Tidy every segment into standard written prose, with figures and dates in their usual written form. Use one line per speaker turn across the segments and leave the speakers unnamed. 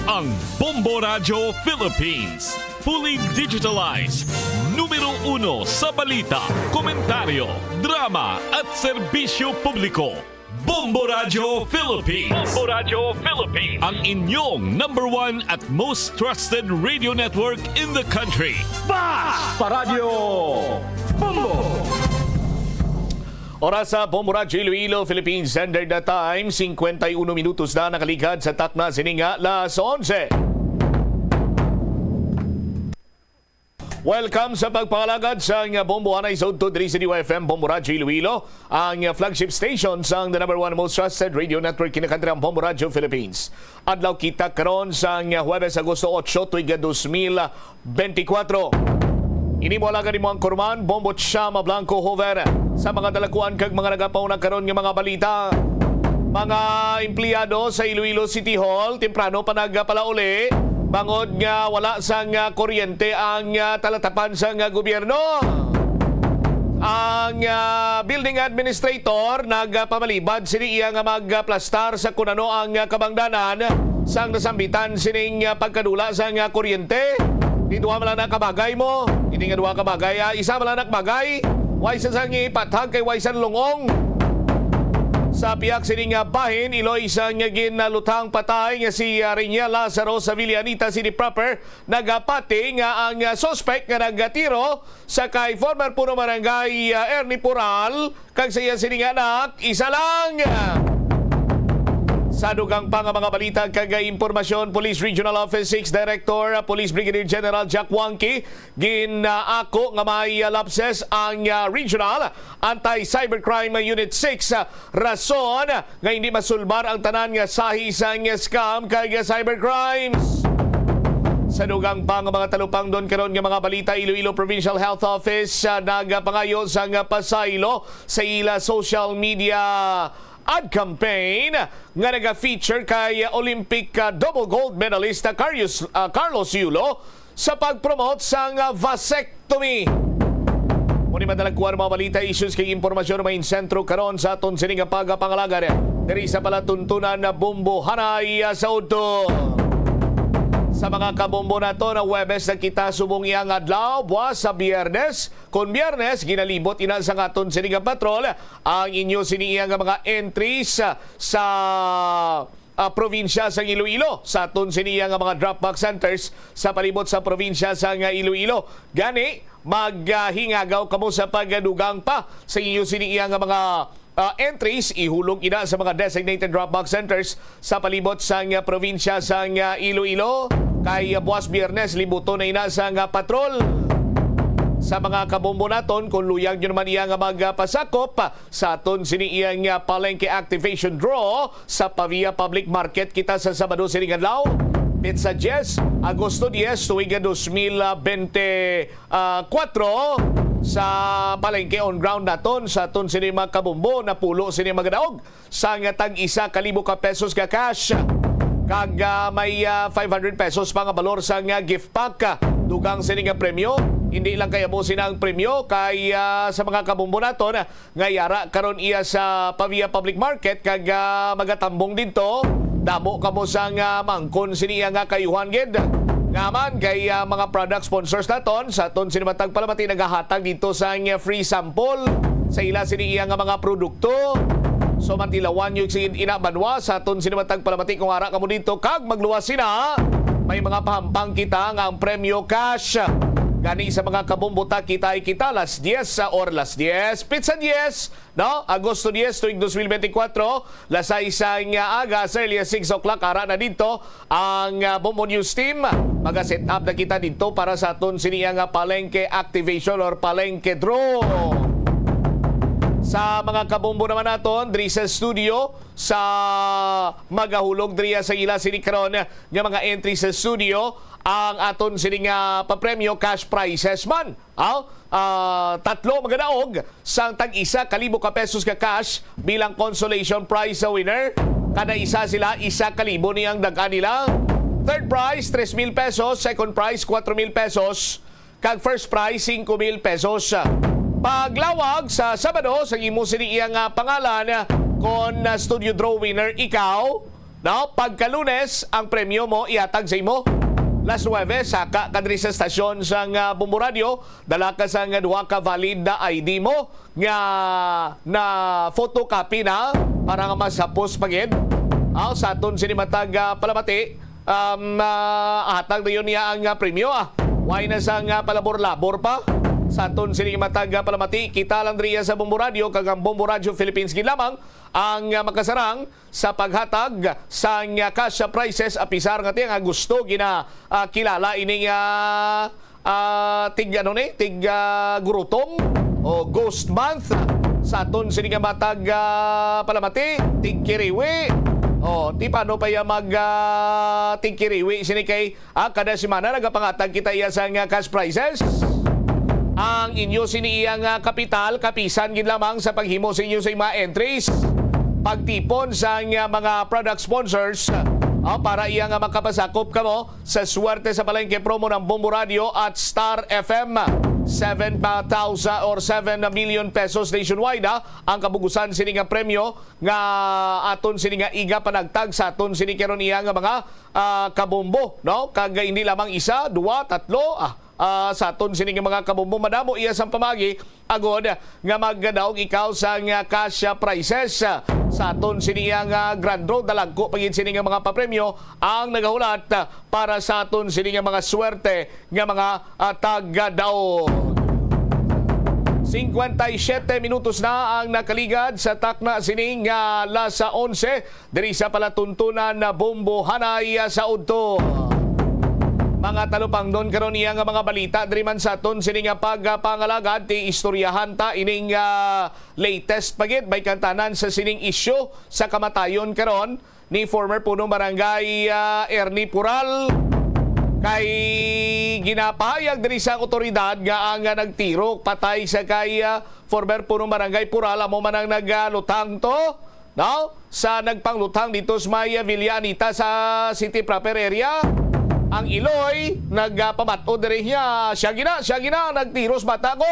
ang Bombo Radio Philippines. Fully digitalized. Numero 1 sa balita, komentaryo, drama at serbisyo publiko. Bombo Radio Philippines. Bombo Radio Philippines. Ang inyong number 1 at most trusted radio network in the country.
Paradyo Bombo!
Oras sa Bombo Radio Iloilo, Philippine Standard Time, 51 minutos na nakaligad sa takna sininga, las 11. Welcome sa pagpangalagad sa Bombo Hanay Zone 2 sa DYFM Bombo Radio Iloilo, ang flagship station sa the number 1 most trusted radio network kinakantri ang Bombo Radio Philippines. Adlaw kita karon sa Huwebes, Agosto 8, tuiga 2024. Inimwala ka ni mo ang Kurman, Bombo Chama Blanco Hover sa mga dalakuan kag mga nagapaw na karon nga mga balita. Mga empleyado sa Iloilo City Hall, temprano pa nagpalauli, bangod nga wala sang kuryente ang talatapan sa gobyerno. Ang building administrator nagpamalibad sini iya nga magplastar sa kunano ang kabangdanan sang nasambitan sining pagkadula sang kuryente. Di duha man lang kabagay mo, hindi nga duha kabagay, isa man lang kabagay, waisan sang ipathag kay waisan lungong. Sa piyak sining bahin, iloy isang ginalutang patay nga si Rinya Lazaro sa Villanita City proper, nagapati nga ang suspect nga nagatiro sa kay former puno barangay Ernie Pural, kag sa iya sining anak, isa lang. Sa dugang pa nga mga balita kag impormasyon, Police Regional Office 6 Director Police Brigadier General Jack Wangki ginaako nga may lapses ang Regional Anti-Cybercrime Unit 6 rason nga hindi masulbar ang tanan nga sahi sang scam kag cybercrimes. Sa dugang pa nga mga talupang doon karon nga mga balita, Iloilo Provincial Health Office nagapangayo sa pasaylo sa ila social media ad campaign nga naga-feature kay Olympic double gold medalist Carlos Yulo sa pag-promote sang vasectomy. Muni madalagkuan mga balita, issues kay impormasyon may sentro karon sa aton sining pagpangalaga diri sa palatuntunan na Bombo Hanay sa Udto. Sa mga kabombo na to na Huwebes na kita subong iyang adlaw, buwas sa Biyernes. Kung Biyernes, ginalibot ina sa aton sining patrol ang inyo siniyang mga entries sa probinsya sa Iloilo. Sa aton siniyang mga drop-box centers sa palibot sa probinsya sa Iloilo. Gani, maghingagaw kamo sa pagdugang pa sa inyo siniyang mga entries, ihulog ina sa mga designated drop-box centers sa palibot sa probinsya sa Iloilo. Kay buwas Biyernes, libuto na ina sa patrol. Sa mga kabombo naton, kung luyang nyo naman iya nga magpasakop sa aton siniyang palengke activation draw sa Pavia Public Market kita sa Sabado sining adlaw. Pizza 10, Agosto 10, tuiga 2024 sa palengke on ground naton sa aton sini mga kabombo na pulo sini magadaog sa tag 1,000 ka pesos ka cash. Kag may 500 pesos pa nga balor sa gift pack. Dugang sini nga premyo. Hindi lang kaya mo sinang premyo kay sa mga kabombo naton nga yara karon iya sa Pavia Public Market kag magatambong dito. Damo kamo sa mangkon siniya nga kayuhan gid. Ngaman kay mga product sponsors naton sa aton sinimatag palamati nagahatag dito sa free sample sa ila siniya nga mga produkto. So mantilawan yung inabanwa sa aton sinimatag palamati kung ara kamo dito kag magluwas sina. May mga pahampang kita nga ang premyo cash. Gani sa mga kabombuta kita las 10 or las 10 pizza 10 no Agosto 10 tuig 2024 las 6 aga sa early 6 o'clock ara na dito ang Bombo News team mag-set up na kita dito para sa aton siniya nga palengke activation or palengke draw. Sa mga kabombo naman naton diri sa studio sa magahulog diri sa ila sini karon nga mga entry sa studio ang aton sining papremyo cash prizes man. Tatlo magadaog sang tag 1,000 ka pesos ka cash bilang consolation prize sa winner. Kada isa sila 1,000 niyang dagan nila. Third prize 3,000 pesos, second prize 4,000 pesos, kag first prize 5,000 pesos. Paglawag sa Sabado sa imo sini iyang pangalan kon studio draw winner ikaw No, pagka-Lunes, ang premyo mo ihatag sa imo. Las 9, saka kadri sa stasyon sa Bombo Radio, dala ka sa duha ka valid na ID mo nga na photocopy na para nga masapos pagid. Sa aton sinimatag palamati, hatag na yun niya ang premyo. Why na sa palabor-labor pa? Sa aton sinimatag palamati, kita lang riya sa Bombo Radio, kag ang Bombo Radio Philippines gid lamang ang makasarang sa paghatag sa cash prizes apisar nga nga gusto gina kilala ining tig gurutom o ghost month sa aton sini nga matag palamati tig kiriwi o ti paano pa ya mag tig kiriwi sini kay kada semana nagapangatag kita iya sa cash prizes. Ang inyo siniyang kapital kapisan gid lamang sa paghimo sa inyo sa mga entries, pagtipon sa mga product sponsors para iya nga makapasakop kamo sa swerte sa palengke promo ng Bombo Radio at Star FM. 7,000 or 7 million pesos nationwide ang kabugusan sini nga premyo nga aton sini nga iga panagtag sa aton sini karon iya nga mga kabombo, no? Kag hindi lamang isa, duwa, tatlo sa aton sini nga mga kabombo madamo iya sang pamagi agod nga magdaog ikaw sa nga cash prizes sa aton sini nga grand draw dalagko pagin sini nga mga papremyo ang nagahulat para sa aton sini nga mga swerte nga mga taga-daog. 57 minutos na ang nakaligad sa takna sining alas 11 diri sa palatuntunan na Bombo Hanay sa udto. Mga talupang doon karon niya nga mga balita diri man sa aton sini nga pagpangalagad ti istoryahan ta ining latest pagit may kantanan sa sining issue sa kamatayon karon ni former punong barangay Ernie Pural kay ginapahayag diri sa otoridad nga ang nagtirok patay sa kay former punong barangay Pural amo man ang naglutang to, no? Sa nagpanglutang dito sa may Villa Anita sa city proper area. Ang Iloy nagpamato diri niya siya gina nagtiros bata ko.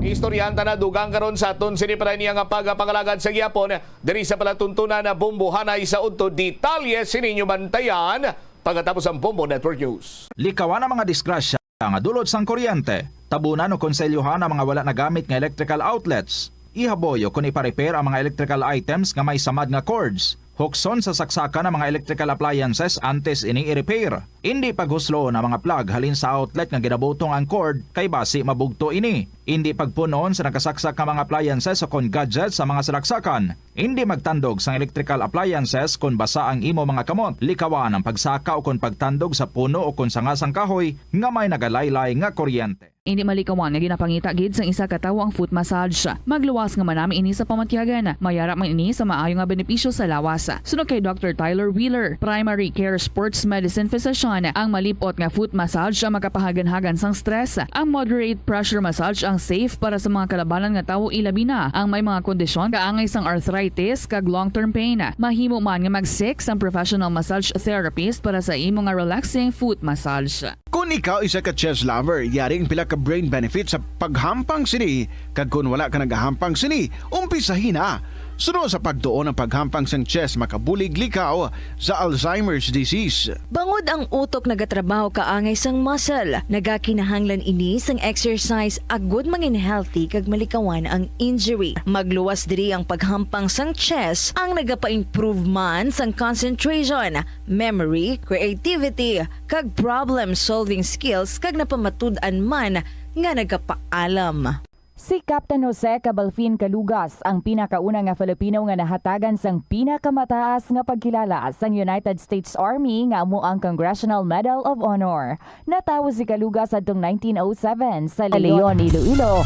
Istoryahan ta na dugang karon sa aton sini para niya nga pagpangalagad sa gyapon diri sa palatuntunan na Bombo Hanay sa udto. Detalye sininyo bantayan pagkatapos ang Bombo Network News.
Likawan ang mga disgrasya nga dulot sang kuryente. Tabunan o konselyuhan ang mga wala nagamit nga electrical outlets. Ihaboyo kung ipa-repair ang mga electrical items nga may samad nga cords. Hukson sa saksakan ng mga electrical appliances antes ining i-repair. Hindi paghuslo na mga plug halin sa outlet nga ginabutong ang cord kay basi mabugto ini. Hindi pagpunon sa nakasaksak nga mga appliances o kon gadgets sa mga salaksakan. Hindi magtandog sa electrical appliances kung basa ang imo mga kamot. Likawan ang pagsaka o kon pagtandog sa puno o kon sangasang kahoy nga may nagalaylay nga kuryente.
Hindi malikawan nga ginapangita gid sa isa ka tawo ang foot massage. Magluwas nga manami ini sa pamatyagan. Mayara man ini sa maayo nga benepisyo sa lawas. Sunod kay Dr. Tyler Wheeler, Primary Care Sports Medicine Physician, ang malipot nga foot massage ang makapahagan-hagan sang stress. Ang moderate pressure massage ang safe para sa mga kalabanan nga tawo ilabi na ang may mga kondisyon kaangay sang arthritis kag long-term pain. Mahimo man nga mag-seek ang professional massage therapist para sa imo nga relaxing foot massage.
Kung ikaw isa ka chess lover, yaring pila ka brain benefit sa paghampang sini. Kag kung wala ka nagahampang sini, umpisahin na. Sunod sa pagtuon ng paghampang sang chess makabulig likaw sa Alzheimer's disease.
Bangod ang utok nagatrabaho kaangay sang muscle, nagakinahanglan ini sang exercise agud mangin healthy kag malikawan ang injury. Magluwas diri ang paghampang sang chess ang nagapa-improve man sang concentration, memory, creativity kag problem solving skills kag napamatud-an man nga nagapaalam.
Si Captain Jose Cabalfin Calugas ang pinakauna nga Filipino nga nahatagan sang pinakamataas nga pagkilala sang United States Army nga amo ang Congressional Medal of Honor. Natawo si Calugas adtong 1907 sa Leon, Iloilo.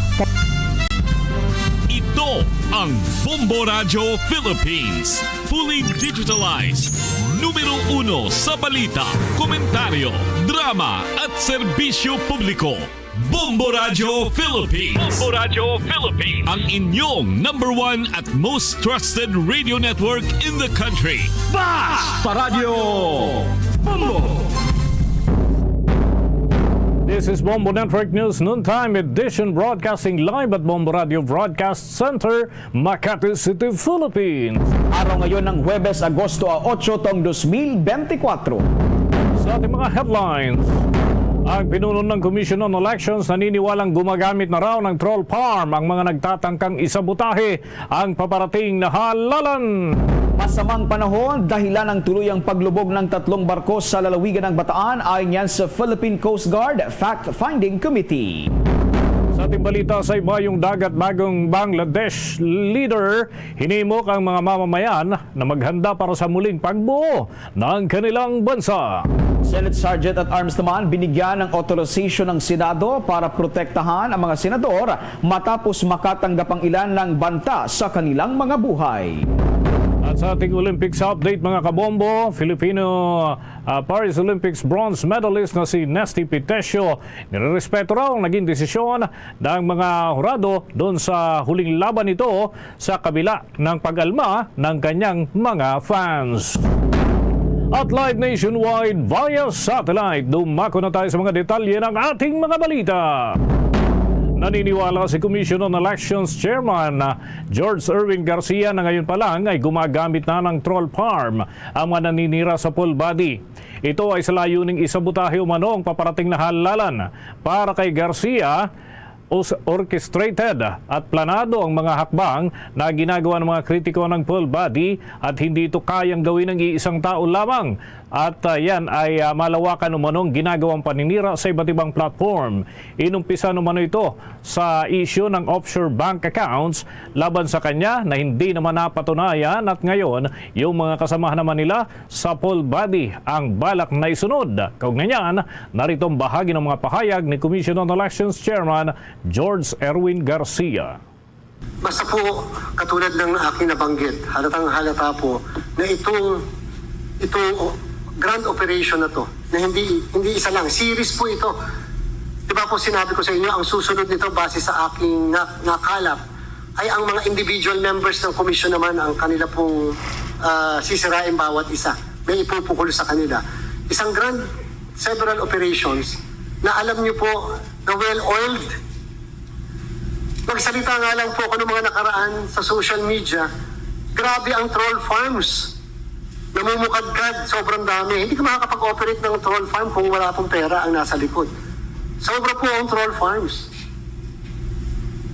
Ito ang Bombo Radio Philippines. Fully digitalized. Numero 1 sa balita, komentaryo, drama at serbisyo publiko. Bombo Radio Philippines. Bombo Radio Philippines. Ang inyong number 1 at most trusted radio network in the country.
Paradyo Bombo. This is Bombo Network News Noontime Edition, broadcasting live at Bombo Radio Broadcast Center, Makati City, Philippines.
Araw ngayon ng Huwebes, Agosto 8, tong 2024.
Sa ating mga headlines, ang pinuno ng Commission on Elections naniniwalang gumagamit na raw ng troll farm ang mga nagtatangkang isabotahe ang paparating na halalan.
Masamang panahon dahilan ng tuluyang paglubog ng 3 barko sa lalawigan ng Bataan ayon yan sa Philippine Coast Guard Fact-Finding Committee.
Sa ating balita sa ibayong dagat, bagong Bangladesh leader hinimok ang mga mamamayan na maghanda para sa muling pagbuo ng kanilang bansa.
Senate Sergeant at Arms naman binigyan ng authorization ng Senado para protektahan ang mga senador matapos makatanggap ang ilan ng banta sa kanilang mga buhay.
At sa ating Olympics update mga kabombo, Filipino Paris Olympics bronze medalist na si Nesty Pitesio, nirerespeto raw ang naging desisyon ng mga hurado doon sa huling laban nito sa kabila ng pag-alma ng kanyang mga fans. At live nationwide via satellite, dumako na tayo sa mga detalye ng ating mga balita. Naniniwala si Commission on Elections Chairman George Erwin Garcia na ngayon pa lang ay gumagamit na ng troll farm ang mga naninira sa poll body. Ito ay sa layuning isabotahe umano ang paparating na halalan. Para kay Garcia, orchestrated at planado ang mga hakbang na ginagawa ng mga kritiko ng poll body at hindi ito kayang gawin ng iisang tao lamang. At yan ay malawakan umanong ginagawang paninira sa iba't ibang platform. Inumpisa umano ito sa issue ng offshore bank accounts laban sa kanya na hindi naman napatunayan at ngayon yung mga kasamahan naman nila sa poll body ang balak na isunod. Kaugnay niyan, narito ang bahagi ng mga pahayag ni Commission on Elections Chairman George Erwin Garcia.
Basta po, katulad ng aking nabanggit, halatang halata po na itong grand operation na to, na hindi isa lang, series po ito. Diba po sinabi ko sa inyo, ang susunod nito base sa aking nakalap ay ang mga individual members ng commission naman ang kanila pong sisirain bawat isa. May ipupukol sa kanila. Isang several operations na alam niyo po na well-oiled. Magsalita nga lang po ako ng mga nakaraan sa social media, grabe ang troll farms. Namumukadkad, sobrang dami. Hindi ka makakapag-operate ng troll farm kung wala pong pera ang nasa likod. Sobra po ang troll farms.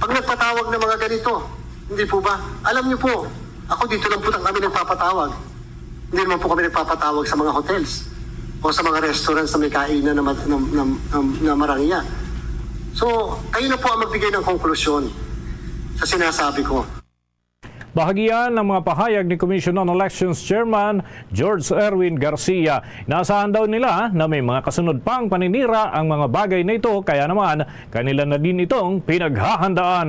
Pag nagpatawag ng mga ganito, hindi po ba? Alam niyo po, ako dito lang po kami nagpapatawag. Hindi naman po kami nagpapatawag sa mga hotels o sa mga restaurants na may kainan na marangya. So, kayo na po ang magbigay ng konklusyon sa sinasabi ko.
Bahagian ng mga pahayag ni Commission on Elections Chairman George Erwin Garcia. Inaasahan daw nila na may mga kasunod pang paninira ang mga bagay na ito, kaya naman kanila na din itong pinaghahandaan.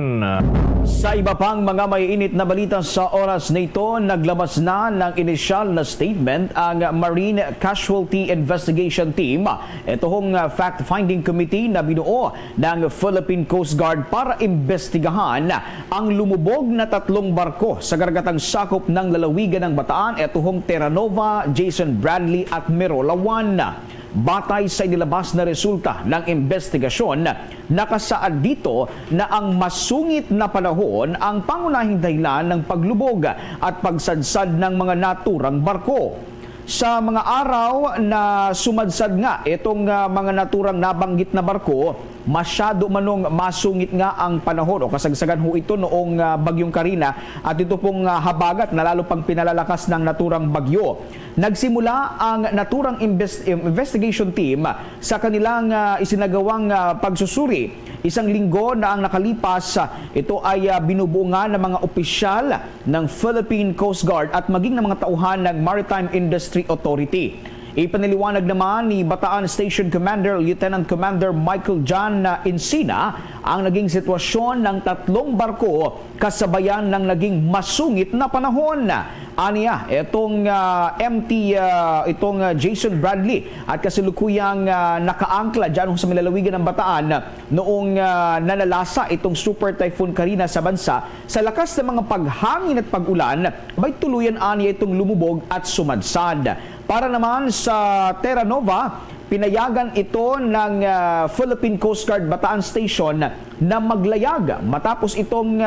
Sa iba pang mga maiinit na balita sa oras na ito, naglabas na ng inisyal na statement ang Marine Casualty Investigation Team. Ito hong fact-finding committee na binuo ng Philippine Coast Guard para imbestigahan ang lumubog na 3 barko sa karagatang sakop ng lalawigan ng Bataan. Ito hong Terra Nova, Jason Bradley at Merola 1. Batay sa inilabas na resulta ng investigasyon, nakasaad dito na ang masungit na panahon ang pangunahing dahilan ng paglubog at pagsadsad ng mga naturang barko. Sa mga araw na sumadsad nga itong mga naturang nabanggit na barko, masyado manong masungit nga ang panahon o kasagsagan ho ito noong bagyong Karina at ito pong habagat na lalo pang pinalalakas ng naturang bagyo. Nagsimula ang naturang investigation team sa kanilang isinagawang pagsusuri. Isang linggo na ang nakalipas, ito ay binubuo nga ng mga opisyal ng Philippine Coast Guard at maging ng mga tauhan ng Maritime Industry Authority. Ipinaliwanag naman ni Bataan Station Commander Lieutenant Commander Michael John Encina ang naging sitwasyon ng 3 barko kasabayan ng naging masungit na panahon. Aniya, itong Jason Bradley at kasalukuyang nakaangkla dyan sa milalawigan ng Bataan noong nalalasa itong Super Typhoon Karina sa bansa. Sa lakas ng mga paghangin at pag-ulan, may tuluyan aniya itong lumubog at sumadsad. Para naman sa Terra Nova, pinayagan ito ng Philippine Coast Guard Bataan Station na maglayag matapos itong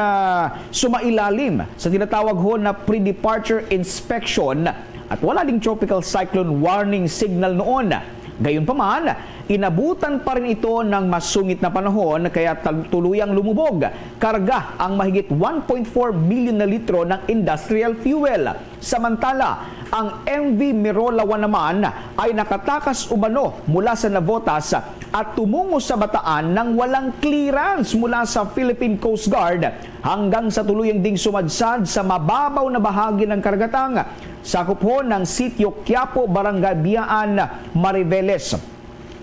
sumailalim sa tinatawag ho na pre-departure inspection at wala ding tropical cyclone warning signal noon. Gayunpaman, inabutan pa rin ito ng masungit na panahon kaya tuluyang lumubog. Karga ang mahigit 1.4 million na litro ng industrial fuel. Samantala, ang MV Mirolawan naman ay nakatakas umano mula sa Navotas at tumungo sa Bataan nang walang clearance mula sa Philippine Coast Guard hanggang sa tuluyang ding sumadsad sa mababaw na bahagi ng karagatang sakop ho ng Sitio Quiapo, Barangay Biaan, Mariveles.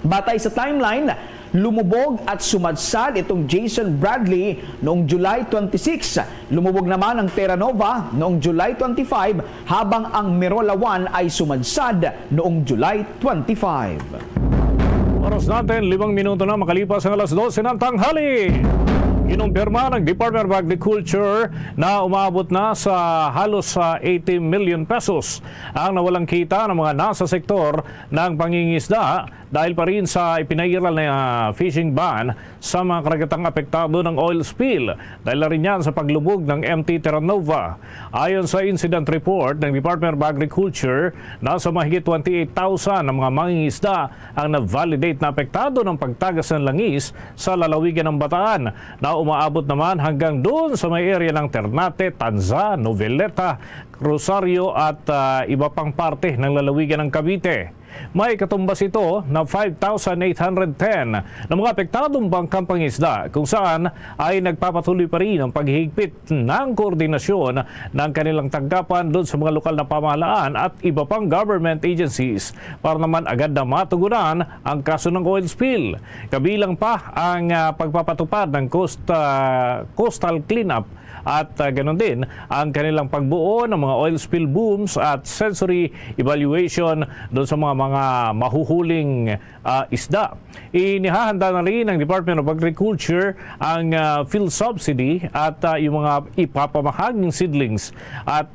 Batay sa timeline, lumubog at sumadsad itong Jason Bradley noong July 26. Lumubog naman ang Terra Nova noong July 25 habang ang Mirolawan ay sumadsad noong July 25.
Oras natin, 5 minuto na makalipas ang alas 12 ng tanghali. Inumpirma ng Department of Agriculture na umabot na sa halos 80 million pesos ang nawalang kita ng mga nasa sektor ng pangingisda dahil pa rin sa ipinairal na fishing ban sa mga karagatang apektado ng oil spill. Dahil na rin yan sa paglubog ng MT Terra Nova. Ayon sa incident report ng Department of Agriculture, nasa mahigit 28,000 na mga mangingisda ang na-validate na apektado ng pagtagas ng langis sa lalawigan ng Bataan na umaabot naman hanggang doon sa may area ng Ternate, Tanza, Noveleta, Rosario at iba pang parte ng lalawigan ng Cavite. May katumbas ito na 5,810 na mga apektadong bangkang pangisda kung saan ay nagpapatuloy pa rin ang paghihigpit ng koordinasyon ng kanilang tanggapan doon sa mga lokal na pamahalaan at iba pang government agencies para naman agad na matugunan ang kaso ng oil spill. Kabilang pa ang pagpapatupad ng coastal cleanup at ganoon din ang kanilang pagbuo ng mga oil spill booms at sensory evaluation doon sa mga mahuhuling isda. Inihahanda na rin ng Department of Agriculture ang field subsidy at yung mga ipapamahaging seedlings at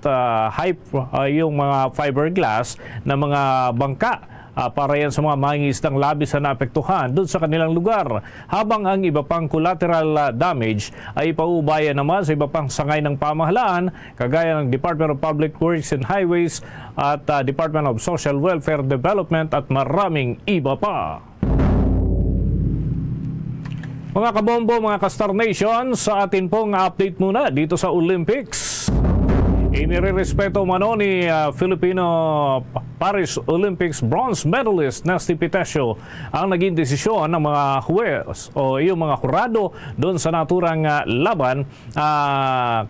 yung mga fiberglass na mga bangka para yan sa mga mangingisdang labis na naapektuhan doon sa kanilang lugar. Habang ang iba pang collateral damage ay ipaubayan naman sa iba pang sangay ng pamahalaan kagaya ng Department of Public Works and Highways at Department of Social Welfare Development at maraming iba pa. Mga kabombo, mga ka-Star Nation, sa atin pong update muna dito sa Olympics. Inirerespeto mano ni Filipino Paris Olympics bronze medalist Nesty Pitesio ang naging desisyon ng mga huwes o yung mga hurado doon sa naturang laban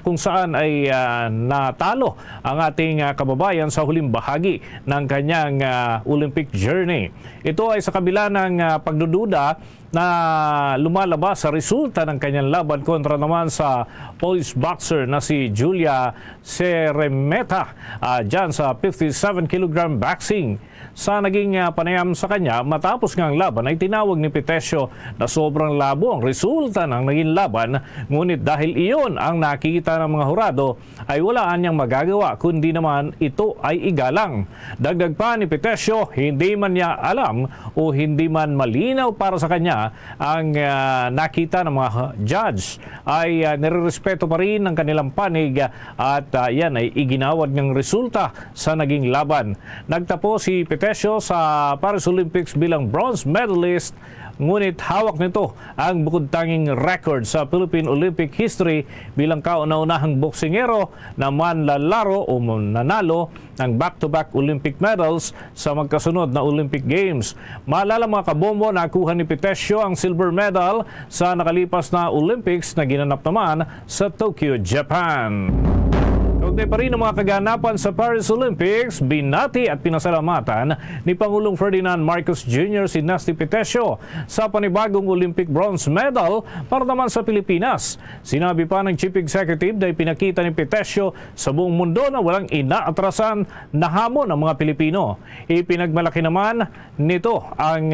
kung saan ay natalo ang ating kababayan sa huling bahagi ng kanyang Olympic journey. Ito ay sa kabila ng pagdududa na lumalabas sa resulta ng kanyang laban kontra naman sa Polish boxer na si Julia Ceremeta dyan sa 57 kg boxing. Sa naging panayam sa kanya matapos ng laban ay tinawag ni Pitesio na sobrang labo ang resulta ng naging laban, ngunit dahil iyon ang nakikita ng mga hurado ay wala niyang magagawa kundi naman ito ay igalang. Dagdag pa ni Pitesio, hindi man niya alam o hindi man malinaw para sa kanya ang nakita ng mga judge ay nirerespeto pa rin ang kanilang panig at yan ay iginawad ng resulta sa naging laban. Nagtapos si Pitesio sa Paris Olympics bilang bronze medalist, ngunit hawak nito ang bukod-tanging record sa Philippine Olympic history bilang kauna-unahang boksingero na manlalaro o nanalo ng back-to-back Olympic medals sa magkasunod na Olympic Games. Maalala mga kabombo, nakuha ni Pitesio ang silver medal sa nakalipas na Olympics na ginanap naman sa Tokyo, Japan. Kaugnay pa rin ang mga kaganapan sa Paris Olympics, binati at pinasalamatan ni Pangulong Ferdinand Marcos Jr. si Nesty Pitesio sa panibagong Olympic bronze medal para naman sa Pilipinas. Sinabi pa ng Chief Executive na ipinakita ni Pitesio sa buong mundo na walang inaatrasan na hamon ng mga Pilipino. Ipinagmalaki naman nito ang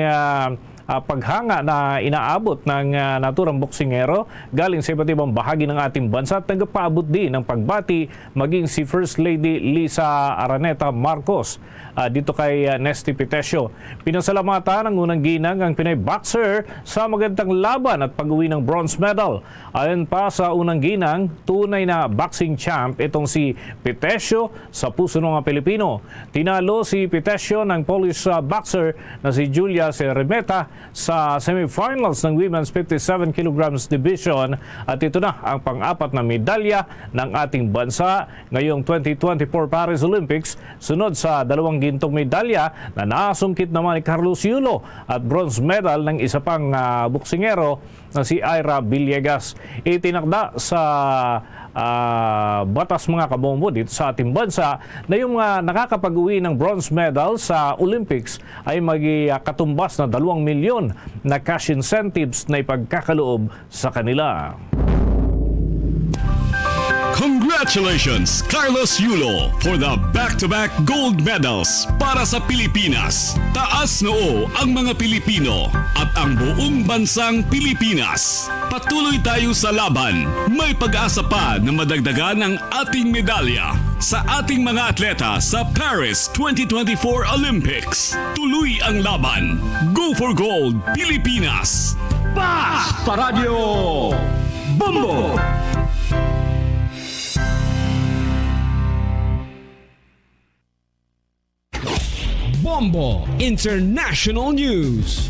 paghanga na inaabot ng naturang boksingero galing sa iba't ibang bahagi ng ating bansa at nagpaabot din ng pagbati maging si First Lady Lisa Araneta Marcos dito kay Nesty Pitesio. Pinasalamatan ng unang ginang ang Pinoy boxer sa magandang laban at pag-uwi ng bronze medal. Ayon pa sa unang ginang, tunay na boxing champ itong si Pitesio sa puso ng mga Pilipino. Tinalo si Pitesio ng Polish boxer na si Julia Ceremeta sa semifinals ng Women's 57 kilograms division at ito na ang pang-apat na medalya ng ating bansa ngayong 2024 Paris Olympics, sunod sa dalawang gintong medalya na nasungkit naman ni Carlos Yulo at bronze medal ng isa pang boksingero na si Ira Villegas. Itinakda sa batas mga kabombo dito sa ating bansa na yung nakakapag-uwi ng bronze medal sa Olympics ay magkatumbas na 2 milyon na cash incentives na ipagkakaloob sa kanila.
Congratulations, Carlos Yulo, for the back-to-back gold medals para sa Pilipinas. Taas noo ang mga Pilipino at ang buong bansang Pilipinas. Patuloy tayo sa laban. May pag-asa pa na madagdagan ang ating medalya sa ating mga atleta sa Paris 2024 Olympics. Tuloy ang laban. Go for gold, Pilipinas! Basta Radio Bombo! Bombo International News.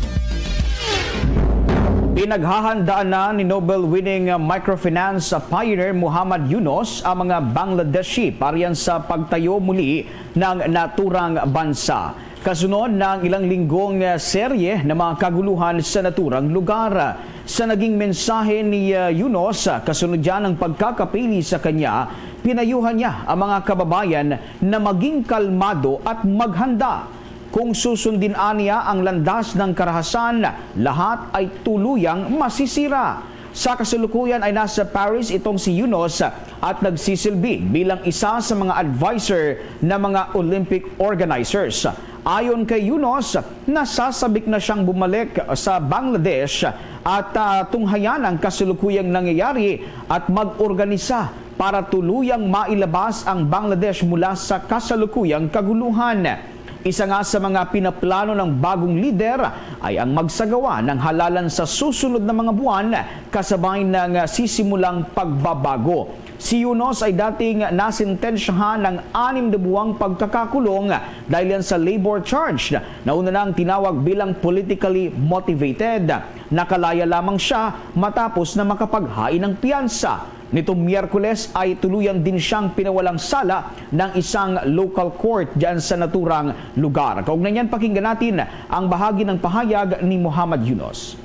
Pinaghahandaan na ni Nobel-winning microfinance pioneer Muhammad Yunus ang mga Bangladeshi para sa pagtayo muli ng naturang bansa. Kasunod ng ilang linggong serye ng mga kaguluhan sa naturang lugar. Sa naging mensahe ni Yunus, kasunod yan ang pagkakapili sa kanya, pinayuhan niya ang mga kababayan na maging kalmado at maghanda. Kung susundin niya ang landas ng karahasan, lahat ay tuluyang masisira. Sa kasalukuyan ay nasa Paris itong si Yunus at nagsisilbi bilang isa sa mga advisor ng mga Olympic organizers. Ayon kay Yunus, nasasabik na siyang bumalik sa Bangladesh at tunghayan ang kasalukuyang nangyayari at mag-organisa para tuluyang mailabas ang Bangladesh mula sa kasalukuyang kaguluhan. Isa nga sa mga pinaplano ng bagong lider ay ang magsagawa ng halalan sa susunod na mga buwan kasabay ng sisimulang pagbabago. Si Yunus ay dating nasintensyahan ng 6 na buwang pagkakakulong dahil yan sa labor charge na una nang tinawag bilang politically motivated. Nakalaya lamang siya matapos na makapaghain ng piyansa. Nitong Miyerkules ay tuluyan din siyang pinawalang sala ng isang local court dyan sa naturang lugar. Kaugnay niyan, pakinggan natin ang bahagi ng pahayag ni Muhammad Yunus.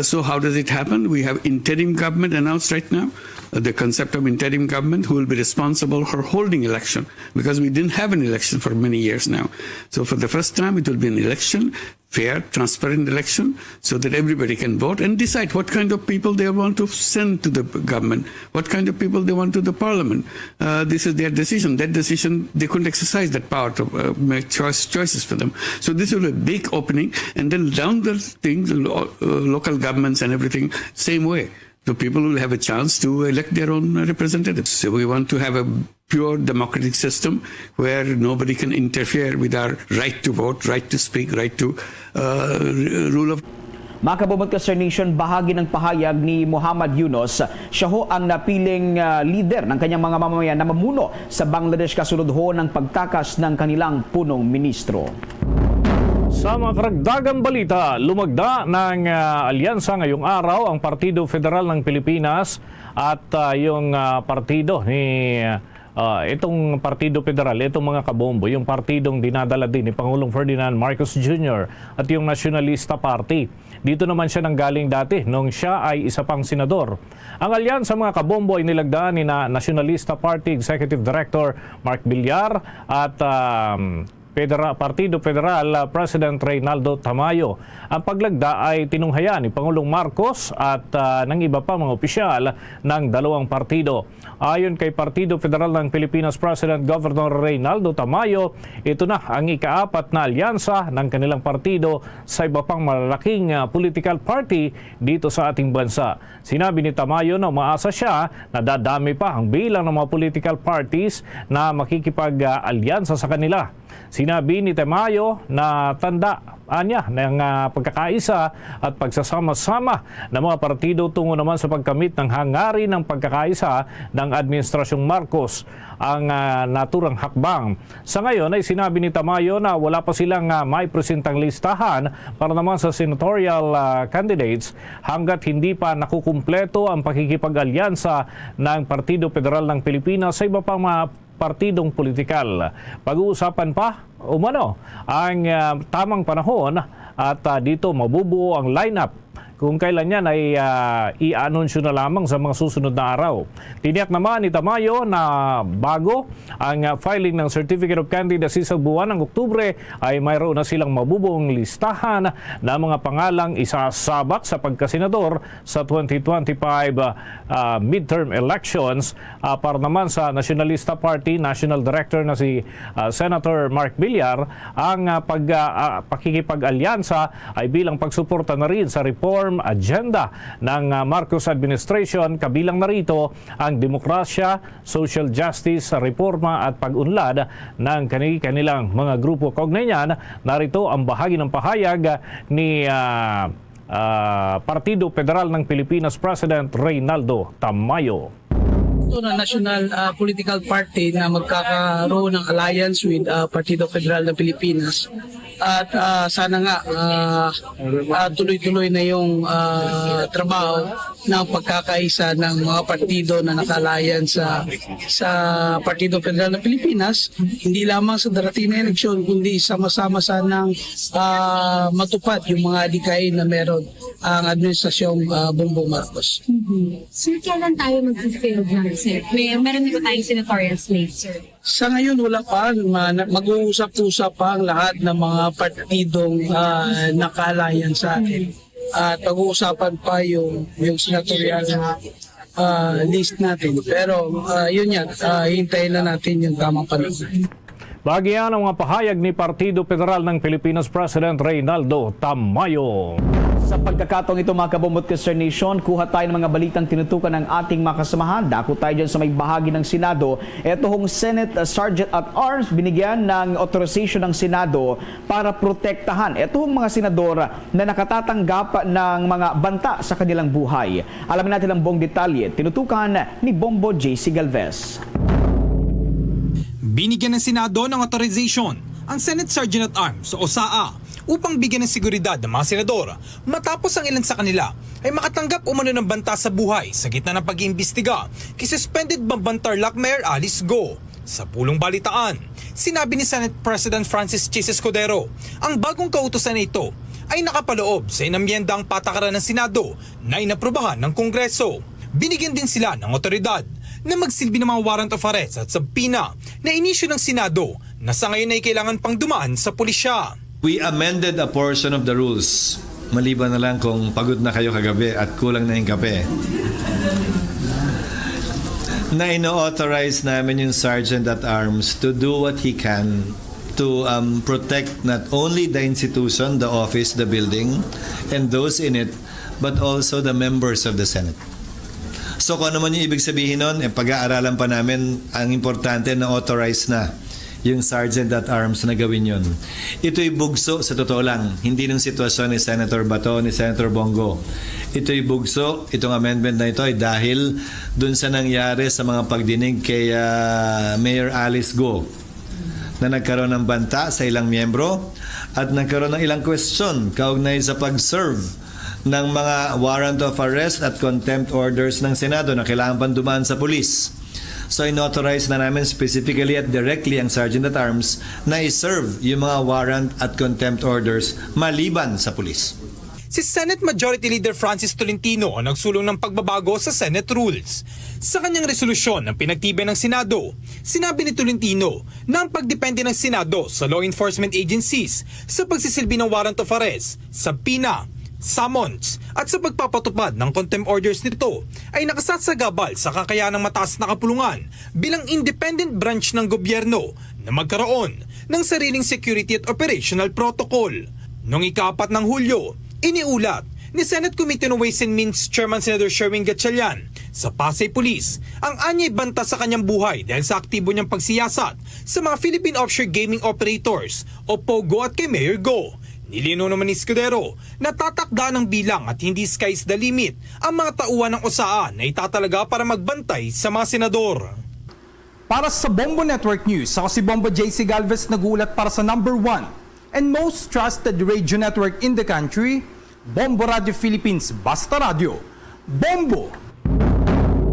So how does it happen? We have interim government announced right now. The concept of interim government who will be responsible for holding election, because we didn't have an election for many years now. So for the first time it will be an election, fair, transparent election, so that everybody can vote and decide what kind of people they want to send to the government, what kind of people they want to the parliament. This is their decision. That decision, they couldn't exercise that power to make choices for them. So this will be a big opening, and then down the things, local governments and everything, same way. So people will have a chance to elect their own representatives. So we want to have a pure democratic system where nobody can interfere with our right to vote, right to speak, right to rule of.
Makabumot ka, Sir Nation, bahagi ng pahayag ni Muhammad Yunus. Siya ho ang napiling leader ng kanyang mga mamamayan na mamuno sa Bangladesh kasunod ho ng pagtakas ng kanilang punong ministro.
Sa mga karagdagang balita, lumagda ng alyansa ngayong araw ang Partido Federal ng Pilipinas at yung partido ni itong Partido Federal, itong mga kabombo, yung partidong dinadala din ni Pangulong Ferdinand Marcos Jr. at yung Nationalista Party. Dito naman siya nanggaling dati nung siya ay isa pang senador. Ang alyansa mga kabombo ay nilagdaan ni Nationalista Party Executive Director Mark Villar at Partido Federal President Reynaldo Tamayo. Ang paglagda ay tinunghayan ni Pangulong Marcos at ng iba pa mga opisyal ng dalawang partido. Ayon kay Partido Federal ng Pilipinas President Governor Reynaldo Tamayo, ito na ang ika-4 na alyansa ng kanilang partido sa iba pang malalaking political party dito sa ating bansa. Sinabi ni Tamayo na umaasa siya na dadami pa ang bilang ng mga political parties na makikipag-alyansa sa kanila. Sinabi ni Tamayo na tandaan niya ng pagkakaisa at pagsasama-sama ng mga partido tungo naman sa pagkamit ng hangarin ng pagkakaisa ng Administrasyong Marcos ang naturang hakbang. Sa ngayon ay sinabi ni Tamayo na wala pa silang may presentang listahan para naman sa senatorial candidates hanggat hindi pa nakukumpleto ang pakikipag-alyansa ng Partido Federal ng Pilipinas sa iba pang mga partidong politikal. Pag-uusapan pa umano ang tamang panahon at dito mabubuo ang lineup kung kailan yan ay i-anunsyo na lamang sa mga susunod na araw. Tiniyak naman ni Tamayo na bago ang filing ng Certificate of Candidacy sa buwan ng Oktubre ay mayroon na silang mabubuong listahan na mga pangalang isasabak sa pagkasenador sa 2025 midterm elections para naman sa Nationalista Party National Director na si Senator Mark Villar. Ang pakikipag-alyansa ay bilang pagsuporta na rin sa reform agenda ng Marcos administration, kabilang na rito ang demokrasya, social justice, reforma at pag-unlad ng kanilang mga grupo. Kaugnay niyan, narito ang bahagi ng pahayag ni Partido Federal ng Pilipinas President Reynaldo Tamayo.
Na national political party na magkakaroon ng alliance with Partido Federal ng Pilipinas at sana nga tuloy-tuloy na yung trabaho ng pagkakaisa ng mga partido na naka-alliance sa Partido Federal ng Pilipinas, hindi lamang sa darating na eleksyon kundi sama-sama sanang matupad yung mga adikain na meron ang administrasyong Bongbong Marcos.
Sir, kailan tayo mag-field ng meron din ba tayong senatorial slate, sir?
Sa ngayon, wala pa. Mag-uusap-usap pa ang lahat ng mga partidong nakalayan sa atin. At pag-uusapan pa yung senatorial list natin. Pero yun yan, hintayin na natin yung tamang panahon.
Bahagi yan ang mga pahayag ni Partido Federal ng Pilipinas President Reynaldo Tamayo.
Sa pagkakataong ito mga kabombot Sir Nation, kuha tayo ng mga balitang tinutukan ng ating mga kasamahan. Dako tayo dyan sa may bahagi ng Senado. Ito hong Senate Sergeant at Arms binigyan ng authorization ng Senado para protektahan ito hong mga senador na nakatatanggap ng mga banta sa kanilang buhay. Alamin natin ang buong detalye. Tinutukan ni Bombo JC Galvez.
Binigyan ng Senado ng authorization ang Senate Sergeant at Arms o SAA upang bigyan ng seguridad ng mga senador matapos ang ilan sa kanila ay makatanggap umano ng banta sa buhay sa gitna ng pag-iimbestiga kay suspended Bambantarlac Mayor Alice Go. Sa pulong balitaan, sinabi ni Senate President Francis Chis Escudero ang bagong kautusan na ito ay nakapaloob sa inamyendang patakaran ng Senado na inaprubahan ng Kongreso. Binigyan din sila ng otoridad na magsilbi ng mga warrant of arrest at subpoena na inisyu ng Senado na sa ngayon ay kailangan pang dumaan sa pulisya.
We amended a portion of the rules. Maliban na lang kung pagod na kayo kagabi at kulang na yung kape. Na ino-authorize namin yung Sergeant at Arms to do what he can to protect not only the institution, the office, the building, and those in it, but also the members of the Senate. So kung ano man yung ibig sabihin nun, pag-aaralan pa namin, ang importante na authorized na yung Sergeant at Arms na gawin yun. Ito'y bugso, sa totoo lang, hindi ng sitwasyon ni Senator Bato, ni Senator Bongo. Ito'y bugso, itong amendment na ito ay dahil dun sa nangyari sa mga pagdinig kay Mayor Alice Go na nagkaroon ng banta sa ilang miyembro at nagkaroon ng ilang question kaugnay sa pag-serve ng mga warrant of arrest at contempt orders ng Senado na kailangan pang dumaan sa pulis. So inauthorize na namin specifically at directly ang Sergeant at Arms na i-serve yung mga warrant at contempt orders maliban sa pulis.
si Senate Majority Leader Francis Tolentino ang nagsulong ng pagbabago sa Senate rules. Sa kanyang resolusyon ng pinagtibay ng Senado, sinabi ni Tolentino na ang pagdepende ng Senado sa law enforcement agencies sa pagsisilbi ng warrant of arrest, subpoena, summons at sa pagpapatupad ng contempt orders nito ay nakasasagabal sa kakayanang mataas na kapulungan bilang independent branch ng gobyerno na magkaroon ng sariling security at operational protocol. Noong ika-4 ng Hulyo, iniulat ni Senate Committee on Ways and Means Chairman Senator Sherwin Gatchalian sa Pasay Police ang anyay banta sa kanyang buhay dahil sa aktibo niyang pagsiyasat sa mga Philippine Offshore Gaming Operators o POGO at kay Mayor Go. Nilino naman ni Escudero na tatakda ng bilang at hindi sky's the limit ang mga tauhan ng OSAA na itatalaga para magbantay sa mga senador. Para sa Bombo Network News, ako si Bombo JC Galvez nag-uulat para sa number 1 and most trusted radio network in the country, Bombo Radio Philippines, Basta Radio. Bombo!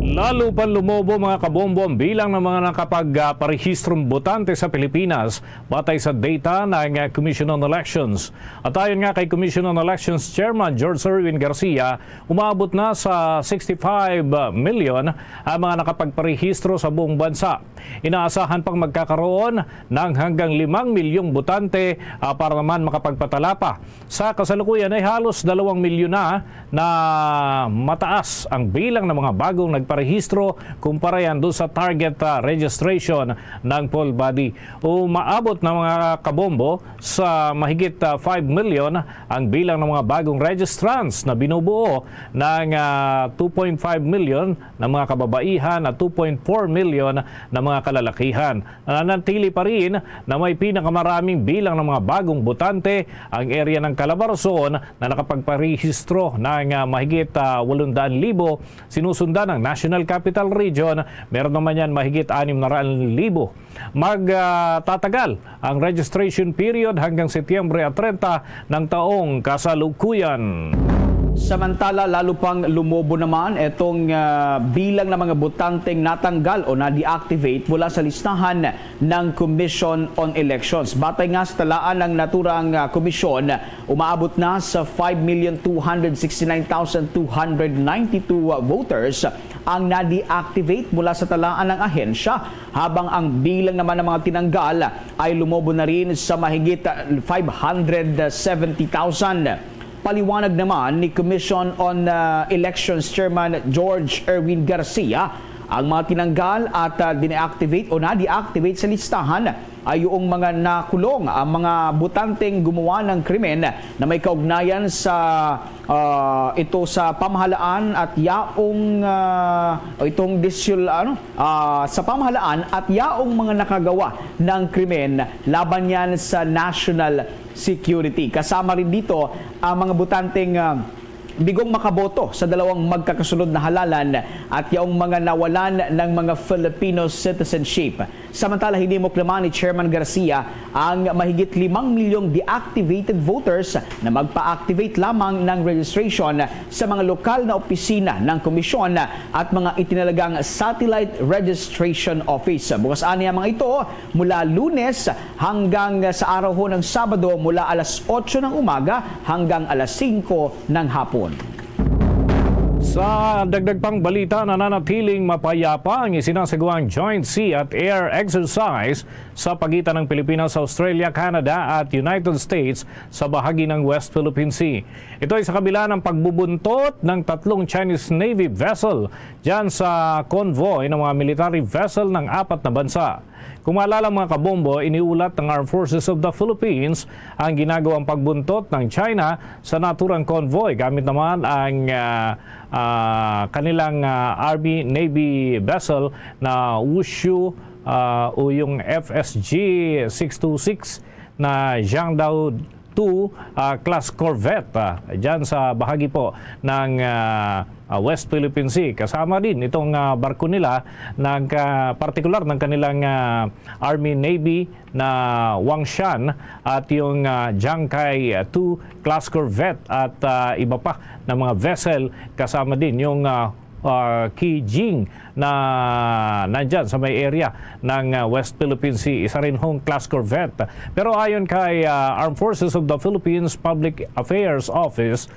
Lalo pang lumobo mga kabombo ang bilang ng mga nakapagparehistrong botante sa Pilipinas batay sa data ng Commission on Elections. At ayon nga kay Commission on Elections Chairman George Erwin Garcia, umabot na sa 65 million ang mga nakapagparehistro sa buong bansa. Inaasahan pang magkakaroon ng hanggang 5 milyong botante para naman makapagpatala pa. Sa kasalukuyan ay halos 2 milyon na mataas ang bilang ng mga bagong nagparehistro kumpara yan doon sa target registration ng poll body. Umaabot na mga kabombo sa mahigit 5 million ang bilang ng mga bagong registrants na binubuo ng 2.5 million na mga kababaihan at 2.4 million na mga kalalakihan. Nanatili pa rin na may pinakamaraming bilang ng mga bagong botante ang area ng Calabarzon na nakapagparehistro ng mahigit 800,000. Sinusundan ng National Capital Region, meron naman yan mahigit 600,000. Magtatagal ang registration period hanggang Setyembre 30 ng taong kasalukuyan.
Samantala, lalo pang lumobo naman itong bilang ng mga botanteng natanggal o na-deactivate mula sa listahan ng Commission on Elections. Batay nga sa talaan ng naturang komisyon, umaabot na sa 5,269,292 voters ang na-deactivate mula sa talaan ng ahensya, habang ang bilang naman ng mga tinanggal ay lumobo na rin sa mahigit 570,000. Paliwanag naman ni Commission on Elections Chairman George Erwin Garcia, ang mga tinanggal at dineactivate o na-deactivate sa listahan ay yung mga nakulong, ang mga botanteng gumawa ng krimen na may kaugnayan sa ito sa pamahalaan at yaong sa pamahalaan at yaong mga nakagawa ng krimen laban yan sa national security. Kasama rin dito ang mga botanteng bigong makaboto sa dalawang magkakasunod na halalan at yung mga nawalan ng mga Filipino citizenship. Samantala, hinimok naman ni Chairman Garcia ang mahigit 5 milyong deactivated voters na magpa-activate lamang ng registration sa mga lokal na opisina ng komisyon at mga itinalagang satellite registration office. Bukas ani ang mga ito mula Lunes hanggang sa araw ho ng Sabado mula alas 8 ng umaga hanggang alas 5 ng hapon.
Sa dagdag pang balita, nananatiling mapayapa ang isinasagawang Joint Sea at Air Exercise sa pagitan ng Pilipinas, Australia, Canada at United States sa bahagi ng West Philippine Sea. Ito ay sa kabila ng pagbubuntot ng 3 Chinese Navy vessel dyan sa convoy ng mga military vessel ng 4 na bansa. Kung maalala mga kabombo, iniulat ng Armed Forces of the Philippines ang ginagawang pagbuntot ng China sa naturang convoy gamit naman ang kanilang Army Navy vessel na Wushu o yung FSG 626 na Jiangdao 2 class corvette dyan sa bahagi po ng West Philippine Sea. Kasama din itong barko nila ng partikular ng kanilang Army Navy na Wangshan at yung Jiangkai 2 class corvette at iba pa na mga vessel. Kasama din yung Kijing na nandyan sa may area ng West Philippine Sea. Isa rin hong class corvette. Pero ayon kay Armed Forces of the Philippines Public Affairs Office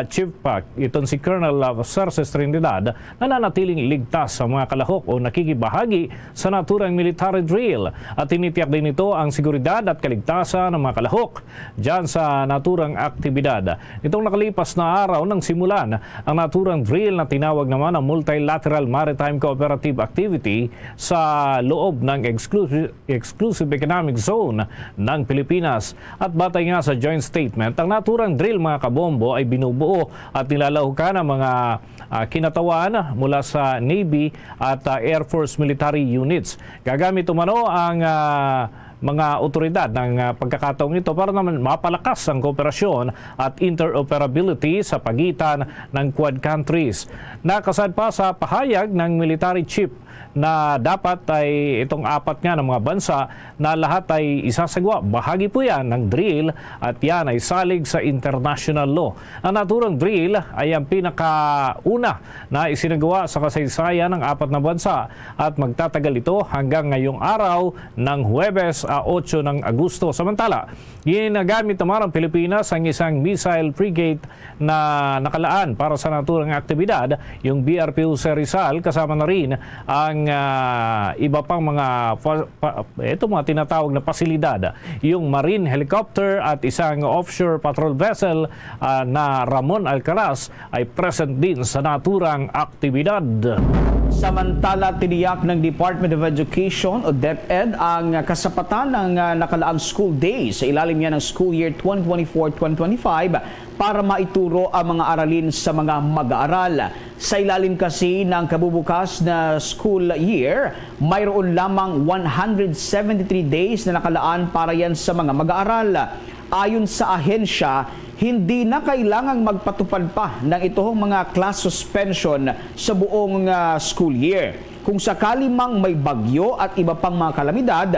Chief itong si Colonel Cerces Trinidad, nananatiling ligtas sa mga kalahok o nakikibahagi sa naturang military drill at tinitiyak din ito ang seguridad at kaligtasan ng mga kalahok dyan sa naturang aktibidad. Itong nakalipas na araw nang simulan ang naturang drill na tinawag naman ang Multilateral Maritime Cooperative Activity sa loob ng Exclusive Economic Zone ng Pilipinas. At batay nga sa joint statement, ang naturang drill mga kabombo ay binubuo at nilalahukan ng mga kinatawan mula sa Navy at Air Force military units. Gagamit umano ang mga otoridad ng pagkakataong ito para naman mapalakas ang kooperasyon at interoperability sa pagitan ng Quad countries. Nakasad pa sa pahayag ng military chief na dapat ay itong apat nga ng mga bansa na lahat ay isasagwa. Bahagi po yan ng drill at yan ay salig sa international law. Ang naturang drill ay ang pinakauna na isinagawa sa kasaysayan ng apat na bansa at magtatagal ito hanggang ngayong araw ng Huwebes 8 ng Agosto. Samantala, ginagamit naman ang Pilipinas ang isang missile frigate na nakalaan para sa naturang aktibidad, yung BRPU Rizal, kasama na rin ang iba pang mga mga tinatawag na pasilidad, yung marine helicopter at isang offshore patrol vessel na Ramon Alcaraz ay present din sa naturang aktibidad.
Samantala, tiniyak ng Department of Education o DepEd ang kasapatan ng nakalaang school days sa ilalim niya ng school year 2024-2025 para maituro ang mga aralin sa mga mag-aaral. Sa ilalim kasi ng kabubukas na school year, mayroon lamang 173 days na nakalaan para yan sa mga mag-aaral. Ayon sa ahensya, hindi na kailangang magpatupad pa ng itong mga class suspension sa buong school year. Kung sakali mang may bagyo at iba pang mga kalamidad,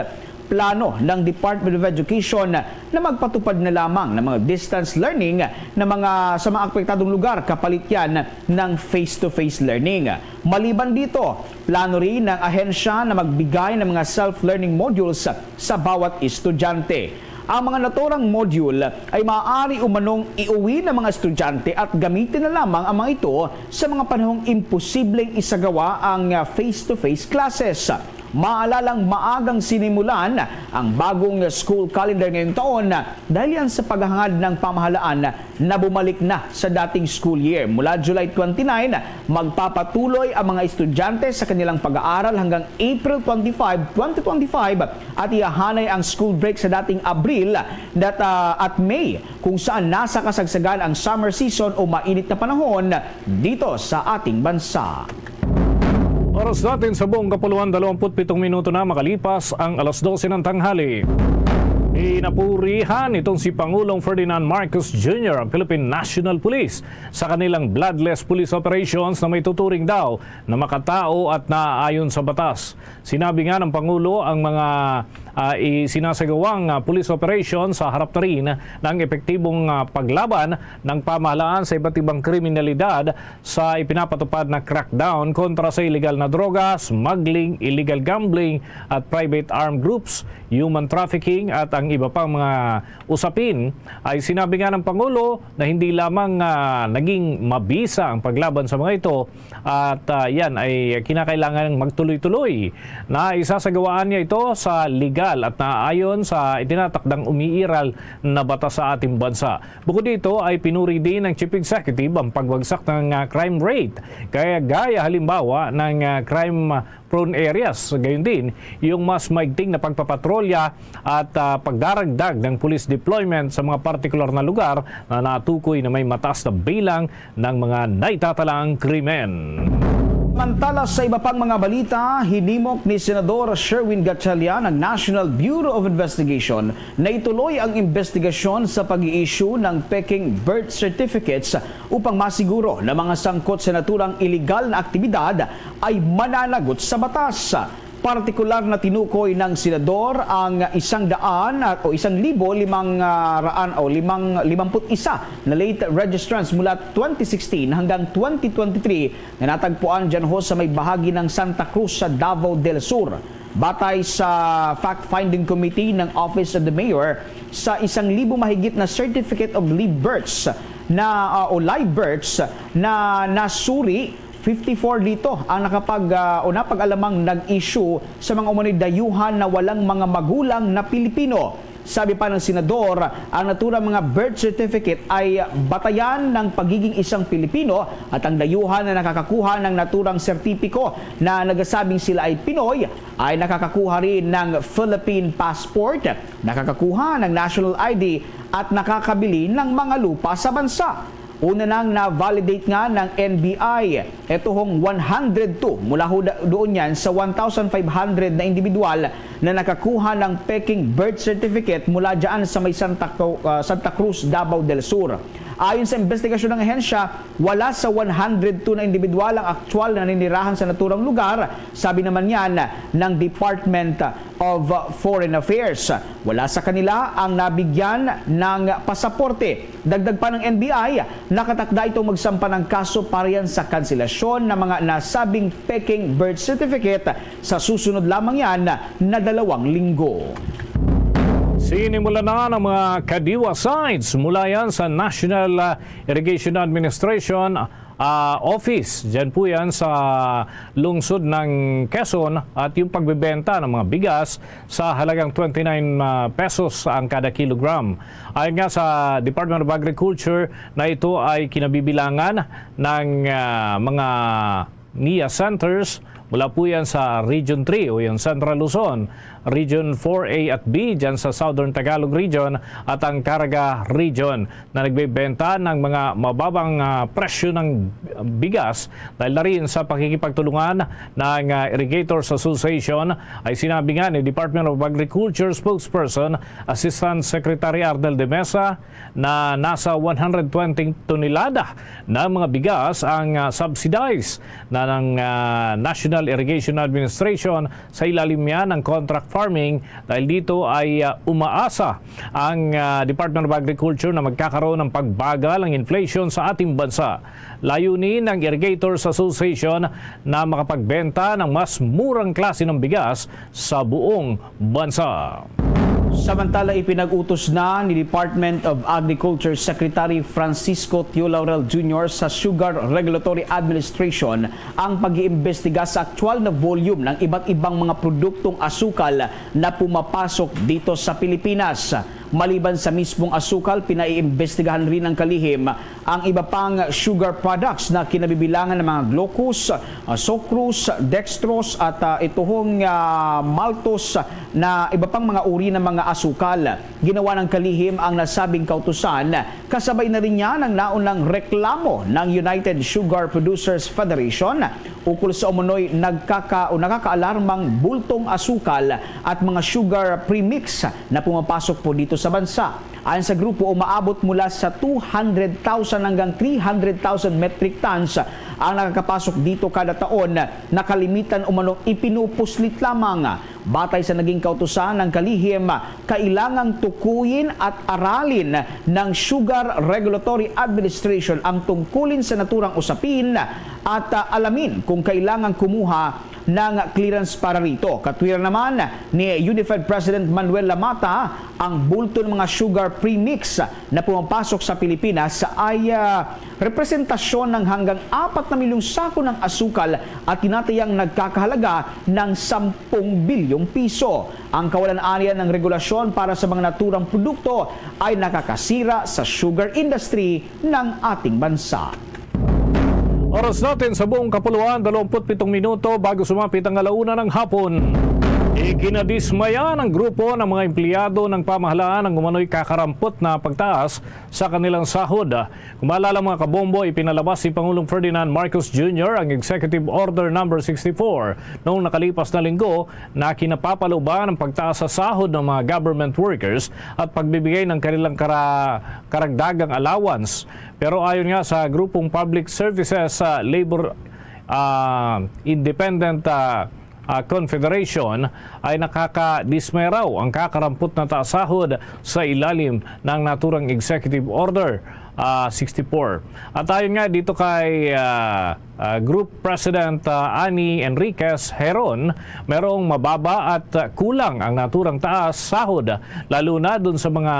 plano ng Department of Education na magpatupad na lamang ng mga distance learning sa mga apektadong lugar kapalit yan ng face-to-face learning. Maliban dito, plano rin ng ahensya na magbigay ng mga self-learning modules sa bawat estudyante. Ang mga naturang module ay maaari umanong iuwi ng mga estudyante at gamitin na lamang ang mga ito sa mga panahong imposibleng isagawa ang face-to-face classes. Maalalang maagang sinimulan ang bagong school calendar ngayong taon dahil yan sa paghahangad ng pamahalaan na bumalik na sa dating school year. Mula July 29, magpapatuloy ang mga estudyante sa kanilang pag-aaral hanggang April 25, 2025 at ihahanay ang school break sa dating Abril at May kung saan nasa kasagsagan ang summer season o mainit na panahon dito sa ating bansa.
Oras natin sa buong kapuluan, 27 minuto na makalipas ang alas 12 ng tanghali. Inapurihan itong si Pangulong Ferdinand Marcos Jr. ang Philippine National Police sa kanilang bloodless police operations na may tuturing daw na makatao at naaayon sa batas. Sinabi nga ng Pangulo ang mga isinasagawang police operation sa harap na rin ng epektibong paglaban ng pamahalaan sa iba't ibang kriminalidad sa ipinapatupad na crackdown kontra sa illegal na droga, smuggling, illegal gambling at private armed groups, human trafficking at ang iba pang mga usapin. Ay sinabi nga ng Pangulo na hindi lamang naging mabisa ang paglaban sa mga ito at yan ay kinakailangan magtuloy-tuloy na isasagawaan niya ito sa legal at naaayon sa itinatakdang umiiral na batas sa ating bansa. Bukod dito ay pinuri din ng Chief Executive ang pagbagsak ng crime rate. Gaya halimbawa ng crime-prone areas. Gayon din, yung mas maigting na pagpapatrolya at pagdaragdag ng police deployment sa mga partikular na lugar na natukoy na may mataas na bilang ng mga naitatalaang krimen.
Samantala sa iba pang mga balita, hinimok ni Senador Sherwin Gatchalian ng National Bureau of Investigation na ituloy ang investigasyon sa pag-i-issue ng peking birth certificates upang masiguro na mga sangkot sa naturang iligal na aktibidad ay mananagot sa batas. partikular na tinukoy ng senador ang 1,551 na late registrants mula 2016 hanggang 2023 na natagpuan dyan ho sa may bahagi ng Santa Cruz sa Davao del Sur. Batay sa fact-finding committee ng Office of the Mayor, sa 1,000 mahigit na certificate of live births o live births na nasuri, 54 dito ang napag-alamang nag-issue sa mga umunid dayuhan na walang mga magulang na Pilipino. Sabi pa ng senador, ang naturang mga birth certificate ay batayan ng pagiging isang Pilipino at ang dayuhan na nakakakuha ng naturang sertipiko na nagsasabing sila ay Pinoy ay nakakakuha rin ng Philippine passport, nakakakuha ng national ID at nakakabili ng mga lupa sa bansa. Una nang na-validate nga ng NBI. Ito hong 102 mula doon yan sa 1,500 na individual na nakakuha ng peking birth certificate mula dyan sa may Santa Cruz, Davao del Sur. Ayon sa investigasyon ng ahensya, wala sa 102 na individual ang aktual na naninirahan sa naturang lugar, sabi naman yan ng Department of Foreign Affairs. Wala sa kanila ang nabigyan ng pasaporte. Dagdag pa ng NBI, nakatakda itong magsampa ng kaso para yan sa kanselasyon ng mga nasabing peking birth certificate sa susunod lamang yan na 2 linggo.
Sinimula na ng mga kadiwa sites mula yan sa National Irrigation Administration Office. Diyan po yan sa lungsod ng Quezon at yung pagbebenta ng mga bigas sa halagang 29 pesos ang kada kilogram. Ayon nga sa Department of Agriculture na ito ay kinabibilangan ng mga NIA centers mula po yan sa Region 3 o yung Central Luzon, Region 4A at B dyan sa Southern Tagalog Region at ang Caraga Region na nagbebenta ng mga mababang presyo ng bigas dahil na rin sa pakikipagtulungan ng Irrigators Association ay sinabi nga ni Department of Agriculture spokesperson Assistant Secretary Ardel de Mesa na nasa 120 tonelada ng mga bigas ang subsidized na ng National Irrigation Administration sa ilalim yan ng contract farming dahil dito ay umaasa ang Department of Agriculture na magkakaroon ng pagbagal ng inflation sa ating bansa. Layunin ng Irrigators Association na makapagbenta ng mas murang klase ng bigas sa buong bansa.
Samantala, ipinag-utos na ni Department of Agriculture Secretary Francisco Tio Laurel Jr. sa Sugar Regulatory Administration ang pag-iimbestiga sa aktual na volume ng iba't ibang mga produktong asukal na pumapasok dito sa Pilipinas. Maliban sa mismong asukal, pinaiimbestigahan rin ng kalihim ang iba pang sugar products na kinabibilangan ng mga glucose, sucrose, dextrose at ituhong maltose na iba pang mga uri ng mga asukal. Ginawa ng kalihim ang nasabing kautusan, kasabay na rin niya ng naunang reklamo ng United Sugar Producers Federation ukol sa umunoy nakakaalarmang bultong asukal at mga sugar premix na pumapasok po dito sa bansa. Ayon sa grupo, umaabot mula sa 200,000 hanggang 300,000 metric tons ang nakakapasok dito kada taon na kalimitan umano ipinupuslit lamang. Batay sa naging kautusan ng kalihim, kailangang tukuyin at aralin ng Sugar Regulatory Administration ang tungkulin sa naturang usapin at alamin kung kailangang kumuha ng clearance para rito. Katwiran naman ni Unified President Manuel Lamata, ang bulto ng mga sugar premix na pumapasok sa Pilipinas ay representasyon ng hanggang 4 na milyong sako ng asukal at tinatayang nagkakahalaga ng 10 bilyong piso. Ang kawalan-anya ng regulasyon para sa mga naturang produkto ay nakakasira sa sugar industry ng ating bansa.
Oras natin sa buong kapuluan, 27 minuto bago sumapit ang 1:00 ng hapon. Ikinadismaya ng grupo ng mga empleyado ng pamahalaan ang umano'y kakarampot na pagtaas sa kanilang sahod. Kung maalala mga kabombo, ipinalabas si Pangulong Ferdinand Marcos Jr. ang Executive Order No. 64 noong nakalipas na linggo na kinapapalooban ng pagtaas sa sahod ng mga government workers at pagbibigay ng kanilang karagdagang allowance. Pero ayon nga sa grupong Public Services Labor Independent Confederation ay nakakadismay raw ang kakarampot na taas-sahod sa ilalim ng naturang Executive Order 64. At ayon nga dito kay Group President Ani Enriquez Heron, merong mababa at kulang ang naturang taas sahod, lalo na dun sa mga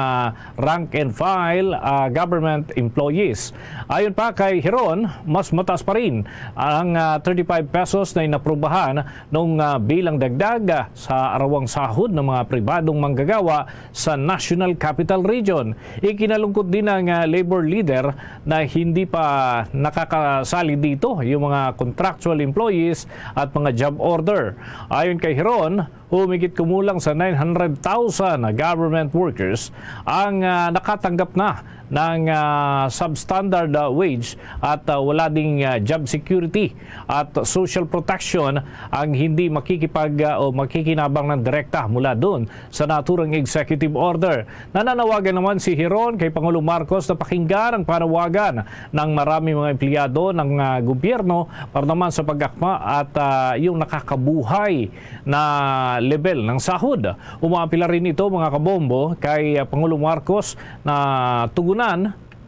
rank and file government employees. Ayon pa kay Heron, mas mataas pa rin ang 35 pesos na inaprubahan nung bilang dagdag sa arawang sahod ng mga pribadong manggagawa sa National Capital Region. Ikinalungkot din ng labor leader na hindi pa nakakasali dito yung mga contractual employees at mga job order. Ayon kay Heron, humigit kumulang sa 900,000 na government workers ang nakatanggap na ng substandard wage at wala ding job security at social protection ang hindi o makikinabang ng direkta mula doon sa naturang executive order. Nananawagan naman si Heron kay Pangulong Marcos na pakinggan ang panawagan ng marami mga empleyado ng gobyerno para naman sa pag-akma at yung nakakabuhay na level ng sahod. Umaapila rin ito mga kabombo kay Pangulong Marcos na tugunan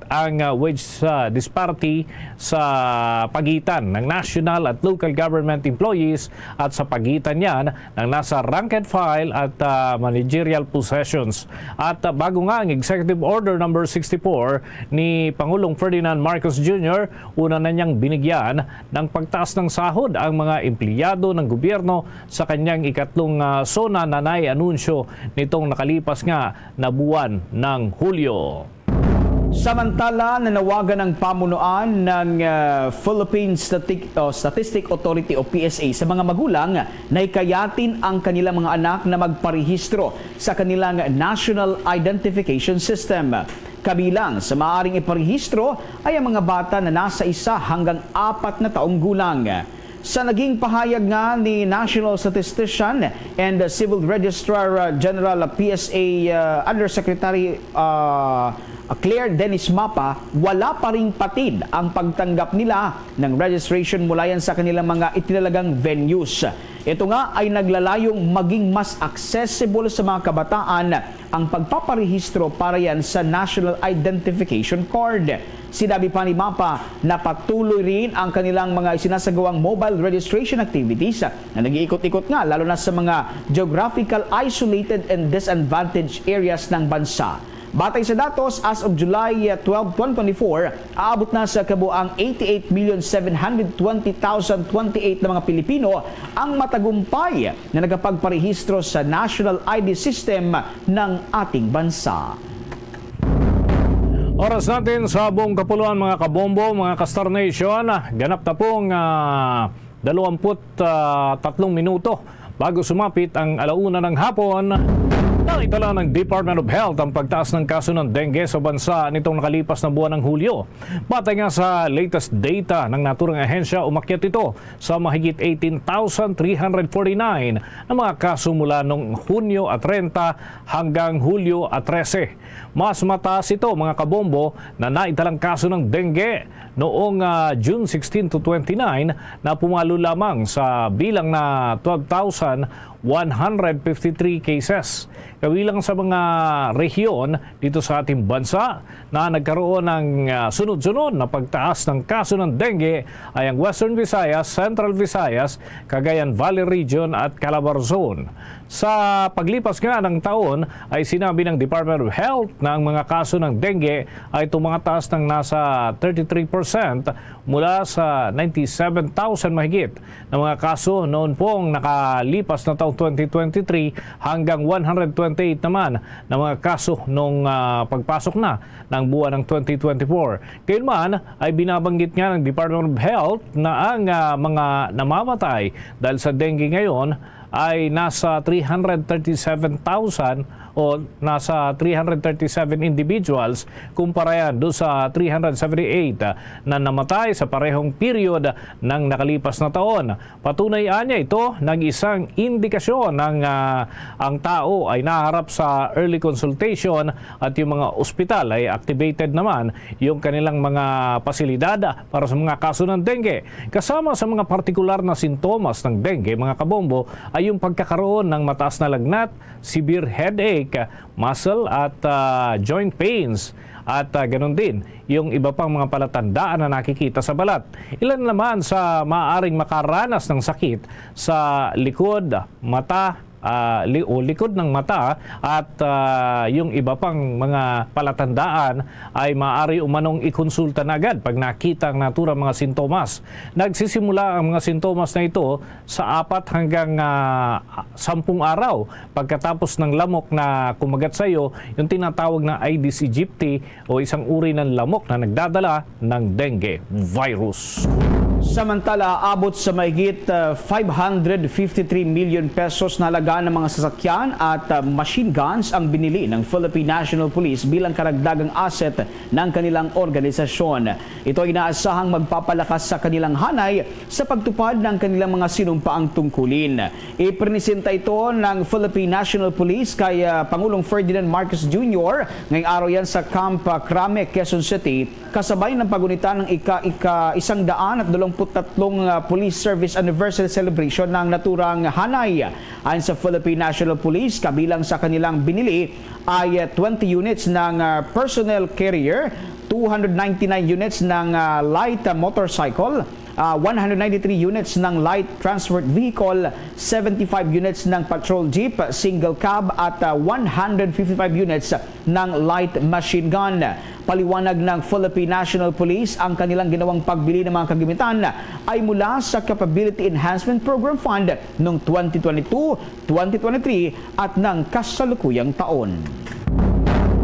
ang wage disparity sa pagitan ng national at local government employees at sa pagitan niyan ng nasa rank and file at managerial positions. At bago nga ang Executive Order number 64 ni Pangulong Ferdinand Marcos Jr., una na niyang binigyan ng pagtaas ng sahod ang mga empleyado ng gobyerno sa kanyang ikatlong SONA na nai-anunsyo nitong nakalipas nga na buwan ng Hulyo.
Samantala, nanawagan ng pamunuan ng Philippine Statistic Authority o PSA sa mga magulang na hikayatin ang kanilang mga anak na magparehistro sa kanilang National Identification System. Kabilang sa maaaring iparehistro ay ang mga bata na nasa 1 hanggang 4 na taong gulang. Sa naging pahayag nga ni National Statistician and Civil Registrar General PSA Undersecretary Claire Dennis Mapa, wala pa ring patid ang pagtanggap nila ng registration mula yan sa kanilang mga itinalagang venues. Ito nga ay naglalayong maging mas accessible sa mga kabataan ang pagpaparehistro para yan sa National Identification Card. Sinabi pa ni Mapa na patuloy rin ang kanilang mga isinasagawang mobile registration activities na nag-iikot-ikot nga lalo na sa mga geographical isolated and disadvantaged areas ng bansa. Batay sa datos, as of July 12, 2024, aabot na sa kabuang 88,720,028 na mga Pilipino ang matagumpay na nagpagparehistro sa National ID System ng ating bansa.
Oras natin sa buong kapuluan mga kabombo, mga ka-Star Nation, ganap na pong 23 minuto bago sumapit ang 1:00 ng hapon. Nakitala ng Department of Health ang pagtaas ng kaso ng dengue sa bansa nitong nakalipas na buwan ng Hulyo. Batay nga sa latest data ng naturang ahensya, umakyat ito sa mahigit 18,349 na mga kaso mula noong Hunyo at 30 hanggang Hulyo at 13. Mas mataas ito mga kabombo na naitalang kaso ng dengue noong June 16 to 29 na pumalo lamang sa bilang na 12,153 cases. Kabilang sa mga rehiyon dito sa ating bansa na nagkaroon ng sunod-sunod na pagtaas ng kaso ng dengue ay ang Western Visayas, Central Visayas, Cagayan Valley Region at Calabarzon. Sa paglipas nga ng taon ay sinabi ng Department of Health na ang mga kaso ng dengue ay tumataas ng nasa 33% mula sa 97,000 mahigit na mga kaso noon pong nakalipas na taong 2023 hanggang 128 naman na mga kaso nung pagpasok na ng buwan ng 2024. Kailanman ay binabanggit nga ng Department of Health na ang mga namamatay dahil sa dengue ngayon ay nasa 337,000 o o nasa 337 individuals kumpara doon sa 378 na namatay sa parehong period ng nakalipas na taon. Patunay niya ito nag-isang indikasyon ng ang tao ay naharap sa early consultation at yung mga ospital ay activated naman yung kanilang mga pasilidad para sa mga kaso ng dengue. Kasama sa mga partikular na sintomas ng dengue, mga kabombo, ay yung pagkakaroon ng mataas na lagnat, severe headache, muscle at joint pains. At ganun din, yung iba pang mga palatandaan na nakikita sa balat. Ilan naman sa maaaring makaranas ng sakit sa likod, mata, likod ng mata at yung iba pang mga palatandaan ay maaari umanong ikonsulta na agad pag nakita ang naturang mga sintomas. Nagsisimula ang mga sintomas na ito sa 4 hanggang 10 araw pagkatapos ng lamok na kumagat sa iyo, yung tinatawag na Aedes aegypti o isang uri ng lamok na nagdadala ng dengue virus.
Samantala, abot sa mahigit 553 million pesos na halaga ng mga sasakyan at machine guns ang binili ng Philippine National Police bilang karagdagang asset ng kanilang organisasyon. Ito ay inaasahang magpapalakas sa kanilang hanay sa pagtupad ng kanilang mga sinumpaang tungkulin. Ipresenta ito ng Philippine National Police kay Pangulong Ferdinand Marcos Jr. ngayong araw yan sa Camp Crame, Quezon City, kasabay ng pagunita ng ika-123 Police Service Anniversary Celebration ng naturang hanay. Ayon sa Philippine National Police, kabilang sa kanilang binili ay 20 units ng personnel carrier, 299 units ng light motorcycle, 193 units ng light transport vehicle, 75 units ng patrol jeep, single cab at 155 units ng light machine gun. Paliwanag ng Philippine National Police, ang kanilang ginawang pagbili ng mga kagamitan ay mula sa Capability Enhancement Program Fund noong 2022, 2023 at ng kasalukuyang taon.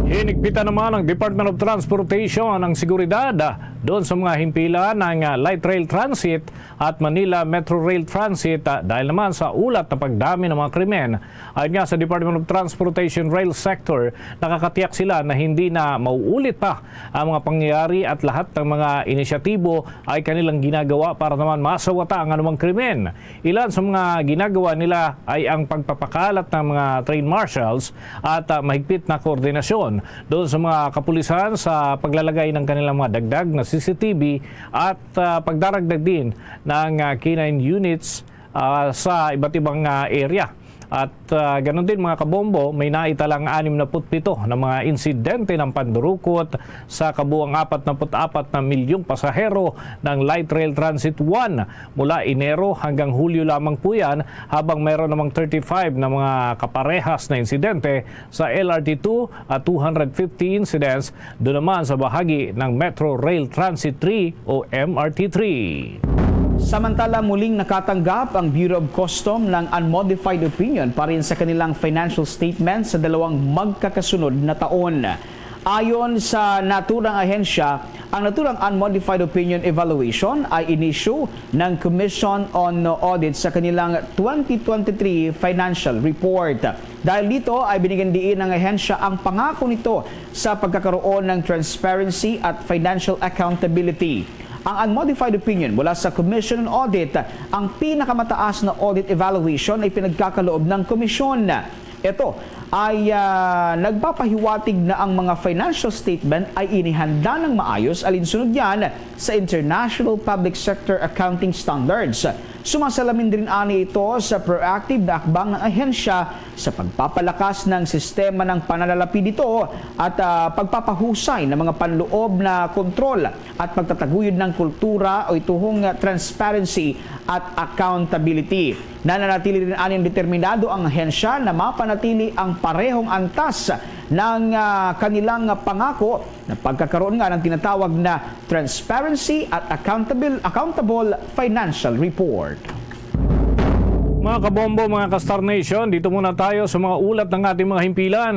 Hinigpitan naman ng Department of Transportation ang seguridad doon sa mga himpilan ng Light Rail Transit at Manila Metro Rail Transit dahil naman sa ulat na pagdami ng mga krimen. Ayon nga sa Department of Transportation Rail Sector, nakakatiyak sila na hindi na mauulit pa ang mga pangyayari at lahat ng mga inisyatibo ay kanilang ginagawa para naman masawata ang anumang krimen. Ilan sa mga ginagawa nila ay ang pagpapakalat ng mga train marshals at mahigpit na koordinasyon doon sa mga kapulisan sa paglalagay ng kanilang mga dagdag na CCTV at pagdaragdag din ng K9 units sa iba't ibang area. At ganoon din mga kabombo, may naitalang 67 na mga insidente ng pandurukot sa kabuang 44 na milyong pasahero ng Light Rail Transit 1 mula Enero hanggang Hulyo lamang po yan, habang mayroon namang 35 na mga kaparehas na insidente sa LRT2 at 250 incidents doon naman sa bahagi ng Metro Rail Transit 3 o MRT3.
Samantala, muling nakatanggap ang Bureau of Custom ng unmodified opinion pa rin sa kanilang financial statement sa dalawang magkakasunod na taon. Ayon sa naturang ahensya, ang naturang unmodified opinion evaluation ay inisyu ng Commission on Audit sa kanilang 2023 financial report. Dahil dito ay binigyan diin ng ahensya ang pangako nito sa pagkakaroon ng transparency at financial accountability. Ang unmodified opinion mula sa Commission on Audit, ang pinakamataas na audit evaluation ay pinagkakaloob ng komisyon. Ito ay nagpapahiwatig na ang mga financial statement ay inihanda ng maayos alinsunod yan sa International Public Sector Accounting Standards. Sumasalamin din ani ito sa proactive na akbang ng ahensya sa pagpapalakas ng sistema ng pananalapi dito at pagpapahusay ng mga panloob na kontrol at pagtataguyod ng kultura o ituhong transparency at accountability. Nananatili rin aning determinado ang ahensya na mapanatili ang parehong antas ng kanilang pangako na pagkakaroon nga ng tinatawag na transparency at accountable financial report.
Mga kabombo, mga ka-Star Nation, dito muna tayo sa mga ulat ng ating mga himpilan.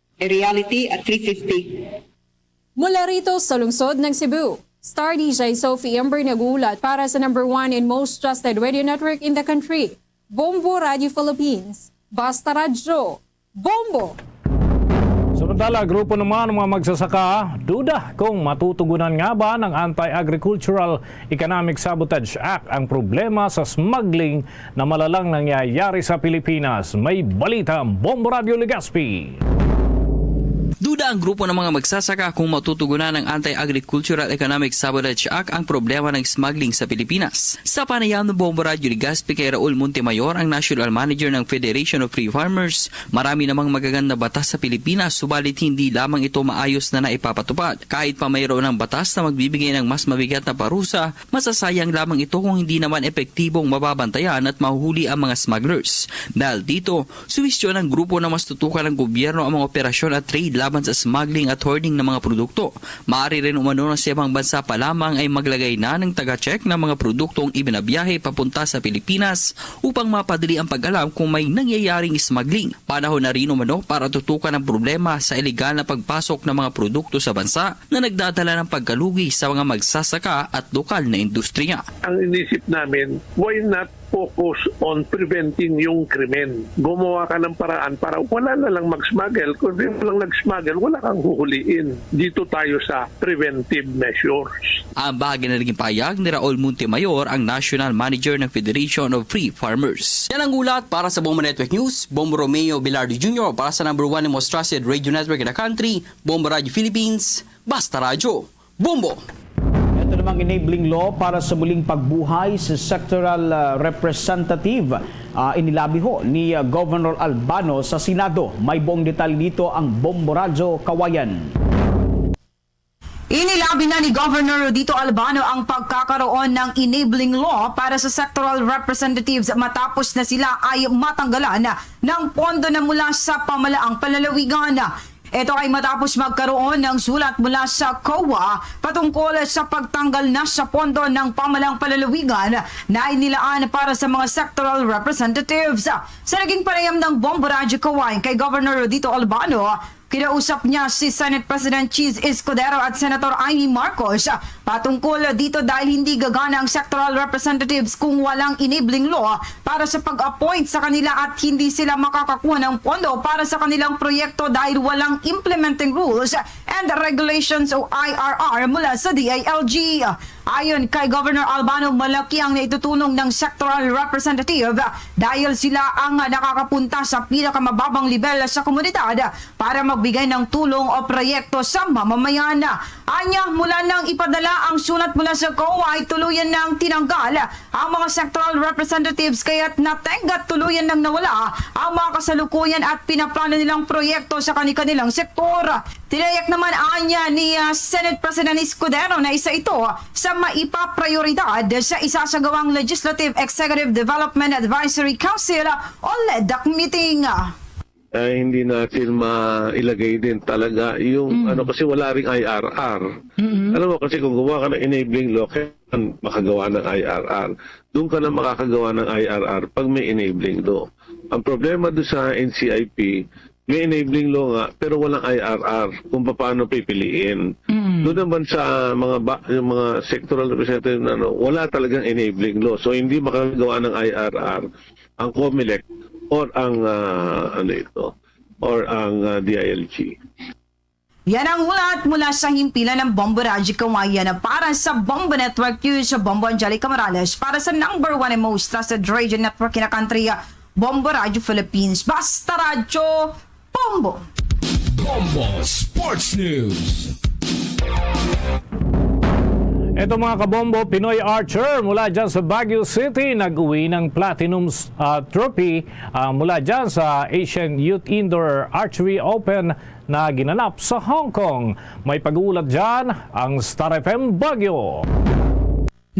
a reality at 3:50.
Mula rito sa lungsod ng Cebu, Star DJ Sophie Ember nagulat para sa number 1 and most trusted radio network in the country, Bombo Radio Philippines. Basta Radyo, Bombo!
Samantala, grupo naman ng mga magsasaka, duda kung matutugunan nga ba ng Anti-Agricultural Economic Sabotage Act ang problema sa smuggling na malalang nangyayari sa Pilipinas. May balita ang Bombo Radio Legazpi.
Duda ang grupo ng mga magsasaka kung matutugunan ng Anti-Agricultural Economic Sabotage Act ang problema ng smuggling sa Pilipinas. Sa panayam ng Bombo Radio Legazpi kay Raul Montemayor, ang National Manager ng Federation of Free Farmers, marami namang magaganda batas sa Pilipinas subalit hindi lamang ito maayos na naipapatupad. Kahit pa mayroon ng batas na magbibigay ng mas mabigat na parusa, masasayang lamang ito kung hindi naman epektibong mababantayan at mahuhuli ang mga smugglers. Dahil dito, suwisyon ng grupo na mas tutukan ng gobyerno ang mga operasyon at trade laban sa smuggling at hoarding ng mga produkto. Maaari rin umano na sa ibang bansa pa lamang ay maglagay na ng taga-check ng mga produktong ibinabiyahe papunta sa Pilipinas upang mapadali ang pag-alam kung may nangyayaring smuggling. Panahon na rin umano para tutukan ang problema sa ilegal na pagpasok ng mga produkto sa bansa na nagdadala ng pagkalugi sa mga magsasaka at lokal na industriya.
Ang inisip namin, why not focus on preventing yung krimen? Gumawa ka ng paraan para wala na lang mag-smuggle. Kung di mo lang nag-smuggle, wala kang huhuliin. Dito tayo sa preventive measures.
Ang bahagi na naging payag ni Raul Montemayor, ang National Manager ng Federation of Free Farmers. Yan ang ulat para sa Bombo Network News. Bombo Romeo Bilardo Jr. para sa number 1 and most trusted radio network in the country, Bombo Radio Philippines, Basta Radyo, Bombo!
Ito namang enabling law para sa muling pagbuhay sa sectoral representative. Inilabi ho ni Governor Albano sa Senado. May buong detalye dito ang Bombo Radyo Kawayan.
Inilabi na ni Governor Rodito Albano ang pagkakaroon ng enabling law para sa sectoral representatives matapos na sila ay matanggalan ng pondo na mula sa pamalaang palalawigan. Ito ay matapos magkaroon ng sulat mula sa COA patungkol sa pagtanggal na sa pondo ng pamalang palalawigan na inilaan para sa mga sectoral representatives. Sa naging panayam ng Bombo Radio Kawayan kay Governor Rodito Albano, kinausap niya si Senate President Cheese Escudero at Senator Amy Marcos patungkol dito dahil hindi gagana ang sectoral representatives kung walang enabling law para sa pag-appoint sa kanila at hindi sila makakakuha ng pondo para sa kanilang proyekto dahil walang implementing rules and regulations o IRR mula sa DILG. Ayon kay Governor Albano, malaki ang naitutulong ng sectoral representative dahil sila ang nakakapunta sa pinakamababang level sa komunidad para magbigay ng tulong o proyekto sa mamamayan. Anya, mula nang ipadala ang sulat mula sa COA ay tuluyan nang tinanggal ang mga sectoral representatives kaya't natengat tuluyan nang nawala ang mga kasalukuyan at pinaplano nilang proyekto sa kanilang sektor. Tinayak naman anya ni Senate President Escudero na isa ito sa maipaprioridad sa isasagawang Legislative Executive Development Advisory Council o LEDAC meeting.
Hindi natin mailagay din talaga yung kasi wala ring IRR. Alam mo kasi kung gumawa ka ng enabling law, kailangan makagawa ng IRR. Doon ka na makakagawa ng IRR pag may enabling law. Ang problema doon sa NCIP, may enabling law nga pero walang IRR kung paano pipiliin. Doon naman sa yung mga sectoral representative na wala talagang enabling law. So hindi makagawa ng IRR ang COMELEC or ang DILG.
Yan ang ulat mula sa himpilan ng Bombo Radio Kawayan para sa Bombo Network News sa Bombo Angelica Morales para sa number 1 and most trusted radio network in the country, Bombo Radio Philippines. Basta Radyo, Bombo!
Bombo Sports News.
Ito mga kabombo, Pinoy Archer mula dyan sa Baguio City nag-uwi ng Platinum Trophy mula dyan sa Asian Youth Indoor Archery Open na ginanap sa Hong Kong. May pag-uulat dyan ang Star FM Baguio.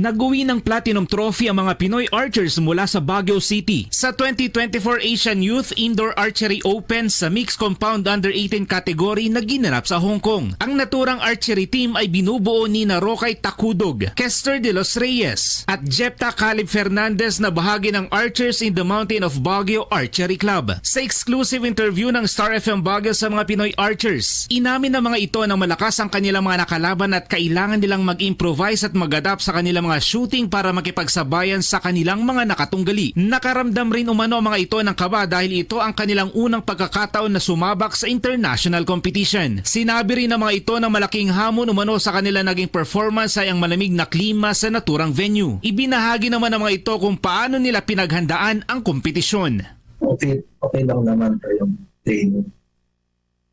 Nag-uwi ng Platinum Trophy ang mga Pinoy archers mula sa Baguio City sa 2024 Asian Youth Indoor Archery Open sa Mixed Compound Under-18 category na ginanap sa Hong Kong. Ang naturang archery team ay binubuo ni Rokay Takudog, Kester de los Reyes at Jepta Calib Fernandez na bahagi ng Archers in the Mountain of Baguio Archery Club. Sa exclusive interview ng Star FM Baguio sa mga Pinoy archers, inamin ng mga ito na malakas ang kanilang mga nakalaban at kailangan nilang mag-improvise at mag-adapt sa kanilang mga shooting para makipagsabayan sa kanilang mga nakatunggali. Nakaramdam rin umano ang mga ito ng kaba dahil ito ang kanilang unang pagkakataon na sumabak sa international competition. Sinabi rin ng mga ito na malaking hamon umano sa kanila naging performance ay ang malamig na klima sa naturang venue. Ibinahagi naman ng mga ito kung paano nila pinaghandaan ang kompetisyon.
Okay lang naman yung training.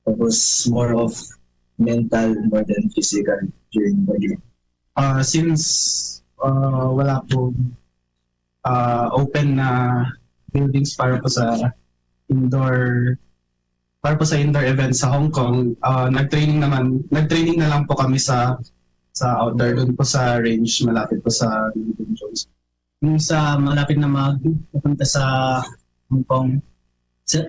Tapos more of mental more than physical during the game. Since wala po open na buildings para po sa indoor event sa Hong Kong, nag-training na lang po kami sa outdoor doon po sa range malapit po sa Milton Jones. Yung sa malapit na magpunta sa Hong Kong,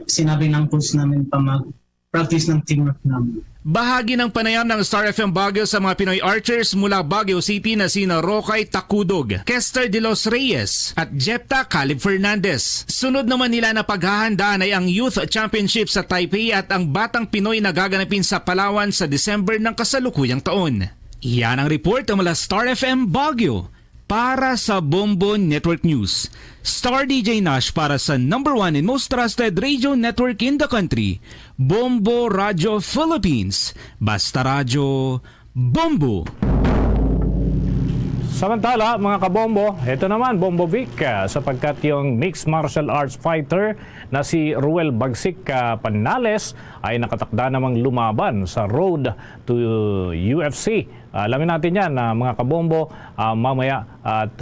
sinabi ng coach namin pa mag-practice ng teamwork namin.
Bahagi ng panayam ng Star FM Baguio sa mga Pinoy archers mula Baguio City na sina Rokay Takudog, Kester de los Reyes at Jepta Calib Fernandez. Sunod naman nila na paghahandaan ay ang Youth Championship sa Taipei at ang Batang Pinoy na gaganapin sa Palawan sa December ng kasalukuyang taon. Iyan ang report mula Star FM Baguio. Para sa Bombo Network News, Star DJ Nash para sa #1 and most trusted radio network in the country, Bombo Radio Philippines. Basta Radyo, Bombo!
Samantala, mga kabombo, ito naman, Bombo Vic, sapagkat yung mixed martial arts fighter na si Ruel Bagsik Panales ay nakatakda namang lumaban sa road to UFC. Alamin natin yan, mga kabombo, mamaya. At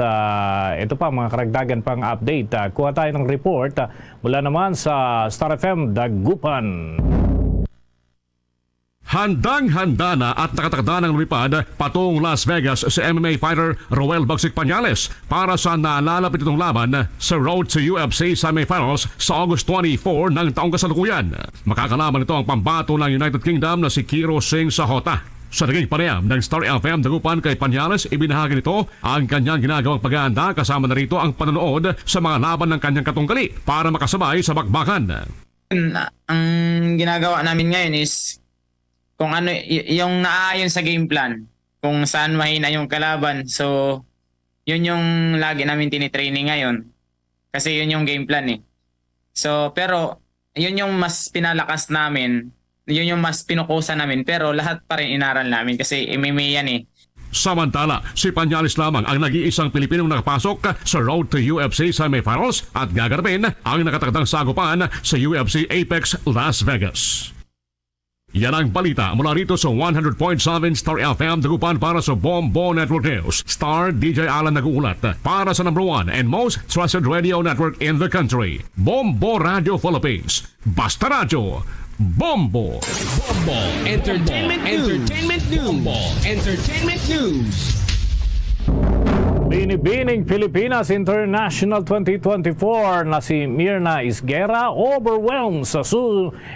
ito pa, mga karagdagan pang update. Kuha tayo ng report mula naman sa Star FM Dagupan.
Handang-handa na at nakatakda ng lumipad patungong Las Vegas si MMA fighter Ruel Bagsik Panales para sa nalalapit itong laban sa Road to UFC Semifinals sa August 24 ng taong kasalukuyan. Makakalaban ito ang pambato ng United Kingdom na si Kiro Singh Sahota. Sa naging panayam ng Star FM Dagupan kay Panales, ibinahagi nito ang kanyang ginagawang paghahanda kasama na rito ang panonood sa mga laban ng kanyang katunggali para makasabay sa bakbakan.
Ang ginagawa namin ngayon is kung ano yung naaayon sa game plan, kung saan mahina yung kalaban. So, yun yung lagi namin tinitraining ngayon. Kasi yun yung game plan eh. So, pero yun yung mas pinalakas namin, yun yung mas pinukusan namin, pero lahat pa rin inaral namin kasi MMA yan eh.
Samantala, si Panales lamang ang nag-iisang Pilipinong nakapasok sa Road to UFC Semifinals at gaganapin ang nakatakdang sagupan sa UFC Apex Las Vegas. Yan ang balita mula rito sa 100.7 Star FM Dagupan para sa Bombo Network News. Star DJ Alan nag-uulat para sa #1 and most trusted radio network in the country. Bombo Radio Philippines. Basta Radyo, Bombo!
Bombo Entertainment News.
Binibining Pilipinas International 2024 na si Mirna Isguera overwhelmed sa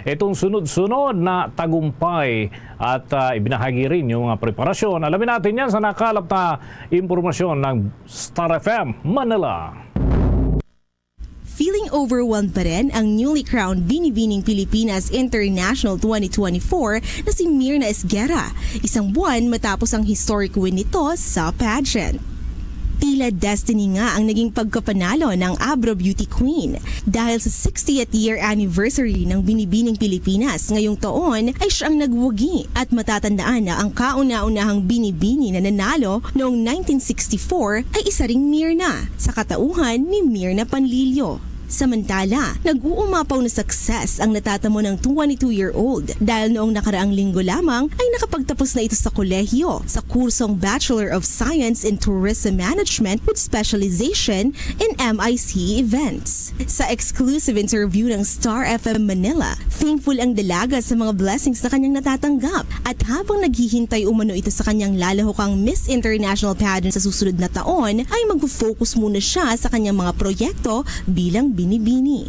itong sunod-sunod na tagumpay at ibinahagi rin yung preparasyon. Alamin natin yan sa nakalap na impormasyon ng Star FM Manila.
Feeling overwhelmed pa rin ang newly crowned Binibining Pilipinas International 2024 na si Mirna Isguera, isang buwan matapos ang historic win nito sa pageant. Tila destiny nga ang naging pagkapanalo ng Abra Beauty Queen dahil sa 60th year anniversary ng Binibining Pilipinas ngayong taon ay siyang nagwagi at matatandaan na ang kauna-unahang binibini na nanalo noong 1964 ay isa ring Mirna sa katauhan ni Mirna Panlilio. Samantala, nag-uumapaw na success ang natatamo ng 22-year-old dahil noong nakaraang linggo lamang ay nakapagtapos na ito sa kolehiyo sa kursong Bachelor of Science in Tourism Management with specialization in MIC events. Sa exclusive interview ng Star FM Manila, thankful ang dalaga sa mga blessings na kanyang natatanggap at habang naghihintay umano ito sa kanyang lalahokang Miss International pageant sa susunod na taon ay mag-focus muna siya sa kanyang mga proyekto bilang binibini.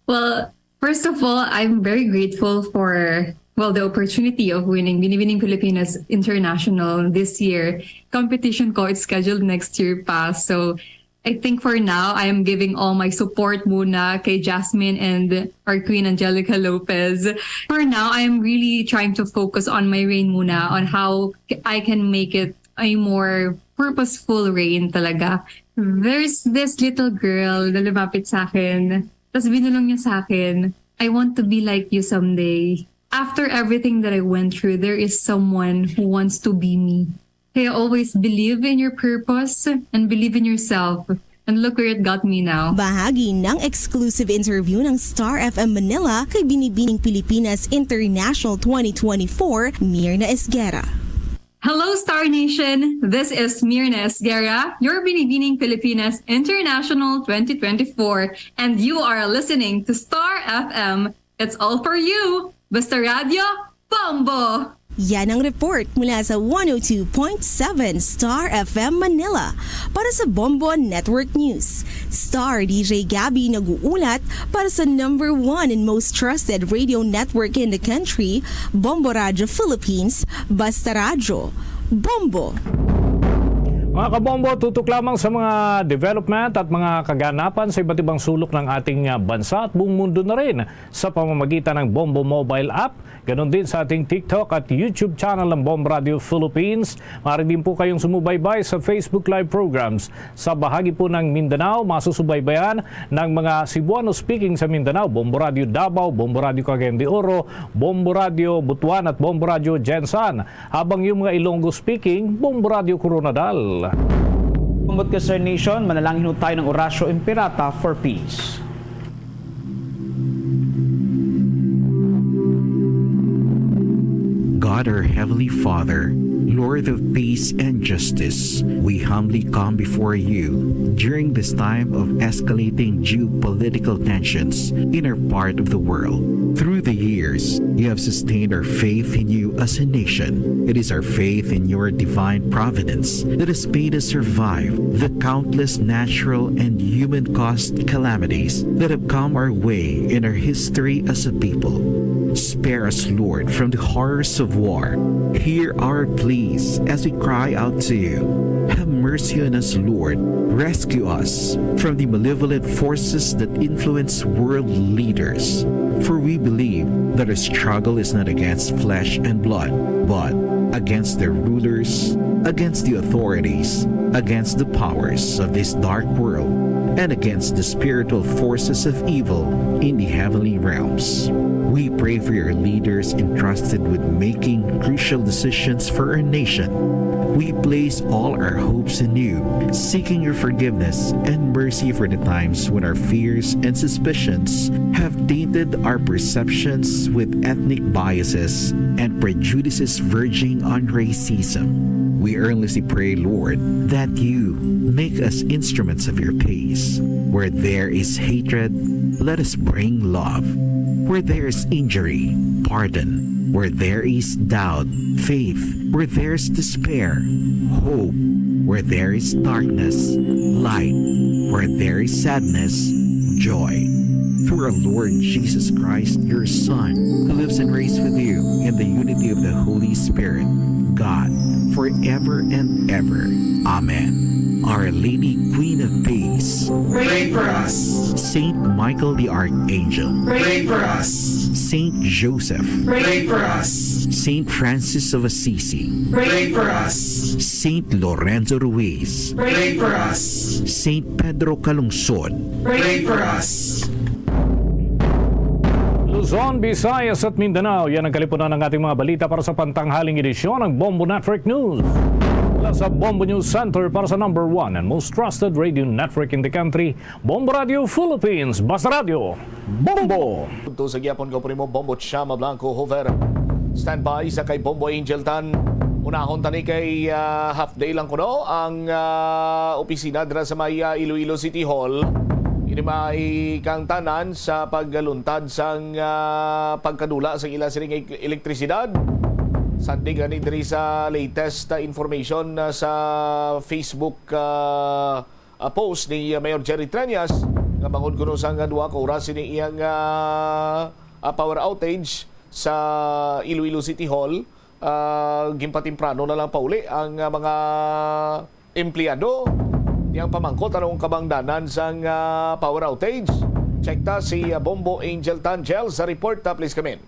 Well, first of all, I'm very grateful for the opportunity of winning Binibining Pilipinas International this year. Competition ko, it's scheduled next year pa. So I think for now, I am giving all my support muna kay Jasmine and our Queen Angelica Lopez. For now, I am really trying to focus on my reign muna, on how I can make it a more purposeful reign talaga. There's this little girl na lumapit sa akin, tapos binulong niya sa akin, I want to be like you someday. After everything that I went through, there is someone who wants to be me. Kaya always believe in your purpose and believe in yourself. And look where it got me now.
Bahagi ng exclusive interview ng Star FM Manila kay Binibining Pilipinas International 2024, Myrna Esguerra.
Hello, Star Nation! This is Myrna Esguerra, your Binibining Pilipinas International 2024, and you are listening to Star FM. It's all for you! Basta Radio, Bombo!
Yan ang report mula sa 102.7 Star FM Manila. Para sa Bombo Network News, Star DJ Gabby nag-uulat para sa number 1 and most trusted radio network in the country, Bombo Radio Philippines, Basta Radio. Bombo!
Mga kabombo, tutok lamang sa mga development at mga kaganapan sa iba't ibang sulok ng ating bansa at buong mundo na rin sa pamamagitan ng Bombo Mobile App. Ganon din sa ating TikTok at YouTube channel ng Bombo Radio Philippines. Maaari din po kayong sumubaybay sa Facebook Live programs. Sa bahagi po ng Mindanao, masusubaybayan ng mga Cebuano speaking sa Mindanao, Bombo Radio Davao, Bombo Radio Cagayan de Oro, Bombo Radio Butuan at Bombo Radio Jensan. Habang yung mga Ilonggo speaking, Bombo Radio Coronadal.
Kumbot ka, Sir Nation, manalangin ho tayo ng Orasyo Imperata for Peace.
God, our Heavenly Father, Lord of peace and justice, we humbly come before you during this time of escalating geopolitical tensions in our part of the world. Through the years, you have sustained our faith in you as a nation. It is our faith in your divine providence that has made us survive the countless natural and human-caused calamities that have come our way in our history as a people. Spare us, Lord, from the horrors of war. Hear our pleas as we cry out to you. Have mercy on us, Lord. Rescue us from the malevolent forces that influence world leaders. For we believe that our struggle is not against flesh and blood, but against the rulers, against the authorities, against the powers of this dark world, and against the spiritual forces of evil in the heavenly realms. We pray for your leaders entrusted with making crucial decisions for our nation. We place all our hopes in you, seeking your forgiveness and mercy for the times when our fears and suspicions have tainted our perceptions with ethnic biases and prejudices verging on racism. We earnestly pray, Lord, that you make us instruments of your peace. Where there is hatred, let us bring love. Where there is injury, pardon. Where there is doubt, faith. Where there is despair, hope. Where there is darkness, light. Where there is sadness, joy. Through our Lord Jesus Christ, your Son, who lives and reigns with you in the unity of the Holy Spirit, God, forever and ever. Amen. Our Lady, Queen of Peace,
pray for us.
Saint Michael the Archangel,
pray for us.
Saint Joseph,
pray for us.
Saint Francis of Assisi,
pray for us.
Saint Lorenzo Ruiz,
pray for us.
Saint Pedro Calungsod,
pray for us.
Luzon, Visayas at Mindanao, yan ang kalipunan ng ating mga balita para sa pantanghaling edisyon ng Bombo Network News. Mula sa Bombo News Center para sa number 1 and most trusted radio network in the country, Bombo Radio Philippines. Basta Radio, Bombo!
Ito sa gyapon ko primo Bombo Chama Blanco Hover. Standby sa kay Bombo Angel Tan. Unahon tani kay half day lang kuno ang opisina dira sa may Iloilo City Hall. Ini may kang tanan sa paggaluntad sang pagkadula sa ila siring elektrisidad. Sandi gani diri sa latest information sa Facebook post ni Mayor Jerry Treñas nga bangod kuno sang 2 ka oras ini iyang power outage sa Iloilo City Hall. Gimpatimprano na lang pauli ang mga empleyado yang pamangkot anong kabangdanan sang power outage. Check ta si Bombo Angel Tangel sa report. Please come in.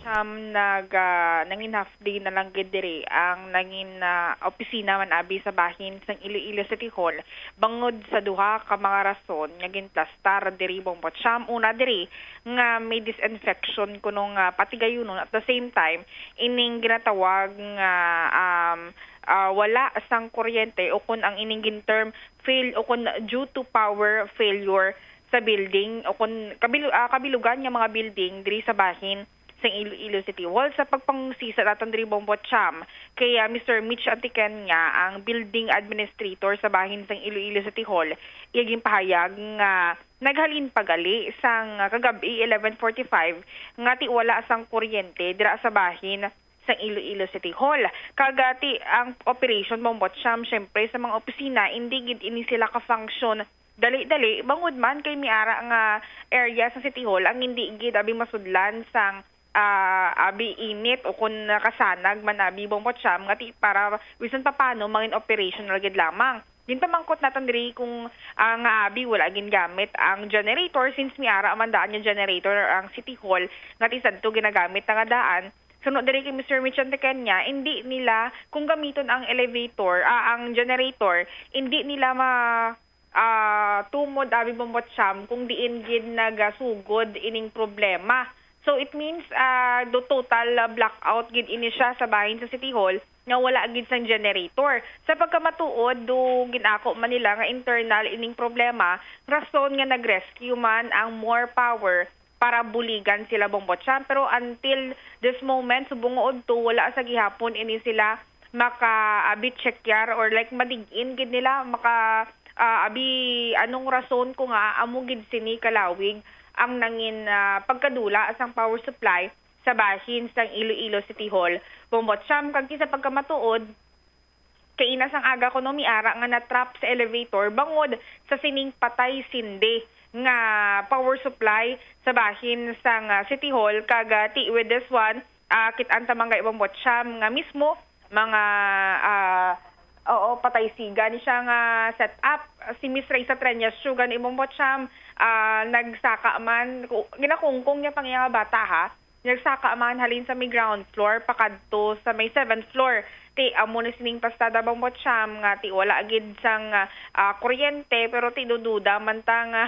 Nangin half day na lang gid diri ang nangin opisina man abi sa bahin sang Iloilo City Hall bangod sa duha ka mga rason nga ginplastar diri Bombo Cham. Una diri nga may disinfection kuno nga patigayunon at the same time ining ginatawag nga wala sang kuryente o kun ang ining term fail o kun due to power failure sa building o kun kabilugan nga mga building diri sa bahin sa Iloilo City Hall. Sa pagpangusisa natin diri Bombo Cham kay Mr. Mitch Antiken nga ang building administrator sa bahin sa Iloilo City Hall iyaging pahayag nga naghalin pagali sang kagabi 11:45 nga ti wala sang kuryente dira sa bahin sa Iloilo City Hall. Kagati ang operation Bombo Cham syempre sa mga opisina hindi gid ini sila ka-function dali-dali bangod man kay miara nga area sa City Hall ang hindi gid abi masudlan sang abi init o kung nakasanag man abi Bombo Cham nga ti para bisan pa paano mangin operational gid lamang. Din pamangkot natin diri kung nga abi wala gin gamit ang generator since miara man daan yung generator ang City Hall nga ti sadto ginagamit nga daan. Sunod diri kay Mr. Mitch Antiken niya, hindi nila kung gamiton ang elevator, ang generator, hindi nila tumod abi Bombo Cham kung diin gid nagasugod ining problema. So it means do total blackout gid ini siya sa bahin sa City Hall nga wala gid sang generator. Sa pagkamatuod do ginako man nila nga internal ining problema, rason nga nagrescue man ang more power para buligan sila Bombo Cham. Pero until this moment subungod to wala sa gihapon ini sila maka-abi check-yar or like madig-in gid nila maka abi anong rason ko nga amo gid sini kalawig ang nangin pagkadula sang power supply sa bahin sang Iloilo City Hall. Bombo Cham kag sa pagkamatuod kay inas ang aga kuno miara nga na-trap sa elevator bangod sa sining patay sindi nga power supply sa bahin sang City Hall. Kagati with this one kit-an ta mga Bombo Cham nga mismo mga patay siga ni siya nga set up si Miss Raiza Treñas Sugan Bombo Cham nagsaka man ginakungkong niya pang nga bata ha nagsaka man halin sa may ground floor pakadto sa may 7th floor ti amo ni sining pastada Bombo Cham nga ti wala gid sang kuryente pero ti dududa man ta nga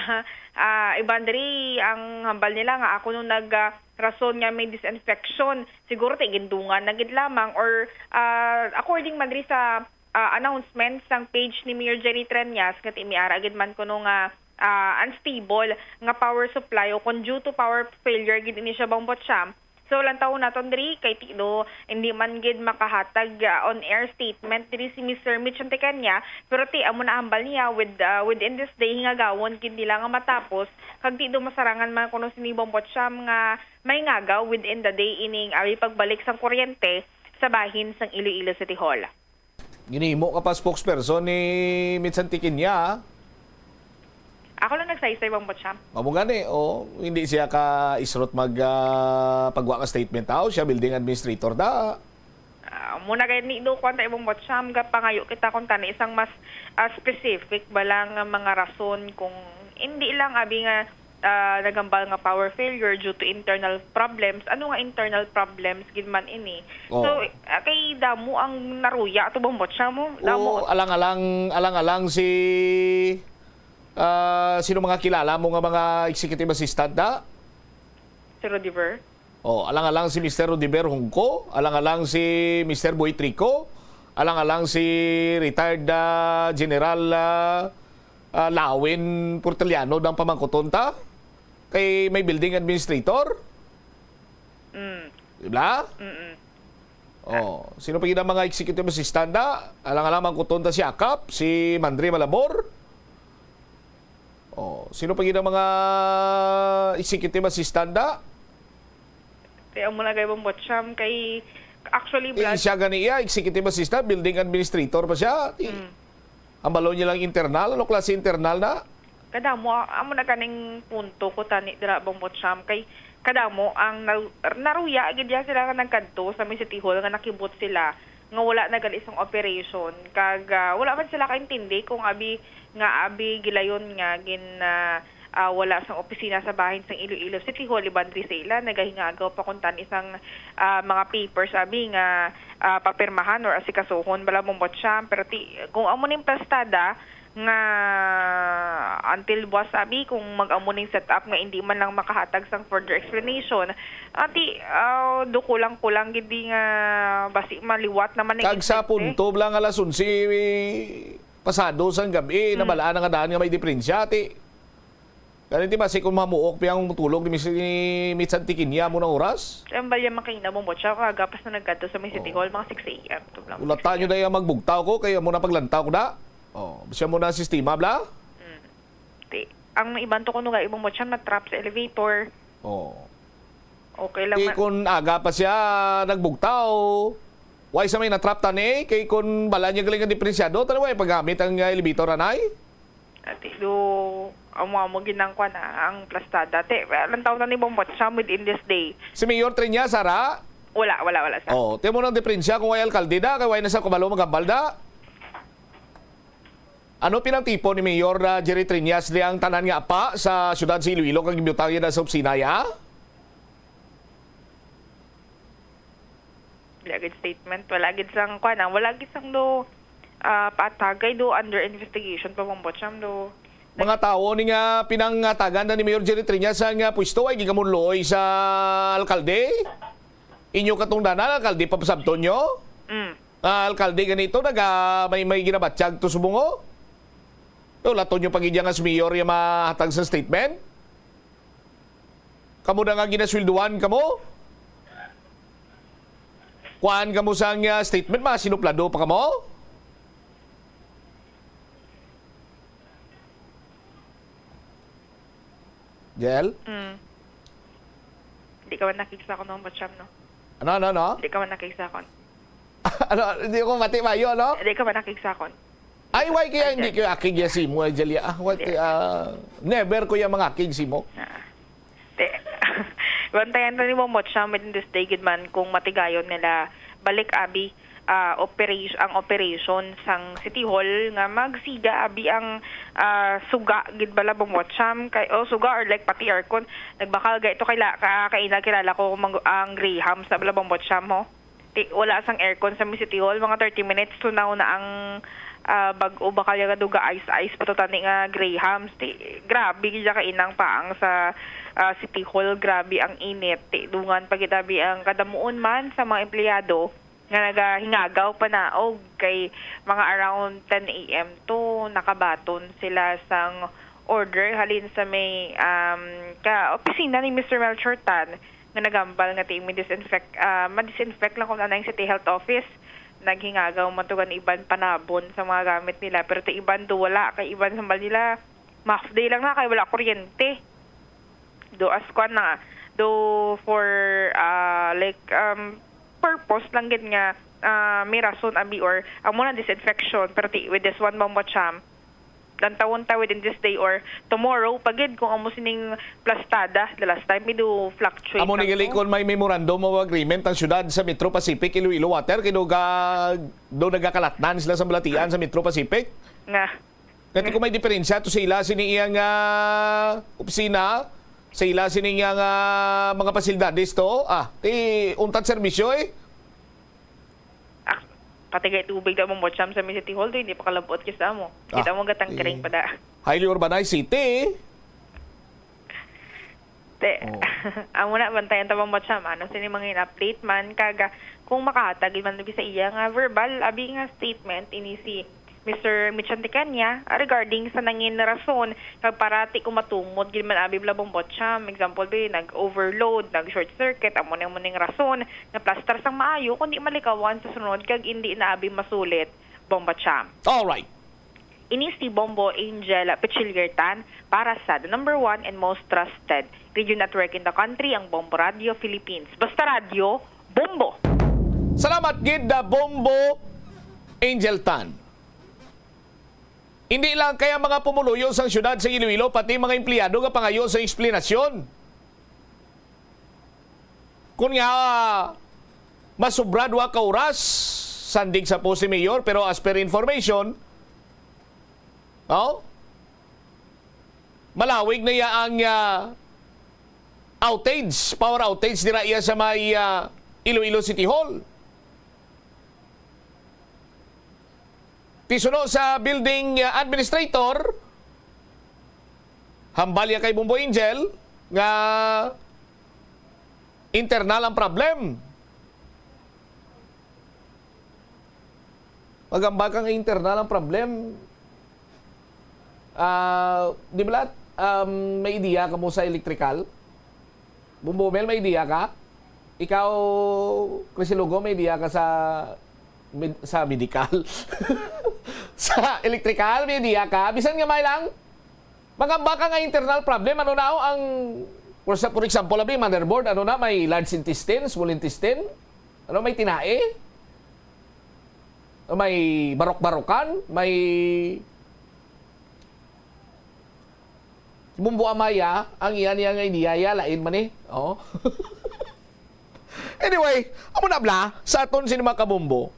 ibandri ang hambal nila nga ako nung rason nga may disinfection siguro ti gindungan na gid lamang or according man diri sa announcement sang page ni Mayor Jerry Treñas nga ti miara gid man kuno nga unstable nga power supply o kung due to power failure gid ini siya Bombo Cham. So lang taon naton diri kay tilo hindi man gid makahatag on air statement diri si Mr. Mitch Antiken niya pero ti amo na ambal niya within this day hingagawon gid nila nga matapos kag ti do masarangan man kuno sini Bombo Cham nga may ngagaw within the day ining abi pagbalik sang kuryente sa bahin sang Iloilo City Hall.
Ginimo ka pa spokesperson ni Mitch Antiken niya.
Ako lang nagsaysay Bombo Cham.
Amo gani hindi siya ka isrot pagwa ka statement tao siya building administrator da.
Muna kay ni do kwanta Bombo Cham ga pangayo kita kun tani isang mas specific balang mga rason kung hindi lang abi nga nagambal nga power failure due to internal problems. Ano nga internal problems gid man ini. So kay damo ang naruya to Bombo Cham mo. Damo
alang-alang si sino mga kilala mo nga mga executive assistant da?
Si Rodiver.
Alang-alang si Mr. Rodiver Hungko, alang-alang si Mr. Boy Trico, Alang-alang si retired General Lawin Porteliano ng pamangkuton ta kay may building administrator. Diba? Sino pa yun ang mga executive assistant da? Alang-alang mangkuton ta si Akap, si Mandre Malabor. Sino pa yun ang mga executive assistant da?
Kaya mo na kayo Bombotsyam kay actually
Siya ganiya, executive assistant, building administrator pa siya. Ang balo niya lang internal. Ano klase internal na?
Kadamo amo na kaning punto ko tani dira Bombotsyam kay kadamo ang naruya gid sila nga nagkadto sa City Hall nga nakibot sila nga wala na gali isang operation kag wala man sila kaintindi kung abi gilayon nga wala sang opisina sa bahin sang Iloilo City Hall iban diri sa ila nagahingagaw pa kuntan isang mga papers abi nga papirmahan or asikasuhon bala Bombotsyam pero kung amo ning plastada nga until buwas sabi kung mag-amo ning setup nga hindi man lang makahatag sang further explanation kulang gidi nga basi maliwat naman
kag sa punto lang alas 11 pasado sang gabi nabalaan nga daan nga may diferensya ganito ba si kung mamuok piyang tulog ni Mitsan Tikinya mo ng oras
ang balya makina mo siya kagapas na nagkadto sa may City Hall mga 6 a.m.
ulatan nyo na yung magbugtaw ko kaya muna paglantaw ko na siya muna sistema bla
ang iban to ko nga ibang mo siya na-trap sa elevator okay lang
kung aga pa siya nagbugtaw why sa may na-trap tani kay kung bala niya galing ang diferensyado tanong paggamit ang elevator anay
mo ginang kwa na ang plastada ilang taon na ni Bombotsyam within this day
si Mayor Trinya Sara
wala sa
tiyan mo ng diferensya kung ay alkalde da kay why na sa kumalo magambal da. Ano pinantipo ni Mayor Jerry Triñas di ang tanan nga pa sa siyudad sa Iloilo kag gibutang na sa opisina ya?
Wala gid statement, wala gid sang kuan, wala gid sang do patagay do under investigation pa Bombotsyam do.
Mga tao ni nga pinangatagan na ni Mayor Jerry Triñas ang pwesto ay gigamunloy sa alkalde. Inyo katungdanan alkalde pa pasabton nyo? Alkalde ganito may ginabatsyag to subungo? Lato nyo pagidya nga si Mayor yung mahatag sa statement? Kamu na nga ginaswilduan kamo? Kuhaan kamo sa statement, sinuplado pa kamo? Jel?
Hindi ka man nakikisa ko ng Bombotsyam, no?
Ano?
Hindi ka man nakikisa ko.
Hindi ko mati mayo, no?
Hindi ka man nakikisa ko.
Ay, why kaya hindi ko akig si mo, Jelia? Never ko yung mga akig si mo.
Bantayan na ni Bombotsyam within this day, good man, kung matigayon nila balik abi ang operation sang City Hall nga magsiga abi ang suga gid bala Bombotsyam kay suga or like pati aircon nagbakal ga ito kilala ko ang Graham sa bala Bombotsyam ho. Wala sang aircon sa City Hall mga 30 minutes to now na ang bag-o bakal nga duga ice patutani nga Grahams grabe gid ka inang paang sa City Hall grabe ang init dungan pagitabi ang kadamuon man sa mga empleyado nga nagahingagaw pa na kay mga around 10 a.m. to nakabaton sila sang order halin sa may opisina ni Mr. Melchor Tan nga nagambal nga ma-disinfect lang kung ano yung City Health Office naghingagaw matugan iban panabon sa mga gamit nila pero iban do wala kay iban sa nila half day lang na kay wala kuryente do askuan na do for purpose lang gid nga may rason abi or ang muna disinfection pero with this one Bombotsyam dan tawon-ta within this day or tomorrow pagid kung amo sining plastada the last time we do fluctuate
amo ni gilikon may memorandum of agreement ang syudad sa Metro Pacific Iloilo Water kay do nagakalatnan sila sa balatian sa Metro Pacific
nga
kati kung may diferensya to sa ila sini iyang opisina sa ila sini iyang mga pasilidades to untat serbisyo
patigay tubig da mong Bombotsyam sa City Hall hindi pa kalabot kisa mo. Kita mo gatang kering pada.
Highly urbanized city.
Amo na bantayan ta bang Botcham, ano sini mga update man kaga kung makahatag man labi sa iya nga verbal abi nga statement ini si Mr. Michantikanya regarding sa nangin rason kag parati ko matumod gid man abi blabong Botcham, example be nag-overload, nag-short circuit amo nang muning rason na plaster sang maayo kundi malikawan sa sunod kag hindi na abi masulit bong Botcham.
All right.
Ini si Bombo Angel Pichiliertan para sa the number 1 and most trusted radio network in the country, ang Bombo Radio Philippines. Basta radio, Bombo!
Salamat gid da Bombo Angel Tan. Hindi lang kaya mga pumuluyo sa syudad sa Iloilo, pati mga empleyado nga pangayo sa eksplanasyon. Kung nga masubra dua ka oras, sandig sa po si Mayor, pero as per information, malawig na iya ang outage, power outage dira iya sa may Iloilo City Hall. Tisuno sa building administrator, hambal ya kay Bombo Angel nga internal ang problem. Magambal kang internal ang problem. Di ba lahat, may idea ka mo sa electrical? Bumbomel, may idea ka? Ikaw, Chris Lugo, may idea ka sa medical? Sa electrical, may idea ka? Bisan nga may lang, magamba ka nga internal problem. Ano na ang, for example, motherboard, ano na, may large intestine, small intestine? Ano, may tinae? May barok-barokan? May Bumbo Amaya, ang iyan nga idea, lain man eh. Oh. Anyway, amo na bla, sa aton sinima ka Bumbo.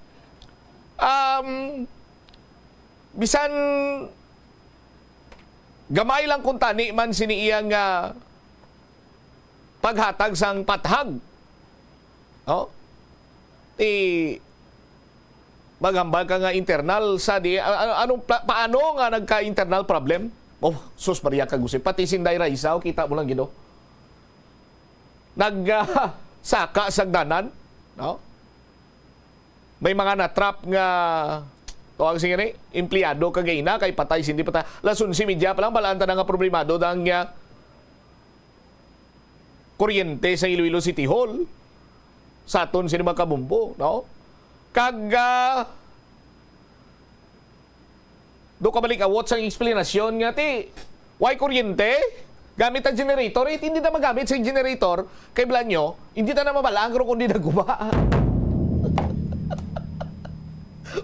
Bisan gamay lang kung tani man siniiyang paghatag sang pathag. Oh. Magambal ka nga internal sa di paano nga nagka-internal problem? Oh, sus Maria Kagusip. Pati Sinday Raisaw, kita mo lang gino. Saka sagdanan. No? May mga natrap nga tawag siya ni, empleyado kagayna, kay patay, hindi patay. Lasun si media pa lang, balanta na nga problemado dang kuryente sa Iloilo City Hall. Sa aton sino magkabumbo. No? Do ka balik awot sa explanation nga ti why kuryente gamit ang generator hindi na magamit sa generator kay Blanyo hindi na mabalangro kundi naguma.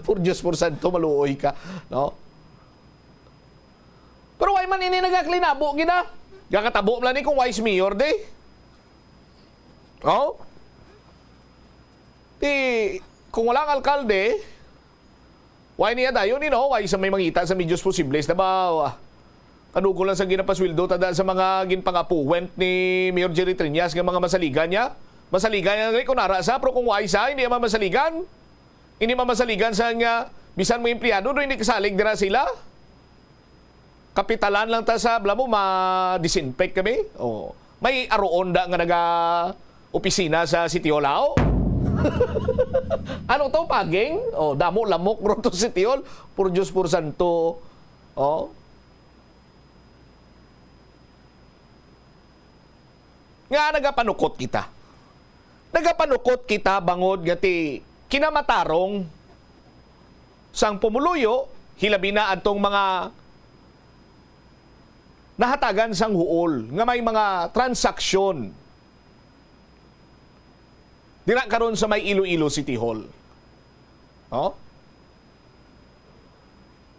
For Diyos por santo maluoy ka, no? Pero why man ini nagaklinabo gina gakatabo man ni kung wise mayor de. Oh? Kung walang alkalde, why niya dayon ni no? Why sa may mangita sa medyos posibles na ba? Kanugo lang sa ginapaswildo tada sa mga ginpangapuwent ni Mayor Jerry Triñas ng mga masaligan niya. Masaligan niya kung narasa, pero kung why sa hindi naman masaligan. Hindi naman masaligan sa nga bisan mo empleyado do hindi kasalig dira sila. Kapitalan lang ta sa blamo ma-disinfect kami. Oh, may aroon da nga naga opisina sa City Hall. Ano to paging? Oh, damo lamok ro to City Hall. Por Diyos por santo. Oh. Nga nagapanukot kita. Nagapanukot kita bangod gati kinamatarong sang pumuluyo hilabi na adtong mga nahatagan sang huol nga may mga transaksyon dira karon sa may Iloilo City Hall. Oh?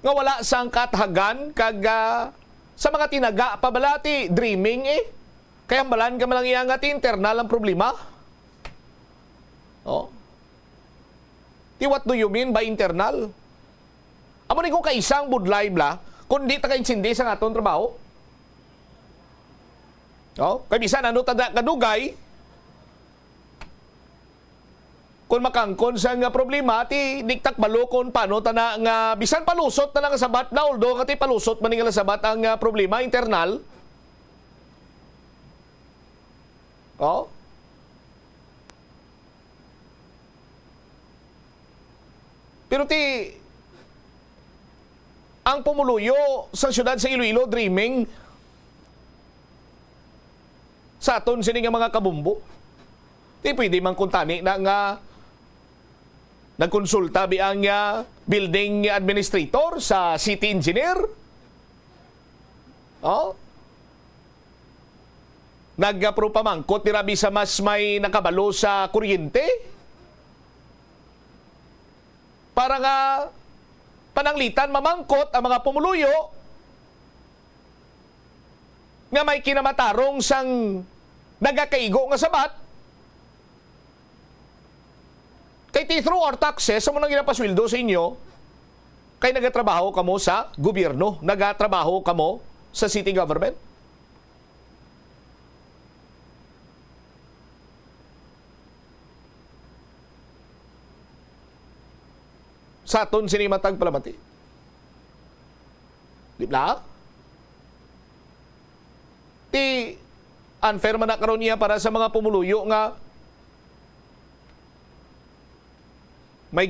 Nga wala sang kathagan kag sa mga tinaga pabalati dreaming kaya balan ka malang iyang ati internal ang problema. Oh. What do you mean by internal? Amo ni kung kaisang budlay bla kundi ta kaintindi sa aton trabaho. Oh, kay bisan ano tada kadugay kung makangkon sa nga problema ti diktak balokon paano tana nga bisan palusot na lang sabat na although nga ti palusot man nga sabat ang problema internal Oh. Pero ang pumuluyo sa syudad sa Iloilo, dreaming sa aton sini nga mga kabumbo. Pwede man kuntani na nga nagkonsulta biang building administrator sa city engineer. Oh. Nag-approve pamangkot ni Rabi sa mas may nakabalo sa kuryente. Para nga pananglitan mamangkot ang mga pumuluyo nga may kinamatarong sang nagakaigo nga sabat. Kay through our taxes, sa munang ginapasweldo sa inyo, kay nagatrabaho kamo sa gobyerno, nagatrabaho kamo sa city government. Sa aton sinimatag palamati. Di ba? Unfair man na karon niya para sa mga pumuluyo nga may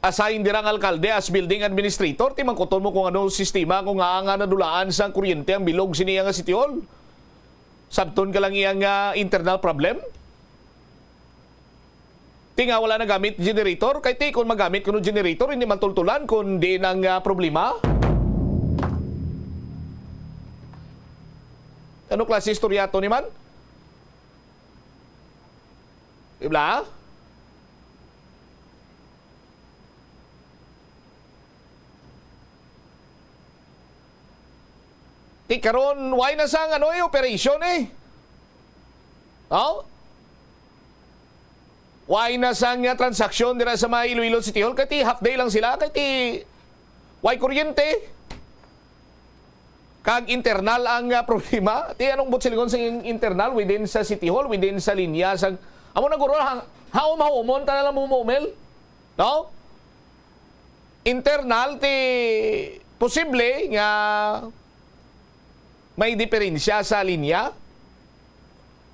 assign dirang alkalde as building administrator. Mangkuton mo kung ano sistema kung nga nadulaan sa kuryente ang bilog siniya nga City Hall. Sabton ka lang iyang internal problem. Nga wala na gamit generator, kay kung magamit kuno generator, hindi man tultulan kung di nang problema. Ano klase istorya to ni man? Ibla? Karon why na sang operation Oh? Why na sang transaksyon dira sa mga Iloilo City Hall? Kaya half day lang sila. Kaya why kuryente? Kag internal ang problema. Anong butsilingon sa internal within sa City Hall, within sa linya. Amo na guro, mahumon, ta na lang mumumil. No? Internal, posible nga may diferensya sa linya.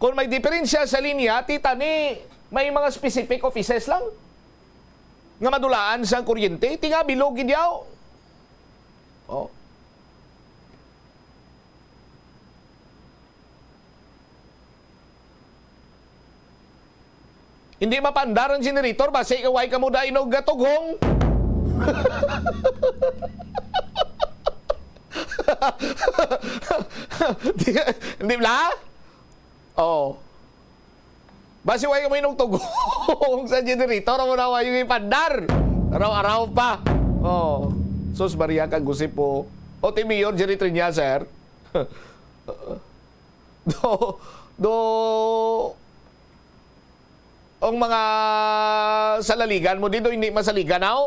Kung may diferensya sa linya, tani may mga specific offices lang nga madulaan sa kuryente. Tinga bilog gidyaw. Oh. Hindi mapandar ang generator base kaway ka mo da inog gatughong. Hindi ba? Oh. Basi way kami nung tugong sa generator, ang muna yung ipandar. Araw-araw pa. Oh. Sus, Maria, kagusip po. O, Mayor, generator niya, sir. Ang mga salaligan mo dito, hindi masaligan ako.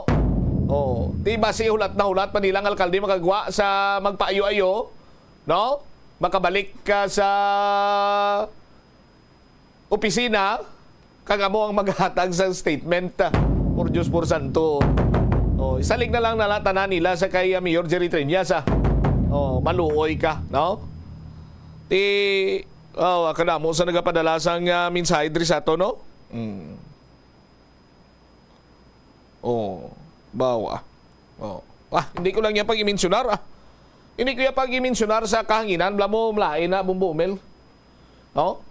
Oh. Basi hulat na hulat, panilang alkalde magagawa sa magpaayo-ayo. No? Makabalik ka sa opisina, kagamo ang maghatag sa statement por Diyos por Santo. Oh, isalig na lang nalatanan nila sa kay Mayor Jerry Triñas. Oh, maluoy ka, no? Kanamo sa nagapadala sang mensahe diri sa to, no? Oh, bawa. Oh. Hindi ko lang yan pag-imensionar. Hindi ko yan pag-imensionar sa kahanginan, blamo mlain na bumbumel. No?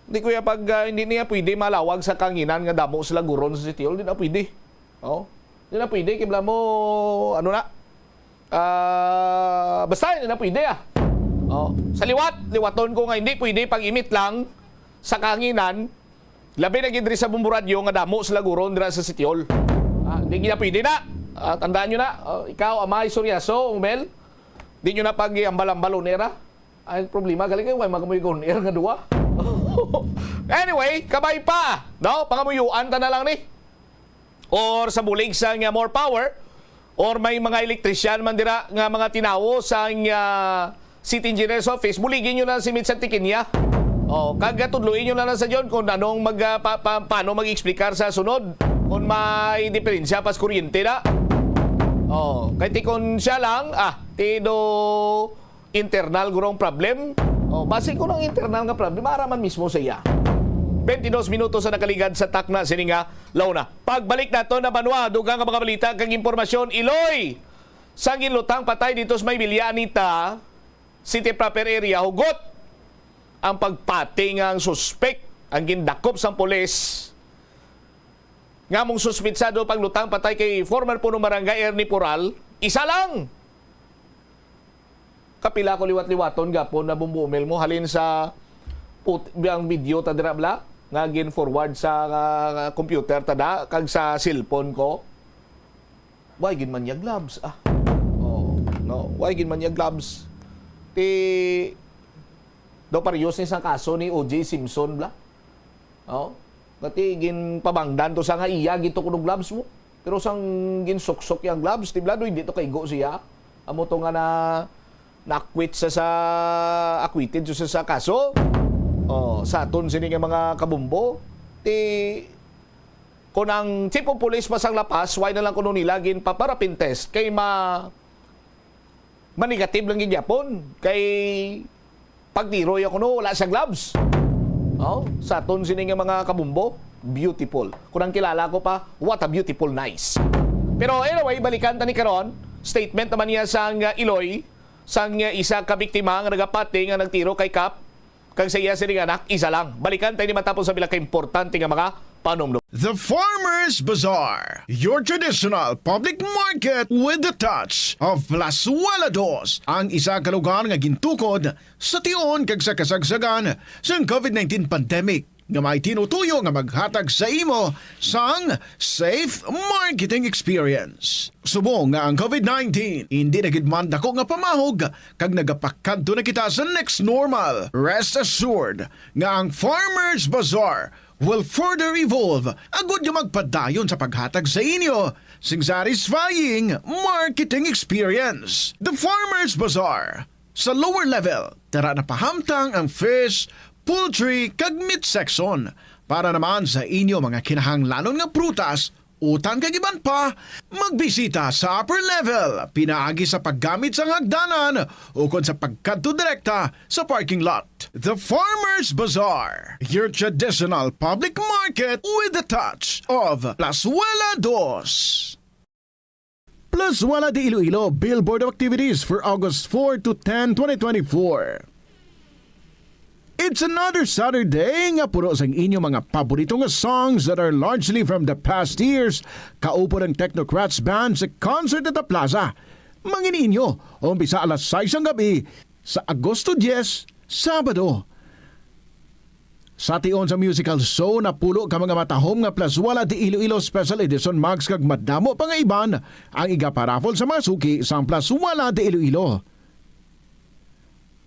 Hindi ko ya hindi niya pwede malawag sa kanginan nga damo sila guron sa City Hall. Hindi na pwede. Oh. Hindi na pwede. Kibla mo, basta hindi na pwede Oh. Sa liwaton ko nga hindi pwede pag-imit lang sa kanginan. Labi na gidri sa bumburadyo nga damo sila guron dira sa City Hall. Hindi na pwede na. Tandaan nyo na. Ikaw, Amay Suryaso, Umel, hindi nyo na pag-ambal-ambal onera. Ang problema, galing kayo, may magamoy onera nga duwa. Anyway, kabay pa, no? Pangamuyuan ta na lang ni. Or sa bulig sa nga more power, or may mga elektrisyan man dira nga mga tinawo sa City Engineer's Office, buligin nyo na si Mitch Tikinya. Kagatudluin nyo na sa John kung anong paano mag-explicar sa sunod kung may diferensya pas kuryente na. Kahit kung siya lang, tido internal gurong problem. Base ko ng internal nga problema, araman mismo sa iya. 22 minutos sa nakaligad sa takna sininga launa. Pagbalik nato na banwa, dugang nga mga balita kang impormasyon, Iloy! Sang ginlutang patay dito sa Maybilya, Anita, City Proper Area, hugot ang pagpating ang suspect, ang gindakop sa pulis. Nga mong suspitsado paglutang patay kay former punong barangay Ernie Pural, isa lang! Kapila ko liwat-liwaton gapon na bumumil mo halin sa ang video tadira bla nga gin forward sa computer tada kag sa cellphone ko. Why gin man ya gloves? Why gin man ya gloves? Do parehas ni isang kaso ni O.J. Simpson bla. Pati gin pabangdan to sa nga iya gito kuno gloves mo. Pero sang gin sok-sok yang gloves, di bla do hindi to kay go siya. Amo to nga na-acquit sa acquitted sa kaso. Sa aton sini nga mga kabumbo, kung ang chief of police pasang lapas, why na lang kuno nila gin paparapin test kay manigative lang gyapon kay pagtiroy ako no wala sa gloves. Sa aton sini nga mga kabumbo, beautiful. Kung ang kilala ko pa, what a beautiful nice. Pero anyway, balikan ta ni karon, statement naman niya sang Iloy, sang isa ka biktima nga nagapati nga nagtiro kay Kap. Kang sa iya sining anak, isa lang. Balikan tayo ni matapos sa bilang ka-importante nga mga panumdum.
The Farmer's Bazaar, your traditional public market with the touch of Plazuela Dos, ang isa ka lugar nga gintukod sa tion kag sa kasagsagan sa COVID-19 pandemic nga may tinutuyo nga maghatag sa imo sang safe marketing experience. Subong nga ang COVID-19 hindi na gid man dako nga pamahog kag nagapakadto na kita sa next normal. Rest assured nga ang Farmer's Bazaar will further evolve agud nga magpadayon sa paghatag sa inyo sing satisfying marketing experience. The Farmer's Bazaar sa lower level tara na pahamtang ang fish, poultry kag meat section para naman sa inyo mga kinahanglanon nga prutas, utang kag iban pa, magbisita sa upper level pinaagi sa paggamit sa hagdanan o kon sa pagkadto direkta sa parking lot. The Farmer's Bazaar, your traditional public market with the touch of Plazuela Dos. Plazuela de Iloilo Billboard of Activities for August 4 to 10, 2024. It's another Saturday nga puro sang inyo mga paborito nga songs that are largely from the past years. Kaupo ng Technocrats Band sa concert at the Plaza. Mangin inyo, umpisa alas 6 ang gabi sa Agosto 10, Sabado. Sa tion sa musical show na pulo ka mga matahom nga Plazuela de Iloilo Special Edition Mags kag madamo pa nga iban ang igaparafol sa mga suki sa Plazuela de Iloilo.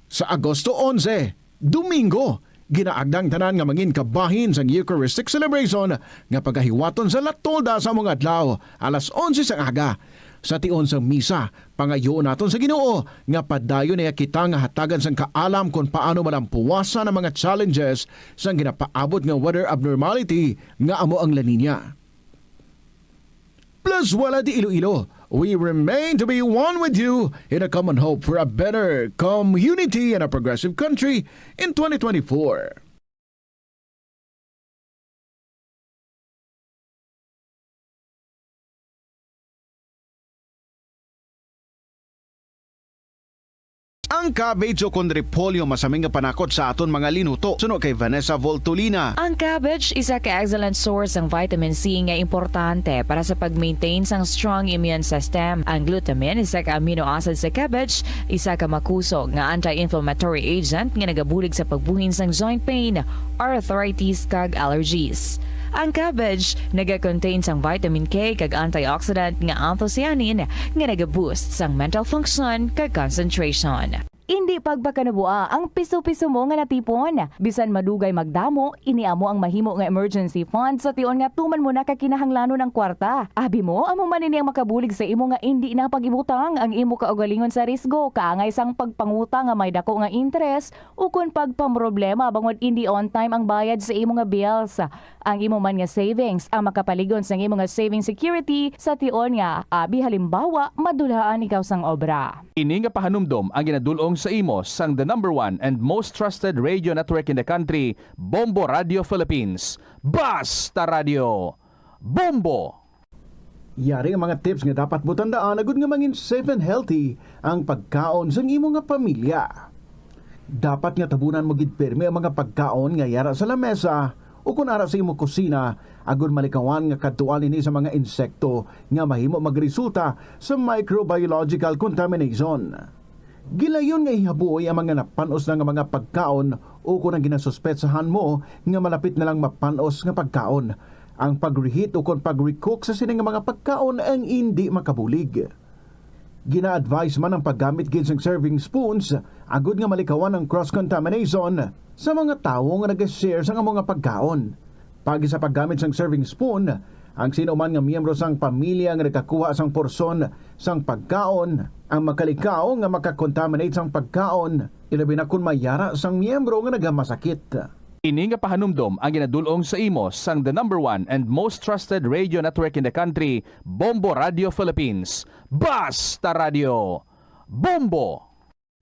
Sa Agosto 11, Domingo, ginaagdang tanan nga mangin kabahin sa Eucharistic celebration nga pagahiwaton sa Latolda sa mga adlaw alas 11 sa aga. Sa tion sa misa, pangayo naton sa Ginoo nga padayon na kita nga hatagan sang kaalam kung paano malampuwasan ang mga challenges sang ginapaabot nga weather abnormality nga amo ang La Nina. Plazuela de Iloilo, we remain to be one with you in a common hope for a better community and a progressive country in 2024. Ang cabbage o kung repolyo masaming nga panakot sa aton mga linuto. Suno kay Vanessa Voltolina.
Ang cabbage isa ka excellent source ng vitamin C nga importante para sa pag-maintain sang strong immune system. Ang glutamine isa ka amino acid sa cabbage, isa ka makusog nga anti-inflammatory agent nga nagabulig sa pagbuhin sang joint pain, arthritis kag allergies. Ang cabbage naga-contain sang vitamin K kag antioxidant nga anthocyanin nga naga-boost sang mental function kag concentration. Hindi pagpakanabua ang piso-piso mo nga natipon. Bisan madugay magdamo, iniamo ang mahimo nga emergency fund sa tion nga tuman mo na kakinahanglanon ng kwarta. Abi mo, amo man ini ang makabulig sa imo nga hindi na pag-ibutang ang imo kaugalingon sa risgo, kaangay sang pagpangutang nga may dako nga interest o kun pagpamroblema bangod hindi on time ang bayad sa imo nga bills. Ang imo man nga savings ang makapaligon sa imo nga saving security sa tion nga abi halimbawa madulhaan ikaw sang obra.
Ini nga pahanumdom ang ginadulong sa imo sang the number one and most trusted radio network in the country, Bombo Radio Philippines. Basta Radio! Bombo!
Yari ang mga tips nga dapat mo tandaan agud nga mangin safe and healthy ang pagkaon sa imo nga pamilya. Dapat nga tabunan mo gid pirmi ang mga pagkaon nga yara sa lamesa o kung ara sa imo kusina agud malikawan nga kadtuan ini sa mga insekto nga mahimo magresulta sa microbiological contamination. Gilayon nga ihaboy ang mga napanos na nga mga pagkaon o kung ang ginasuspetsahan mo nga malapit na lang mapanos nga pagkaon. Ang pag-reheat o kung pag-recook sa sining mga pagkaon ang hindi makabulig. Gina-advise man ang paggamit ginseng serving spoons agud nga malikawan ang cross-contamination sa mga tawo nga nag-share sa mga pagkaon. Pagi sa paggamit sang serving spoon, ang sino man nga miyembro sang pamilya nga nagkakuha sang porsyon sang pagkaon ang makalikaw nga makakontaminate sang pagkaon, ilabi na kung mayara sang miyembro nga nagamasakit.
Ini nga pahanumdom ang ginadulong sa imo sang the number one and most trusted radio network in the country, Bombo Radio Philippines. Basta Radio! Bombo!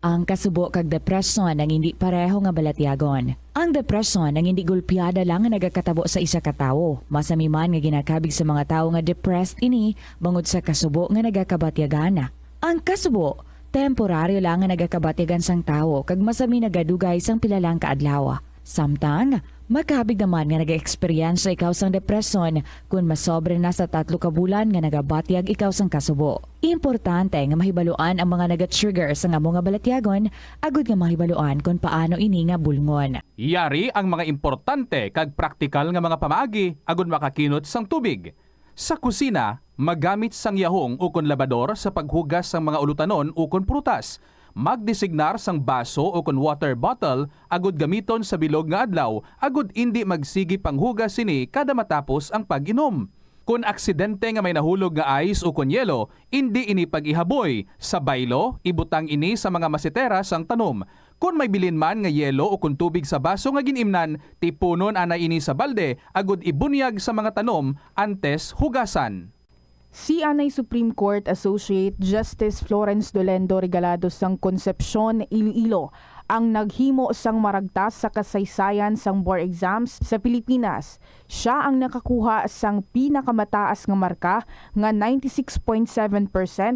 Ang kasubo kag depresyon ang hindi pareho nga balatyagon. Ang depresyon ang hindi gulpiyada lang nga nagakatabo sa isa ka tawo. Masami man nga ginakabig sa mga tawo nga depressed ini bangod sa kasubo nga nagakabatyagan. Ang kasubo temporaryo lang nga nagakabatyagan sang tawo kag masami nagadugay sang pilalang kaadlaw. Samtang, makabig naman nga nag-experience ikaw sang depresyon kung masobre na sa 3 ka bulan nga nagabatyag ikaw sang kasubo. Importante nga mahibaluan ang mga naga-trigger sa nga mga balatyagon, agud nga mahibaluan kung paano ini nga bulngon.
Yari ang mga importante kag praktikal nga mga pamaagi agud makakinot sang tubig. Sa kusina, magamit sang yahong o kon labador sa paghugas sang mga ulutanon o kon prutas. Magdesignar sang baso o kon water bottle agud gamiton sa bilog nga adlaw agud indi magsigi panghugas sini kada matapos ang pag-inom. Kung aksidente nga may nahulog nga ice o kon yelo, indi ini pag-ihaboy. Sa baylo, ibutang ini sa mga masitera sang tanom. Kung may bilin man nga yelo o kun tubig sa baso nga ginimnan, tipunon ana ini sa balde agud ibunyag sa mga tanom antes hugasan.
Si Anay Supreme Court Associate Justice Florence Dolendo Regalado sang Concepcion, Iloilo ang naghimo sang maragtas sa kasaysayan sang board exams sa Pilipinas. Siya ang nakakuha sang pinakamataas nga marka nga 96.7%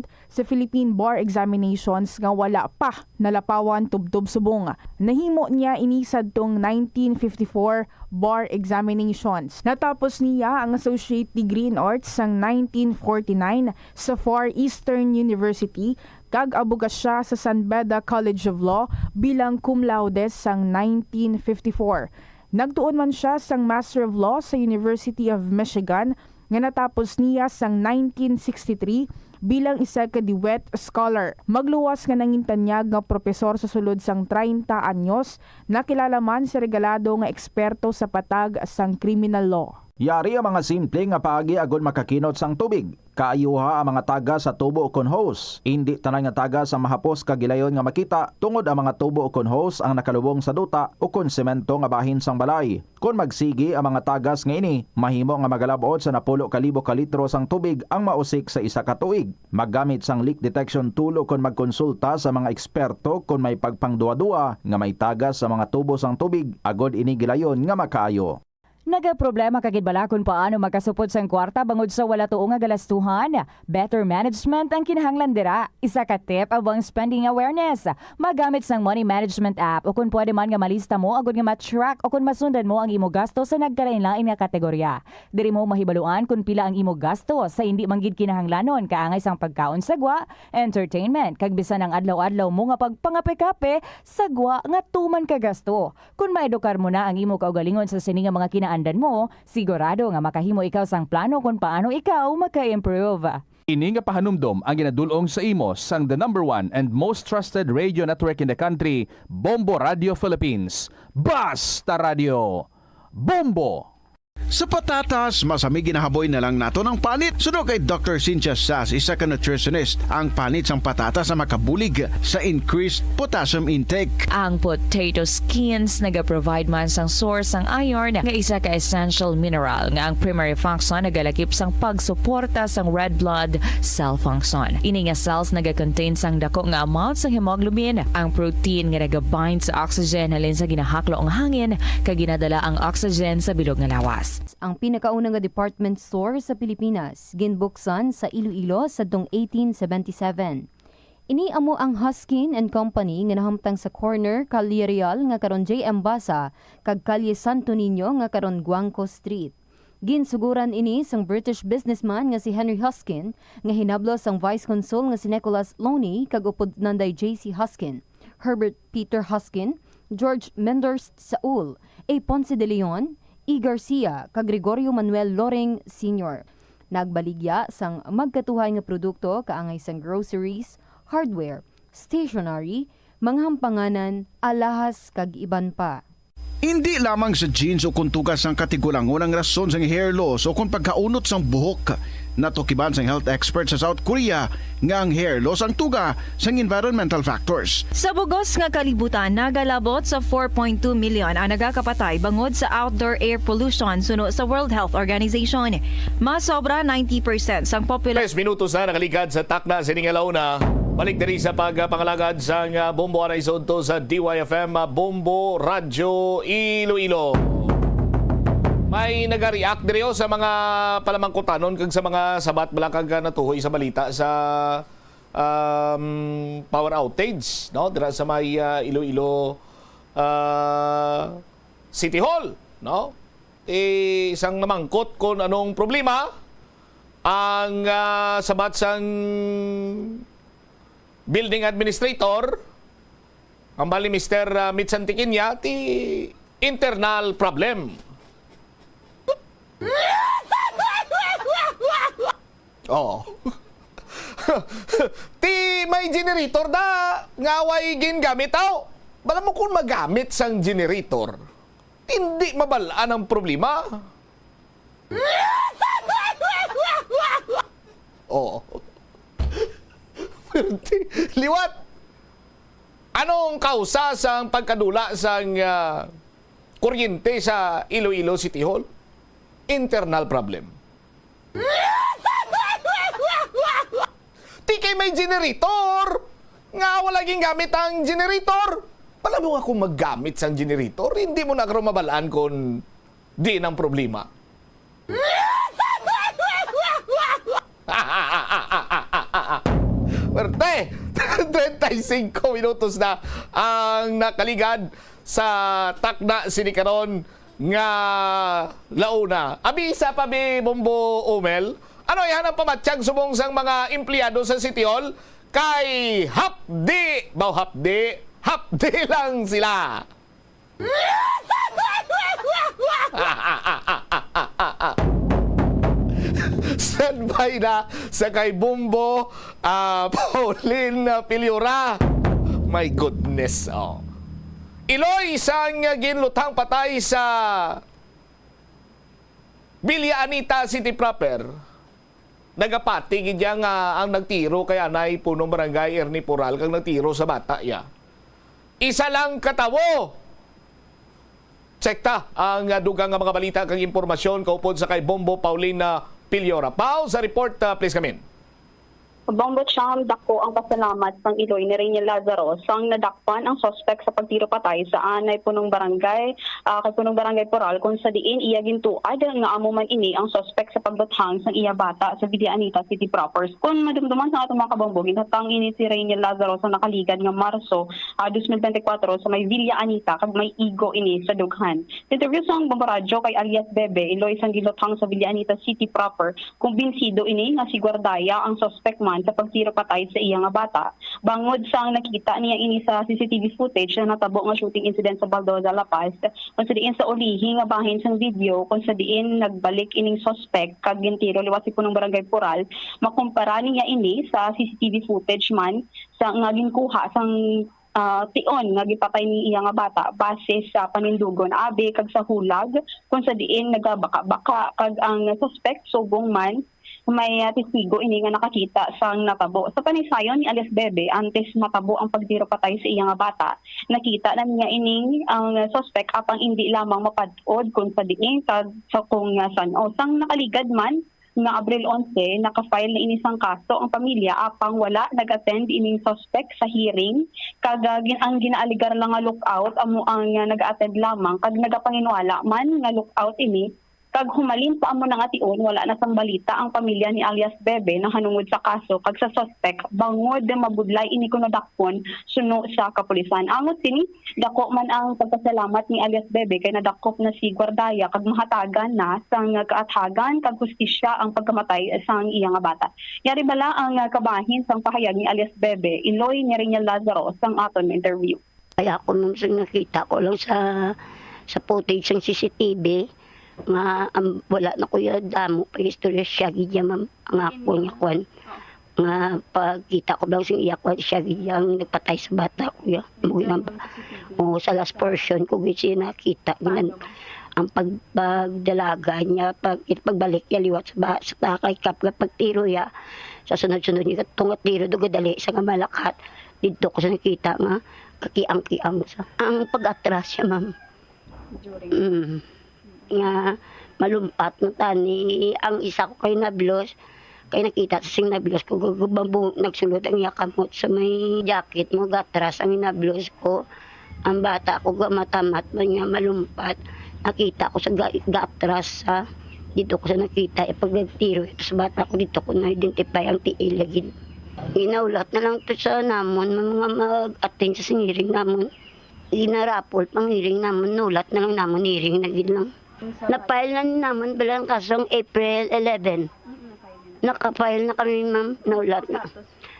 sa Philippine Bar Examinations nga wala pa nalapawan tubtob subong. Nahimo niya inisad tong 1954 bar examinations. Natapos niya ang Associate Degree in Arts sang 1949 sa Far Eastern University kag abugas siya sa San Beda College of Law bilang cum laude sang 1954. Nagtuon man siya sang Master of Law sa University of Michigan nga natapos niya sang 1963 bilang isa ka Dewitt Scholar. Magluwas nga nangintanyag nga propesor sa sulod sang 30 anyos, nakilala man si Regalado nga eksperto sa patag sang criminal law.
Yari ang mga simple nga paagi agud makakinot sang tubig. Kaayuha ang mga taga sa tubo o kon hose. Hindi tanan nga taga sa mahapos kagilayon nga makita tungod ang mga tubo o kon hose ang nakalubong sa duta o kon semento nga bahin sang balay. Kung magsigi ang mga tagas nga ini, mahimo nga magalabot sa 10,000 ka litro sang tubig ang mausik sa isa ka tuig. Maggamit sang leak detection tool o kon magkonsulta sa mga eksperto kung may pagpangduwa-duwa nga may tagas sa mga tubo sang tubig agod ini gilayon nga makaayo.
Nagaproblema kagid bala kung paano makasupod sang kwarta bangod sa wala tuong nga galastuhan. Better management ang kinahanglan dira. Isa ka tip abang spending awareness. Magamit sang money management app o kung pwede man nga malista mo agud nga ma-track o kung masundan mo ang imo gasto sa nagkalain-lain nga kategorya. Diri mo mahibaluan kung pila ang imo gasto sa hindi manggid kinahanglanon kaangay sang pagkaon sagwa, entertainment kag bisan ang adlaw-adlaw mo nga pagpangape-kape sagwa nga tuman ka gasto. Kung maedukar mo na ang imo kaugalingon sa sini nga mga andan mo, sigurado nga makahimo ikaw sang plano kung paano ikaw maka-improve.
Ini nga pahanumdom ang ginadulong sa imo sang the number one and most trusted radio network in the country, Bombo Radio Philippines. Basta Radio! Bombo!
Sa patatas, masami ginahaboy na lang nato ng panit. Suno kay Dr. Cynthia Sass, isa ka nutritionist, ang panit sang patatas sa makabulig sa increased potassium intake.
Ang potato skins nagaprovide man sang source sang iron nga isa ka essential mineral nga ang primary function nagalakip sang pagsuporta sang red blood cell function. Ini nga cells nagakontain sang dako nga amount sang hemoglobin, ang protein nga nagabind sa oxygen halin sa ginahaklo ang hangin kag ginadala ang oxygen sa bilog nga lawas.
Ang pinakaunang nga department store sa Pilipinas, ginbuksan sa Iloilo sa 1877. Ini amo ang Huskin and Company nga nahamtang sa corner Calle Real nga karon JM Basa kag Calle Santo Niño nga karon Guangco Street. Ginsuguran ini sang British businessman nga si Henry Huskin nga hinablo sang Vice Consul nga si Nicholas Loney kag upod nanday JC Huskin, Herbert Peter Huskin, George Menders Saul, A. Ponce de Leon, E. Garcia kag Gregorio Manuel Loring Sr. Nagbaligya sang magkatuhay nga produkto kaangay sang groceries, hardware, stationery, mga hampanganan, alahas kag iban pa.
Hindi lamang sa jeans o kuntugas ang katigulangon ang rason sang hair loss o kung pagkaunot sang buhok. Natukiban sang health expert sa South Korea nga ang hair loss ang tuga sang environmental factors.
Sa bugos nga kalibutan, nagalabot sa 4.2 million ang nagakapatay bangod sa outdoor air pollution suno sa World Health Organization. Mas sobra 90% sang populasyon.
3 minutos na nakaligad sa takna sa Ningalaw na. Balik diri sa pagpangalagad sa Bombo Arizonto sa DYFM Bombo Radyo Iloilo. May nag-react diri sa mga palamangkutanon kag sa mga sabat balakag natuhoy sa balita sa power outage, no? Dira sa may Iloilo City Hall, no? Isang namangkot kung anong problema ang sabat sang building administrator, ang bali Mr. Mitsantikin niya, ti internal problem. Oh. Ti may generator da ngaway gingamit aw. Bala mo kung magamit sang generator, hindi mabalaan ang problema. Oh. Liwat. Anong kausa sang pagkadula sang kuryente sa Iloilo City Hall? Internal problem. Di kay may generator. Nga wala ging gamit ang generator. Wala mo nga kung maggamit sang generator, hindi mo na karoon mabalaan kung di ng problema. Perte, 35 minutos na ang nakaligad sa takna sinikaron nga launa. Abisa pa bi Bombo Umel. Ano yan ang pamatsyag subong sang mga empleyado sa City Hall? Kay hapdi lang sila. Standby na sa kay Bombo Pauline Piliora. My goodness, oh. Iloy sang ginlutang patay sa Villa Anita City proper. Nagapati gidya nga ang nagtiro kaya nay punong barangay Ernie Poral kang nagtiro sa bata ya. Isa lang katawo. Tsekta ang dugang nga mga balita kang impormasyon kaupod sa kay Bombo Paulina Piliora. Pau sa report, please come in.
Bombo Cham, dako ang pasalamat ng Iloy ni Reynel Lazaro sang nadakpan ang suspect sa pagtiro patay sa anay punong barangay kay punong barangay Poral kung sa diin iya gintuad nga amo man ini ang suspect sa pagbathang sang iya bata sa Villa Anita City proper. Kung madumduman sa atong mga kabombo, ginhatang ini si Reynel Lazaro sa nakaligad nga Marso 2024 sa may Villa Anita kag may igo ini sa dughan. Interview sang Bombo Radyo kay alias Bebe, Iloy sang giluthang sa Villa Anita City proper, kumbinsido ini nga si Guardaya ang suspect man sa pagtiro patay sa iya nga bata. Bangod sang nakita niya ini sa CCTV footage na natabo nga shooting incident sa Baldoza, La Paz, kung sa diin sa ulihi nga bahin sang video, kung sa diin nagbalik ining suspect kag gintiro liwat si punong barangay Poral, makumpara niya ini sa CCTV footage man sa nga ginkuha sang tion nga gipatay ni iya nga bata base sa panindugon abi kag sa hulag kung sa diin nagabaka-baka kag ang suspect subong man may testigo ini nga nakakita sang natabo. Sa panaysayon ni alias Bebe, antes matabo ang pagtiro patay sa iya nga bata, nakita na niya ining ang suspect apang hindi lamang mapadod kung sa diin kag sa kung san o sang nakaligad man nga Abril 11 naka-file na inisang kaso ang pamilya apang wala nag-attend ining suspect sa hearing kag ang ginaaligar lang nga lookout amo ang nag-attend lamang kag nagapanginwala man nga lookout ini kag humalin pa amo nga tion wala na sang balita ang pamilya ni alias Bebe na hanungod sa kaso kag sa suspect bangod mabudlay ini kuno dakpon suno sa kapulisan. Angot sini dako man ang pagpasalamat ni alias Bebe kay nadakop na si Guardaya kag mahatagan na sang kaathagan kag hustisya ang pagkamatay sang iya nga bata. Yari bala ang kabahin sang pahayag ni alias Bebe, Iloy ni Renyel Lazaro sang aton interview.
Kaya ako nung nakita ko lang sa footage ng CCTV nga wala na kuya damo pa istorya siya gidya ma'am ang ako niya kwan nga pagkita ko lang sing iya kwan siya gidya ang nagpatay sa bata kuya o sa last portion ko gid nakita ganun ang pagdalaga niya pagbalik niya liwat sa takay kapag pagtiro ya sa sunod-sunod niya tungat tiro dugadali sa nga malakat dito ko sa nakita nga kakiang-kiang sa ang pag-atras siya ma'am nga malumpat na tani ang isa ko kay nablos kay nakita sa sing nablos ko nagsulod ang yakamot sa may jacket mo gatras ang nablos ko ang bata ko matamat man niya malumpat nakita ko sa gatras sa dito ko sa nakita pag nagtiro ito sa bata ko dito ko na-identify ang tiil lagid inaulat na lang to sa namon mga mag-attend sa singiring namon ginarapol pang hearing namon nulat na lang namon hearing na gid lang. Na-file na naman bilang kasong April 11. Naka-file na kami ma'am. Naulat na.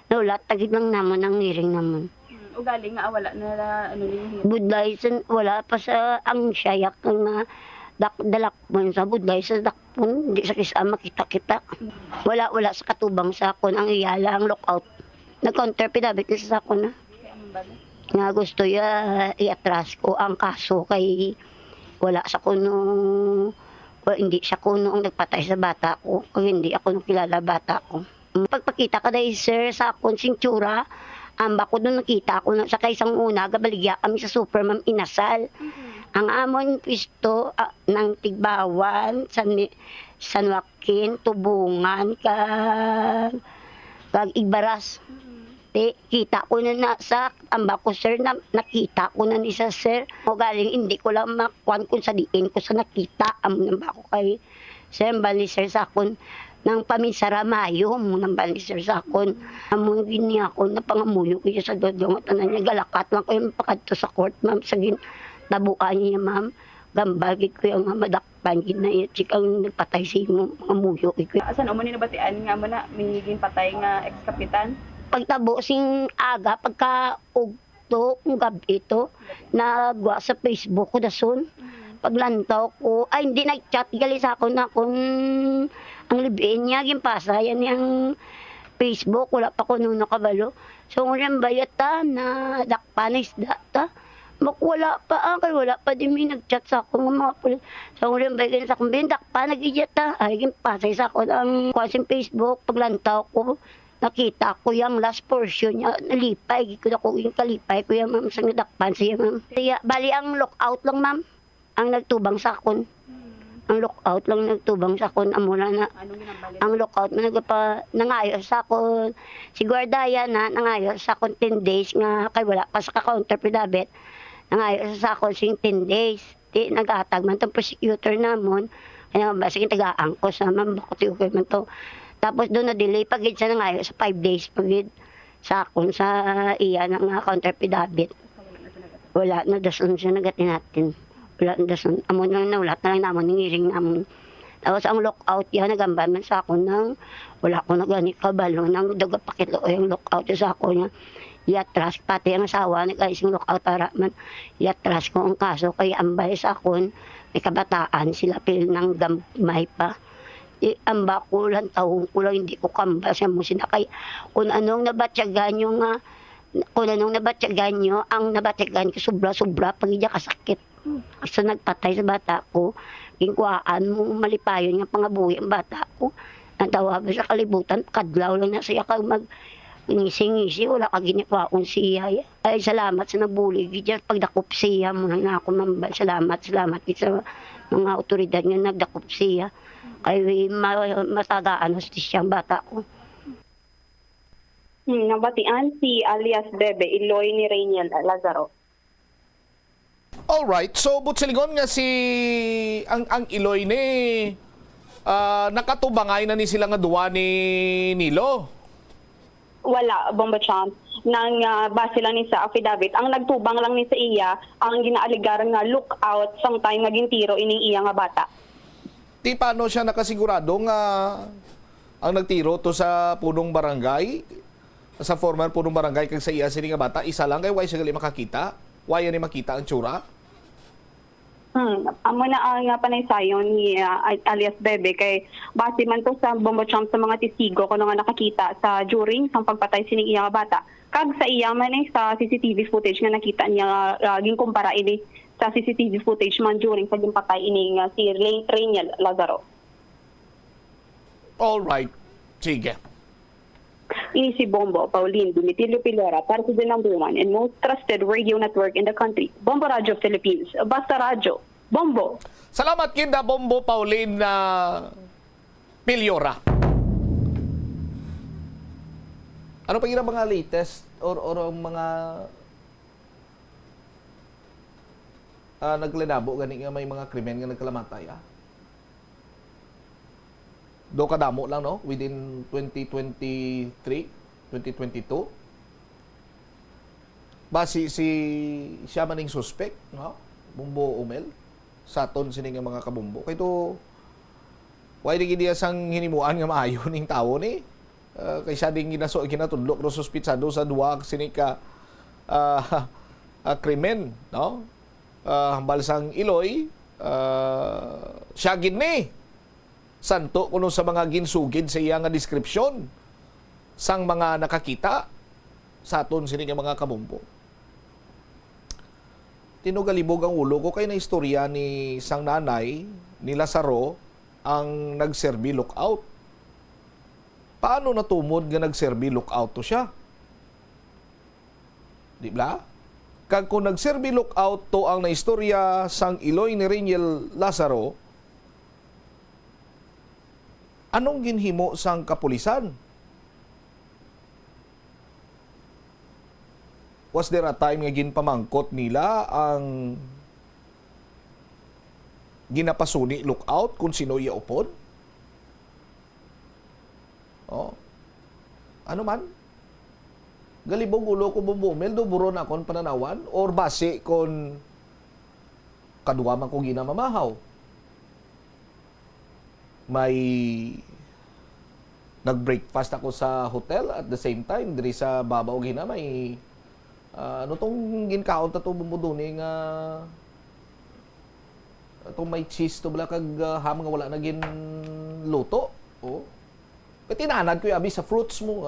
Naulat. Tagid lang naman ang hearing naman.
O galing nga wala na ano yung
Budlay wala pa sa ang siyak nga dalakpon sa budlay sa dakpon. Hindi sa kisa makita-kita. Wala sa katubang sa akon ang iyala ang lookout. Nag-counter pinabit na sa akon na. Nga gusto i-atras ko ang kaso kay wala sa kuno hindi siya kuno ang nagpatay sa bata ko kung hindi ako nung kilala bata ko. Pagpakita ka dahil sir sa akong sintura amba ko doon nakita ako sa kaisang una gabaligya kami sa Supermam Inasal ang amon pisto ng Tigbawan San Joaquin Tubungan kag Igbaras. Kita ko na sa amba ko sir na nakita ko na ni sa sir o galing hindi ko lang makuan kung sa diin ko sa nakita namba ko kay sir bali sir sa akon nang paminsara mayo nang bali sir sa akon amon gini ako na pangamuyo ko sa dodong at niya galakat lang ko yung pakadto sa court ma'am sa tabuan niya ma'am gambagit ko yung madakpan gid na chik ang nagpatay sa imo pangamuyo ko
asan mo ni nabatian nga mo na may patay nga ex-kapitan
pagtabo sing aga pagka ugto kung gabi ito nagwa sa Facebook ko dason paglantaw ko ay hindi nag-chat gali sa ako na kung ang libiin niya gimpasa yan yung Facebook wala pa ko nung nakabalo so ngunyan bayata na dakpanis data wala pa kay wala pa din may nag-chat sa ako ng mga pulis so ngunyan bayatan sa akong dakpa nag-ijata ay gimpasa sa ako ang kwasing Facebook paglantaw ko nakita ko yung last portion niya, nalipay. Ko yung kalipay ko yung ma'am sa nadakpan siya ma'am. Bali ang lookout lang ma'am, ang nagtubang sa akon. Ang lookout lang nagtubang sa akon. Amula na, ang lookout na nangayos sa akon. Si Guardaya na nangayos sa akon 10 days nga kay wala pa sa ka-counter pinabit. Nangayos sa akon sing 10 days. Di nag-atag man itong prosecutor namon. Kaya basta yung taga-angkos na ma'am, bakit yung man to. Tapos doon na-delay pagid siya na ngayon sa 5 days pagid sa akon sa iya ng counter pidabit. Wala na dason siya nagatin natin. Wala na dason. Amo na naulat na lang namon ngiring namon. Tapos ang lookout yan nagambal man sa akon nang wala ko na gani kabalo nang dagapakilo yung lookout sa ako niya. Iatras pati ang asawa nag-aising lookout para man. Iatras ko ang kaso kay ambay sa akon. May kabataan sila pil ng gamay pa. Amba ko lang, taong ko lang, hindi ko kambal siya mo sinakay. Kung anong nabatyagan yung Kung anong nabatyagan nyo, ang nabatyagan ko sobra-sobra pag iya kasakit. So nagpatay sa bata ko, ginkuhaan mo malipayon nga pangabuhi ang bata ko. Natawa sa kalibutan, kadlaw lang na siya kag mag ngisi-ngisi, wala ka ginikwaon siya. Ay salamat sa nabulig, diyan pagdakop siya mo na ako mambal. Salamat sa mga otoridad nga nagdakop siya. Kay matagaan hostisya ang bata ko.
Nabatian si alias Bebe Iloy ni Rainiel Lazaro.
Alright, so butsilingon nga si ang Iloy ni nakatubangay na ni sila nga duwa ni Nilo.
Wala, Bombo Champ. Nang base lang ni sa affidavit, ang nagtubang lang ni sa iya, ang ginaaligaran nga lookout sang time naging tiro ining iya nga bata.
Ti paano siya nakasigurado nga ang nagtiro to sa punong barangay? Sa former punong barangay kag sa iya sini nga bata, isa lang kay why siya gali makakita? Why ni makita ang tsura?
Amo na ang panaysayon ni alias Bebe kay base man to sa Bombo Champ sa mga testigo kuno nga nakakita sa during sang pagpatay sining iya nga bata. Kag sa iya man sa CCTV footage nga nakita niya gin kumpara ini sa CCTV footage man during sa ginpatay ini nga si Rainiel Lazaro.
All right. Sige.
Ini si Bombo Pauline Dumitilio Pilora para sa the number one and most trusted radio network in the country, Bombo Radio Philippines. Basta Radio. Bombo.
Salamat kinda Bombo Pauline na Pilora. Ano pa yung mga latest or ang mga naglenabo gani nga may mga krimen nga nagkalamatay do kadamo lang no within 2023 2022 basi si siya maning suspect no Bombo Umel saton sini nga mga kabumbo kay to why di gid sang hinimuan nga maayo ning tawo ni kay siya ding ginatudlok no suspitsado sa duwa sini ka krimen no hambal sang Iloy siya gid ni santo kuno sa mga ginsugid sa iya nga description sang mga nakakita sa aton sini nga mga kabumbo. Tinugalibog ang ulo ko kay na istorya ni sang nanay ni Lazaro ang nagserbi lookout. Paano natumod nga nagserbi lookout to siya? Di ba? Kag kung nagserbi lookout to ang naistorya sang Iloy ni Rainiel Lazaro, anong ginhimo sang kapulisan? Was there a time nga ginpamangkot nila ang ginapasuni lookout kung sino iya upod? Oh. Ano man? Galibog ulo ko bumumel do buron akon pananawan or base kon kadua man ko ginamamahaw. May nag-breakfast ako sa hotel at the same time diri sa babaw gina may ano tong ginkaon ta to bumuduni nga itong may cheese to bala kag ham nga wala na gin luto. Oh. Tinanad ko abi sa fruits mo.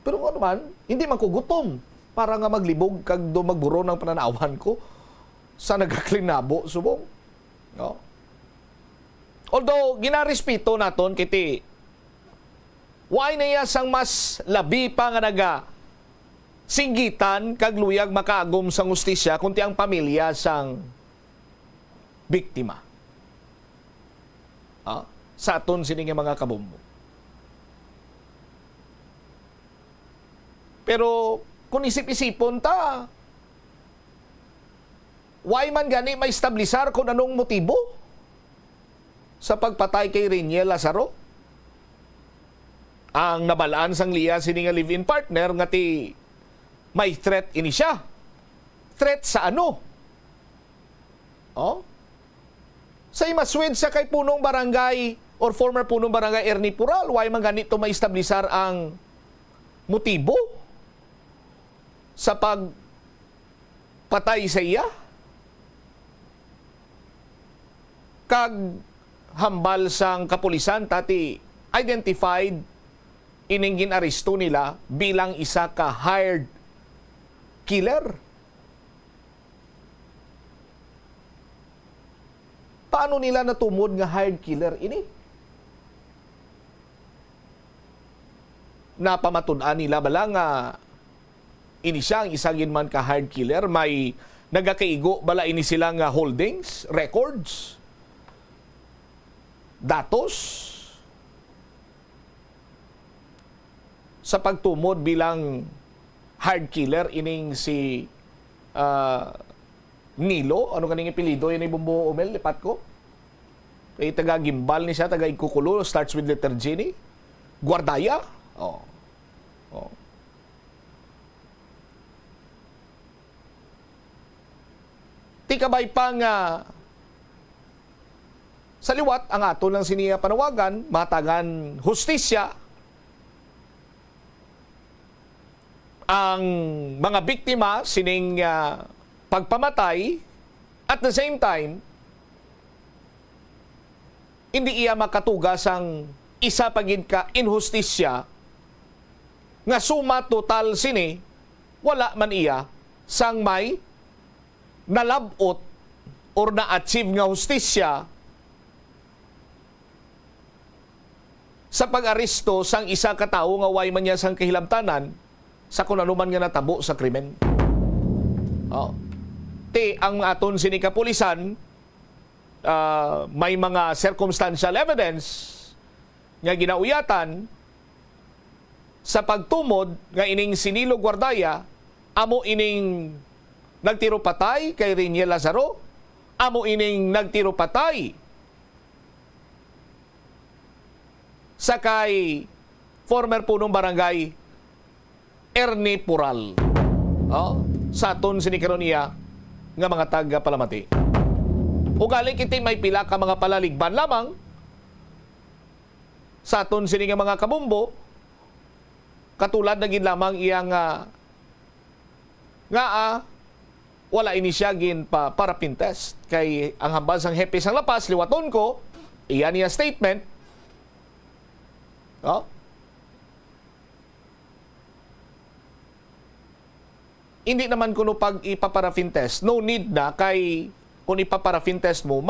Pero ano man, hindi man ko gutom para nga maglibog kag do magburo ng pananawan ko sa nagaklinabo subong. No? Although ginarespeto naton kiti why na iya sang mas labi pa nga naga singgitan kag luyag makaagom sang hustisya kunti ang pamilya sang biktima. Sa aton sini nga mga kabumbo. Pero kung isip-isipon ta, why man gani maistablisar kung anong motibo sa pagpatay kay Rainiel Lazaro? Ang nabalaan sang liya sini nga live-in partner nga ti may threat ini siya. Threat sa ano? Oh? Sa imaswid sa kay punong barangay or former punong barangay Ernie Pural, why man ganito maistablisar ang motibo sa pagpatay sa iya? Kag hambal sang kapulisan tati identified ining ginaresto nila bilang isa ka hired killer. Paano nila natumod nga hired killer ini? Napamatud-an nila bala nga ini siya ang isang man ka hired killer, may nagakaigo bala ini sila nga holdings, records, datos sa pagtumod bilang hard killer ining si Nilo. Ano kaning apelyido yan ni Bumbo Omel, lipat ko? Kay taga Gimbal ni siya, taga Ikukulo, starts with letter G ni Guardaya. Oh. Tikabay pa nga sa liwat ang ato ng siniya panawagan, matagan hustisya ang mga biktima sining pagpamatay, at the same time hindi iya makatugas ang isa pagid ka inhustisya nga suma total sini wala man iya sang may nalabot or na-achieve nga hustisya sa pag-aresto sang isa ka tawo nga way man niya sang kahilabtanan sa kung ano man nga natabo sa krimen. Ang aton sini kapulisan, may mga circumstantial evidence nga ginauyatan sa pagtumod nga ining si Nilo Guardaya, amo ining nagtiro patay kay Reniel Lazaro, amo ining nagtiro patay sa kay former punong barangay Ernie Pural. Sa aton sinikaronia nga mga taga Palamati. Ugali kiti may pila ka mga palaligban lamang sa aton sini nga mga kabumbo, katulad na gid lamang iyang wala ini siya gin pa parapin test kay ang hambal sang hepe sang lapas liwaton ko iyan niya statement. Hindi naman kuno pag ipaparafin test, no need na kay kung ipaparafin test mo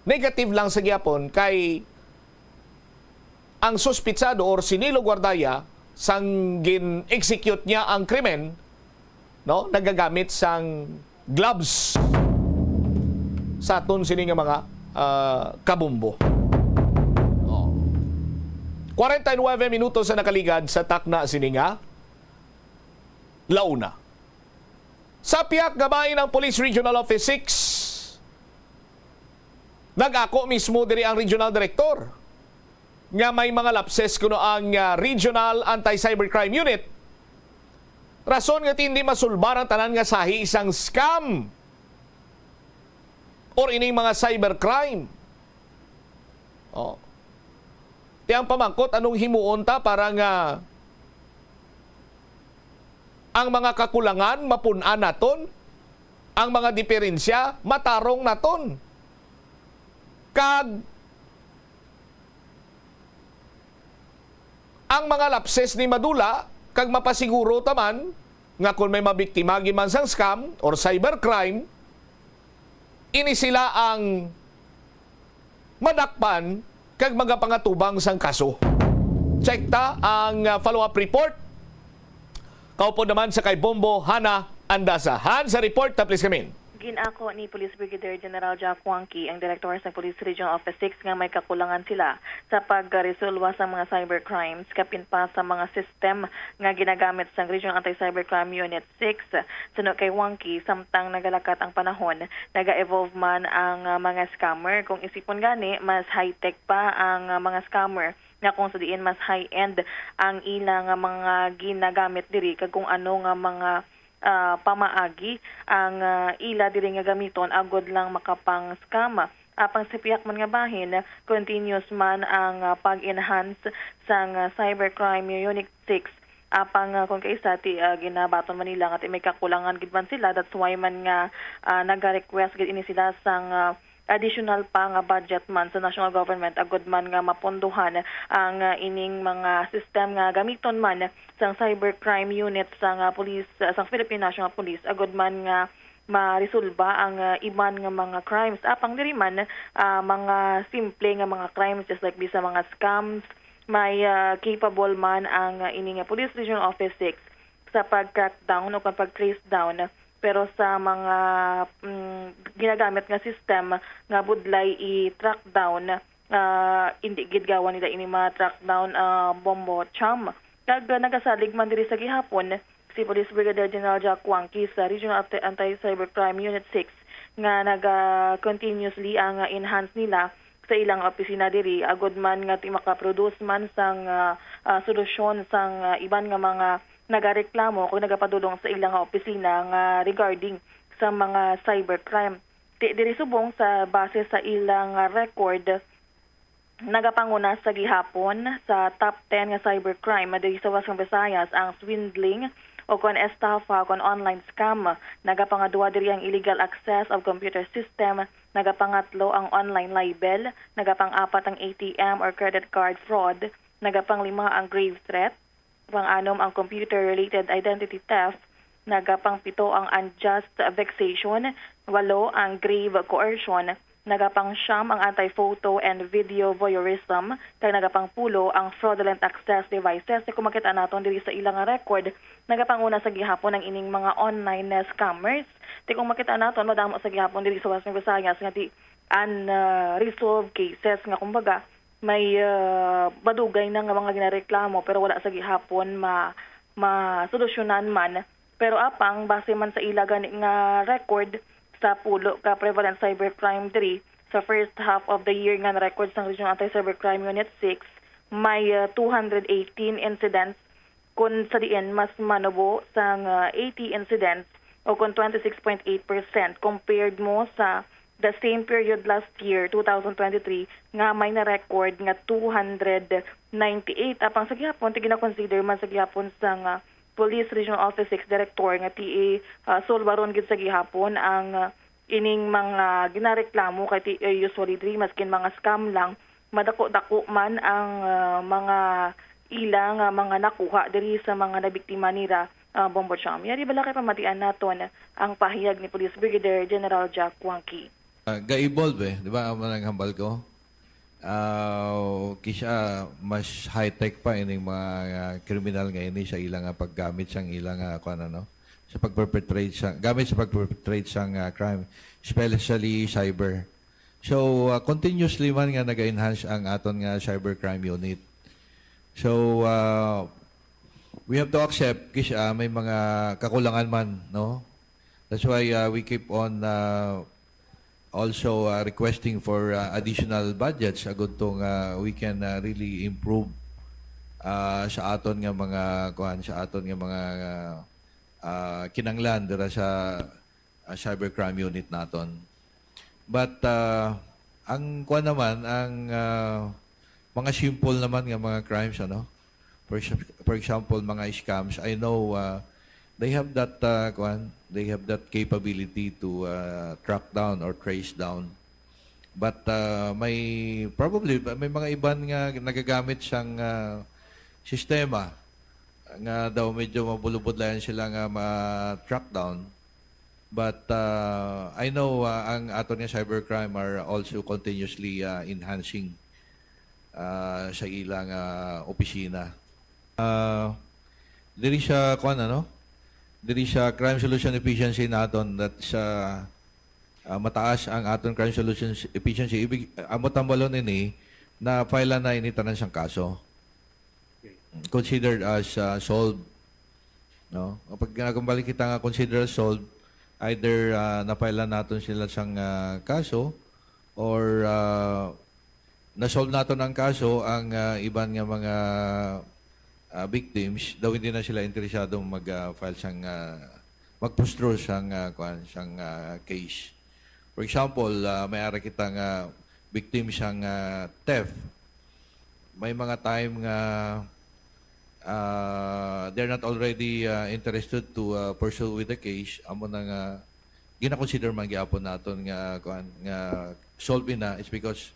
negative lang sa gyapon kay ang suspitsado or si Nilo Guardaya sang gin-execute niya ang krimen, nagagamit sang gloves sa aton sini nga mga kabumbo. 49 minutos sa nakaligad sa takna sini nga launa. Sa piyak gabay ng Police Regional Office 6, nag-ako mismo diri ang Regional Director nga may mga lapses kuno ang Regional Anti-Cybercrime Unit. Rason nga hindi masulbar ang tanan nga sahi isang scam or ining mga cybercrime. Tiyang pamangkot anong himuon ta para nga ang mga kakulangan mapun-an naton, ang mga diferensya matarong naton. Kag ang mga lapses ni madula kag mapasiguro taman nga kung may mabiktima giman sang scam or cybercrime, ini sila ang madakpan kag mga pangatubang sang kaso. Check ta ang follow-up report. Kaupo naman sa kay Bombo Hana Andasa. Han, sa report, please come in.
Ginako ni Police Brigadier General Jack Wangki, ang Director sa Police Regional Office 6, nga may kakulangan sila sa pagresolwa sa mga cybercrimes, kapin pa sa mga system nga ginagamit sa Regional Anti-Cybercrime Unit 6. Sunod kay Wangki, samtang nagalakat ang panahon, naga-evolve man ang mga scammer. Kung isipon gani, mas high-tech pa ang mga scammer na kung sa diin mas high-end ang ilang mga ginagamit diri kag kung ano nga mga pamaagi ang ila diri nga gamiton agod lang makapang scam. Apang sa piyak man nga bahin, continuous man ang pag-enhance sang Cybercrime Unit 6. Apang kung kaisa ti ginabaton man nila nga may kakulangan gid man sila, that's why man nga naga-request gid ini sila sang additional pa nga budget man sa national government agud man nga mapondohan ang ining mga system nga gamiton man sa cybercrime unit sang police sang Philippine National Police agud man nga maresolba ang iban nga mga crimes apang diri man mga simple nga mga crimes just like bisa mga scams may capable man ang ini nga Police Regional Office 6 sa pag-crack down o pag-trace down pero sa mga ginagamit nga system nga budlay i-track down hindi gid gawan nila ini ma-track down bombo cham kag nagasalig man diri sa gihapon si Police Brigadier General Jack Wangki sa Regional Anti-Cybercrime Unit 6 nga naga-continuously ang enhance nila sa ilang opisina diri agud man nga makaproduce man sang solusyon sang iban nga mga nagareklamo kung nagapadulong sa ilang opisina nga regarding sa mga cybercrime. Diri subong sa base sa ilang record nagapanguna sa gihapon sa top 10 nga cybercrime diri sa Western Visayas ang swindling o kon estafa kon online scam, nagapangadua diri ang illegal access of computer system, nagapangatlo ang online libel, nagapang-apat ang ATM or credit card fraud, nagapang-lima ang grave threat, pang-anom ang computer-related identity theft, nagapang-pito ang unjust vexation, walo ang grave coercion, nagapang-siyam ang anti-photo and video voyeurism, kag nagapang-pulo ang fraudulent access devices. Kung makita naton diri sa ilang record, nagapanguna sa gihapon ang ining mga online scammers. Kung makita naton madamo sa gihapon diri sa Western Visayas nga di unresolved cases nga kumbaga may badugay na nga mga ginareklamo pero wala sa gihapon masolusyonan man. Pero apang base man sa ila gani nga record sa pulo ka prevalent cybercrime 3 sa first half of the year nga record sa Regional Anti-Cybercrime Unit 6 may 218 incidents kun sa diin mas manubo sang 80 incidents o kun 26.8% compared mo sa the same period last year 2023 nga may na record nga 298 apang sa gihapon gina-consider man sa gihapon sang Police Regional Office 6 Director nga TA Solbaron gid sa gihapon ang ining mga ginareklamo kay usually diri maskin mga scam lang madako-dako man ang mga ilang mga nakuha diri sa mga nabiktima nila bombo cham. Yari bala kay pamatian naton ang pahayag ni Police Brigadier General Jack Wangki.
Ga-evolve di ba ang manang hambal ko? Kisya mas high-tech pa ining mga kriminal nga ini sa ilang paggamit sang ilang sa pag-perpetrate gamit sa pag-perpetrate sang crime, especially cyber. So continuously man nga naga-enhance ang aton nga cybercrime unit. So we have to accept kisya may mga kakulangan man, no? That's why we keep on also requesting for additional budgets agud tong we can really improve sa aton nga mga sa aton nga mga kinanglan dira sa cybercrime unit naton. But ang naman ang mga simple naman nga mga crimes for example mga scams, I know they have that they have that capability to track down or trace down. But may mga iban nga nagagamit siyang sistema nga daw medyo mabulubudlayan sila nga ma-track down. But I know ang aton nga cybercrime are also continuously enhancing sa ilang opisina. Diri siya diri sa crime solution efficiency naton that sa mataas ang aton crime solution efficiency amot ang balon ini na file na ini tanan siyang kaso considered as solved, no? Kapag nagambalik kita nga considered as solved, either na-file naton sila siyang kaso or na-solve naton ang kaso ang iban nga mga victims daw hindi na sila interesadong mag-file siyang mag-postro siyang case. For example, may ara kita nga victim siyang theft. May mga time nga they're not already interested to pursue with the case. Amo na nga gina-consider man gyapon naton nga solve na is because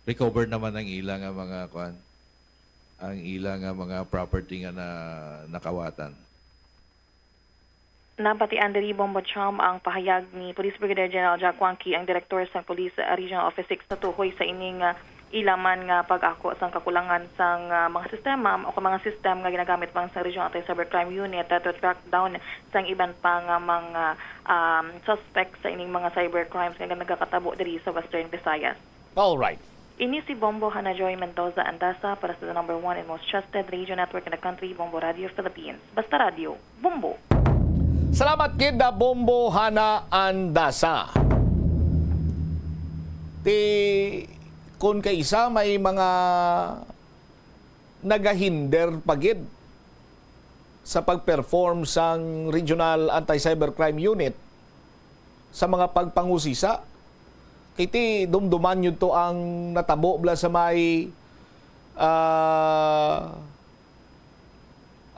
recover naman ang ilang nga mga kuan, ang ilang nga mga property nga na nakawatan.
Napatian diri Bombacham ang pahayag ni Police Brigadier General Jack Wangki, ang Director sa Police Regional Office 6 na tuhoy sa ining ilaman nga pag-ako sa kakulangan sang mga sistema o mga system nga ginagamit pang sa Regional Anti-Cybercrime Unit to track down sang iban pa nga mga suspects sa ining mga cybercrimes nga nagakatabo diri sa Western Visayas.
All right.
Ini si Bombo Hana Joy Mendoza Andasa para sa the number 1 and most trusted radio network in the country, Bombo Radio Philippines. Basta Radio, Bombo.
Salamat kid na Bombo Hana Andasa. Kung kaisa may mga nagahinder pagid sa pag-perform sang Regional Anti-Cybercrime Unit sa mga pagpangusisa, kiti dumduman yun to ang natabo bla sa may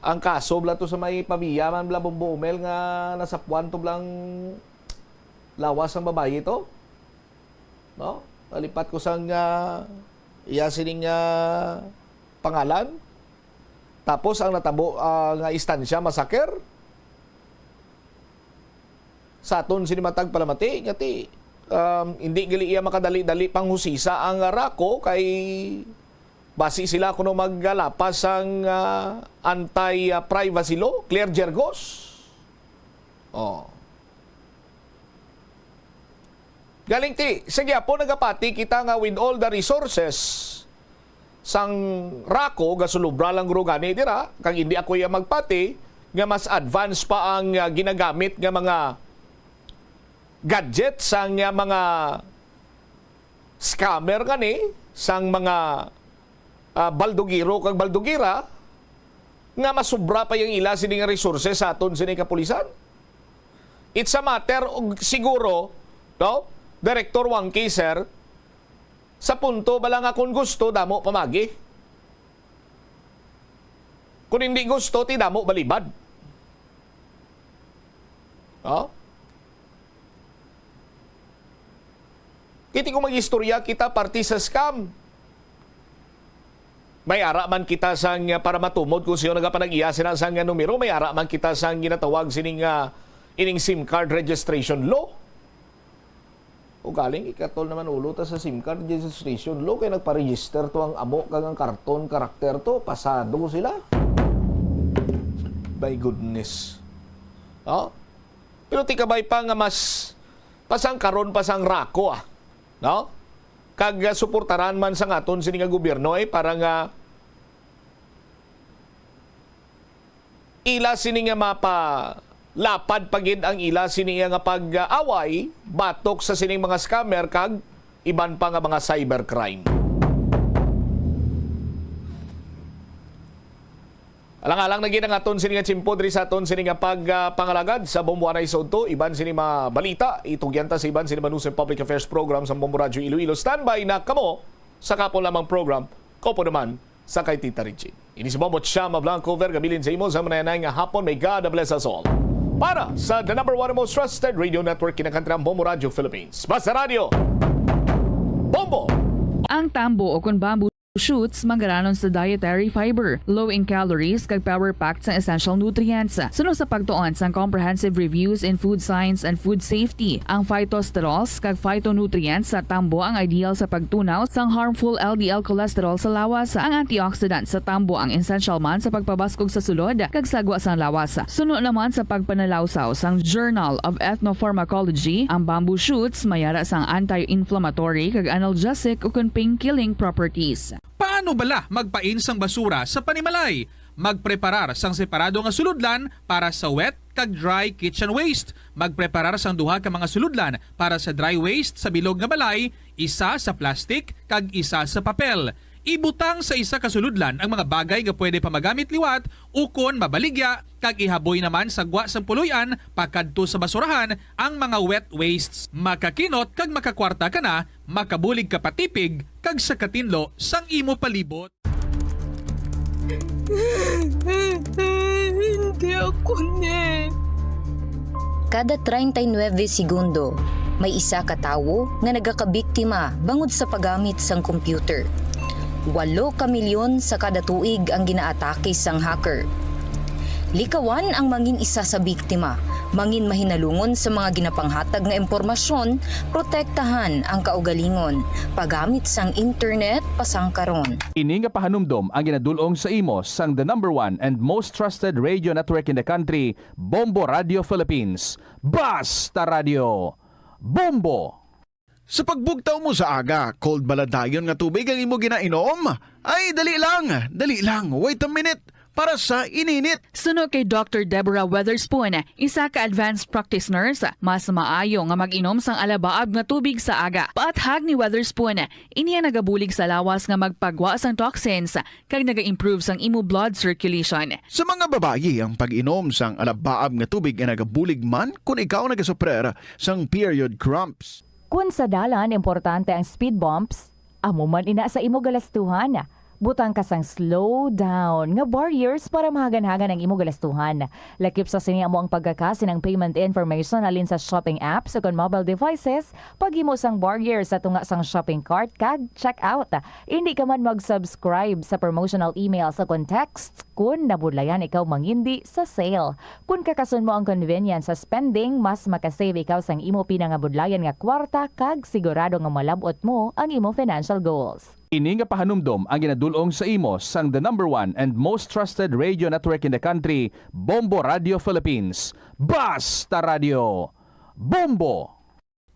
ang kaso bla to sa may pamiyaman bla Bombo Umel nga nasapuan to blang lawas ang babae ito, no? Nalipat ko sang iya sining pangalan, tapos ang natabo nga istansya masaker sa aton sinimatag palamati ngati hindi gali iya makadali-dali panghusisa ang rako kay basi sila kuno maggalapas ang anti-privacy law, Claire Jergos. Galing ti, sige po nagapati kita nga with all the resources sang rako gasulubra lang gani dira kang hindi ako iya magpati nga mas advance pa ang ginagamit nga mga gadget sang mga scammer gani sang mga baldugiro kag baldugira nga masubra pa yung ila sining resources sa aton sining kapulisan. It's a matter siguro, no? Director Wangki, sir, sa punto bala nga kung gusto, damo pamagi. Kung hindi gusto, ti damo balibad. Oh? Kiti kung mag-istorya kita party sa scam. May ara man kita sang para matumod kung siyo nagapanag-iya sila sang numero, may ara man kita sang ginatawag sining ining SIM card registration law. O galing ikatol naman ulo ta sa SIM card registration law kay nagpa-register to ang amo kag ang karton karakter to pasado ko sila. My goodness. Oh? Pero tikabay pa nga mas pasang karon pasang rako no? Kag suportaran man sa aton sini nga gobyerno para nga ila sini nga mapa lapad pagid ang ila sini nga pag-away batok sa sining mga scammer kag iban pa nga mga cybercrime. Alang-alang na ginang aton sini nga tsimpo diri sa aton sini nga pagpangalagad sa Bomboanay Soto, iban sini mga balita, itugyan ta sa iban sini Manusay Public Affairs Program sa Bombo Radio Iloilo. Standby na kamo sa kapon lamang program, kopo naman sa kay Tita Regine. Ini si Bombo Chama Blanco, vergabilin sa imo sa manayanay nga hapon. May God bless us all. Para sa the number 1 most trusted radio network kinakantang Bombo Radio Philippines. Basta Radio, Bombo!
Ang tambo o kung bamboo shoots manggaranon sa dietary fiber, low in calories kag power-packed sa essential nutrients. Suno sa pagtuon sa comprehensive reviews in food science and food safety, ang phytosterols kag phytonutrients sa tambo ang ideal sa pagtunaw sang harmful LDL cholesterol sa lawas. Ang antioxidants sa tambo ang essential man sa pagpabaskog sa sulod kag sagwa sang lawas. Suno naman sa pagpanalawsaw sang Journal of Ethnopharmacology, ang bamboo shoots mayara sang anti-inflammatory kag analgesic o pain-killing properties.
Paano bala magpain sang basura sa panimalay? Magpreparar sang separado nga suludlan para sa wet kag dry kitchen waste. Magpreparar sang duha ka mga suludlan para sa dry waste sa bilog nga balay, isa sa plastic kag isa sa papel. Ibutang sa isa ka suludlan ang mga bagay nga pwede pa magamit liwat ukon mabaligya kag ihaboy naman sa gwa sang puluyan pakadto sa basurahan ang mga wet wastes. Makakinot kag makakwarta ka na, makabulig ka patipig kag sa katinlo sang imo palibot.
Hindi ako ne. Kada 39 segundo, May isa ka tawo nga nagakabiktima bangod sa paggamit sang computer. 8 ka milyon sa kada tuig ang ginaatake sang hacker. Likawan ang mangin isa sa biktima, mangin mahinalungon sa mga ginapanghatag nga impormasyon, protektahan ang kaugalingon, paggamit sang internet pasang karon.
Ini nga pahanumdom ang ginadulong sa imo sang the #1 and most trusted radio network in the country, Bombo Radio Philippines. Basta Radio! Bombo!
Sa pagbugtaw mo sa aga, cold baladayon nga tubig ang imo ginainom? Ay, dali lang, wait a minute. Para sa ininit.
Suno kay Dr. Deborah Weatherspoon, isa ka advanced practice nurse, mas maayo nga mag-inom sang alabaab nga tubig sa aga. Paathag ni Weatherspoon, iniya nagabulig sa lawas nga magpagwa sang toxins kag naga-improve sang imo blood circulation.
Sa mga babayi, ang pag-inom sang alabaab nga tubig ay nagabulig man kung ikaw nagasuprer sang period cramps.
Kung sa dalan, importante ang speed bumps, amo man ina sa imo galastuhan. Butang kasang slow down nga barriers para mahagan-hagan ang imo galastuhan. Lakip sa sini amo ang pagkakasin ng payment information alin sa shopping apps o kon mobile devices, paghimo sang barriers sa tunga sang shopping cart kag check out. Hindi ka man mag-subscribe sa promotional email sa context kung nabudlayan ikaw mangindi sa sale. Kung kakasun mo ang convenience sa spending, mas makasave ikaw sang imo pinangabudlayan nga kwarta kag sigurado nga malabot mo ang imo financial goals.
Ini nga pahanumdom ang ginadulong sa imo sang the #1 and most trusted radio network in the country, Bombo Radio Philippines. Basta Radio! Bombo!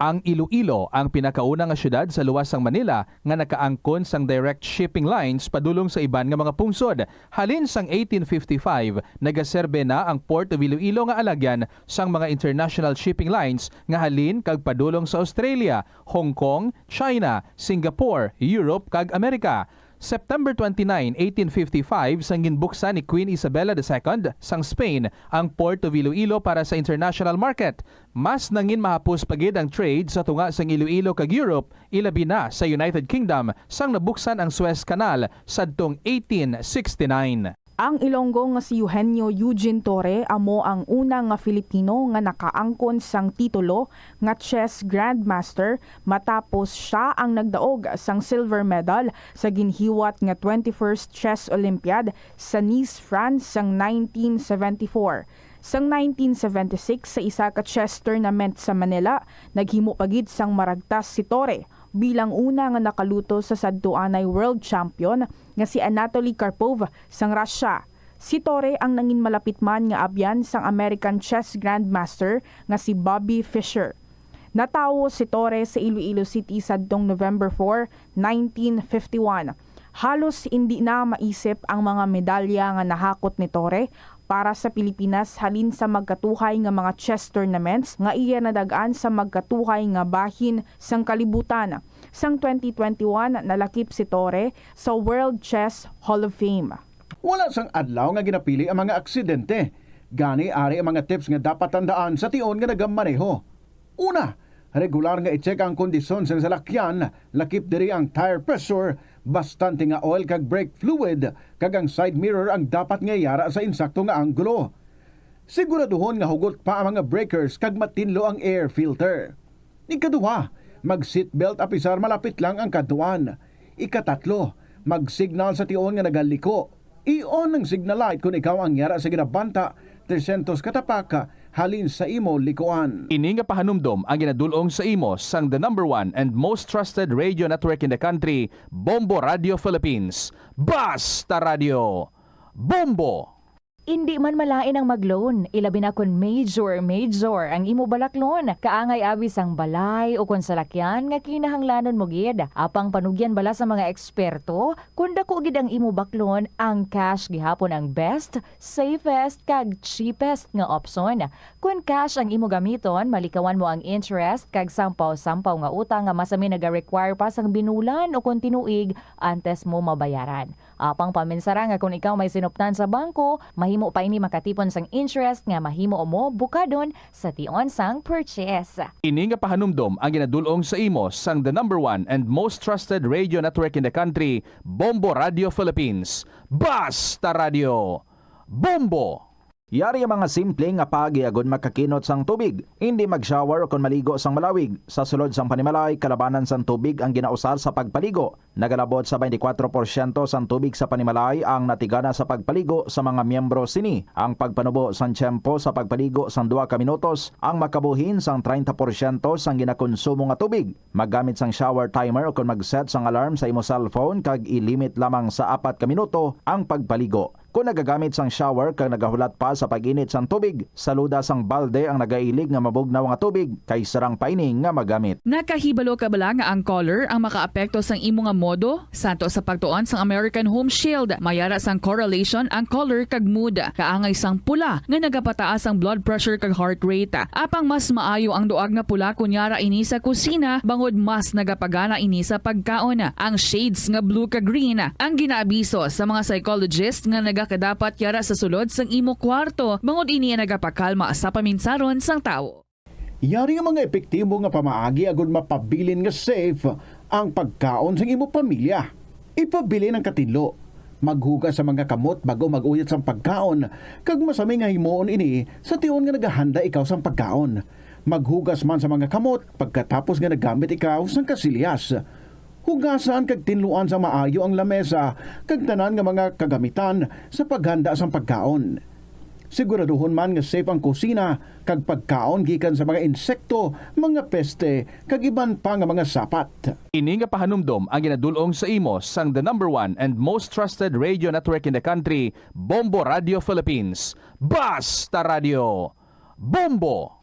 Ang Iloilo ang pinakauna nga syudad sa luwas sang Manila nga nakaangkon sang direct shipping lines padulong sa iban nga mga pungsod. Halin sang 1855, nagaserbe na ang Port of Iloilo nga alagyan sang mga international shipping lines nga halin kag padulong sa Australia, Hong Kong, China, Singapore, Europe kag Amerika. September 29, 1855, sang ginbuksan ni Queen Isabella II sang Spain ang Port of Iloilo para sa international market. Mas nangin mahapos pagid ang trade sa tunga sang Iloilo kag Europe, ilabi na sa United Kingdom sang nabuksan ang Suez Canal sadtong 1869.
Ang Ilonggo nga si Eugenio Eugene Torre amo ang una nga Filipino nga nakaangkon sang titulo nga chess grandmaster matapos siya ang nagdaog sang silver medal sa ginhiwat nga 21st Chess Olympiad sa Nice, France sang 1974. Sang 1976 sa isa ka chess tournament sa Manila, naghimo pagid sang maragtas si Torre bilang una nga nakaluto sa sadtuanay world champion nga si Anatoly Karpov sang Russia. Si Torre ang nangin malapit man nga abyan sang American chess grandmaster nga si Bobby Fischer. Natawo si Torre sa Iloilo City sadtong November 4, 1951. Halos hindi na maisip ang mga medalya nga nahakot ni Torre para sa Pilipinas halin sa magkatuhay nga mga chess tournaments nga iya nadagaan sa magkatuhay nga bahin sang kalibutan. Sang 2021, nalakip si Torre sa World Chess Hall of Fame.
Wala sang adlaw nga ginapili ang mga aksidente. Gani ari ang mga tips nga dapat tandaan sa tion nga nagamaneho. Una, regular nga i-check ang kondisyon sa salakyan, lakip diri ang tire pressure, bastante nga oil kag brake fluid, kag ang side mirror ang dapat nga yara sa insakto nga anggulo. Siguraduhon nga hugot pa ang mga breakers kag matinlo ang air filter. Ikaduha, mag-seatbelt apisar malapit lang ang kaduan. Ikatatlo, mag-signal sa tion nga nagaliko. I-on ang signal light kung ikaw ang yara sa ginabanta 300 katapaka halin sa imo likuan.
Ini nga pahanumdom ang ginadulong sa imo sang the #1 and most trusted radio network in the country, Bombo Radio Philippines. Basta Radio! Bombo!
Hindi man malain ang mag-loan, ilabi na kun major ang imo balaklon. Kaangay abis ang balay o kun salakyan nga kinahanglanon mo gid. Apang panugyan bala sa mga eksperto, kun dako gid ang imo baklon, ang cash gihapon ang best, safest kag cheapest nga option. Kun cash ang imo gamiton, malikawan mo ang interest kag sampaw-sampaw nga utang nga masami naga-require pa sang binulan o kun tinuig antes mo mabayaran. Apang paminsara nga kung ikaw may sinuptan sa bangko, mahimo pa ini makatipon sang interest nga mahimo mo bukadon sa tion sang purchase.
Ini nga pahanumdom ang ginadulong sa imo sang the #1 and most trusted radio network in the country, Bombo Radio Philippines. Basta Radio! Bombo!
Yari ang mga simple nga paagi agon makakinot sang tubig. Hindi mag-shower o kon maligo sang malawig. Sa sulod sang panimalay, kalabanan sang tubig ang ginausar sa pagpaligo. Nagalabot sa 24% sang tubig sa panimalay ang natigana sa pagpaligo sa mga miyembro sini. Ang pagpanubo sang tiyempo sa pagpaligo sang 2 ka minutos ang makabuhin sang 30% sang ginakonsumo nga tubig. Maggamit sang shower timer o kon mag-set sang alarm sa imo cellphone kag ilimit lamang sa 4 ka minuto ang pagpaligo. Kung nagagamit sang shower kag nagahulat pa sa pag-init sang tubig, saluda sang balde ang nagailig nga mabugnaw nga tubig kay sarang paining nga magamit.
Nakahibalo ka bala nga ang color ang makaapekto sang imo nga modo? Santo sa pagtuon sang American Home Shield, mayara sang correlation ang color kag mood. Kaangay sang pula nga nagapataas ang blood pressure kag heart rate. Apang mas maayo ang duag nga pula kunyara ini sa kusina, bangod mas nagapagana ini sa pagkaon. Ang shades nga blue kag green ang ginaabiso sa mga psychologist nga kadapat yara sa sulod sang imo kwarto, bangod ini nagapakalma sa paminsaron sang tao.
Yari ang mga epektibo nga pamaagi agud mapabilin nga safe ang pagkaon sa imo pamilya. Ipabili ng katinlo. Maghugas sa mga kamot bago mag-uyat sang pagkaon, kag masami nga himuon ini sa tiyon nga nagahanda ikaw sang pagkaon. Maghugas man sa mga kamot pagkatapos nga nagamit ikaw sang kasilyas. Hugasan kag tinluan sa maayo ang lamesa kag tanan nga mga kagamitan sa paghanda sang pagkaon. Siguraduhon man nga safe ang kusina kag pagkaon gikan sa mga insekto, mga peste kag iban pa nga mga sapat.
Ini nga pahanumdom ang ginadulong sa imo sang the #1 and most trusted radio network in the country, Bombo Radio Philippines. Basta Radio Bombo!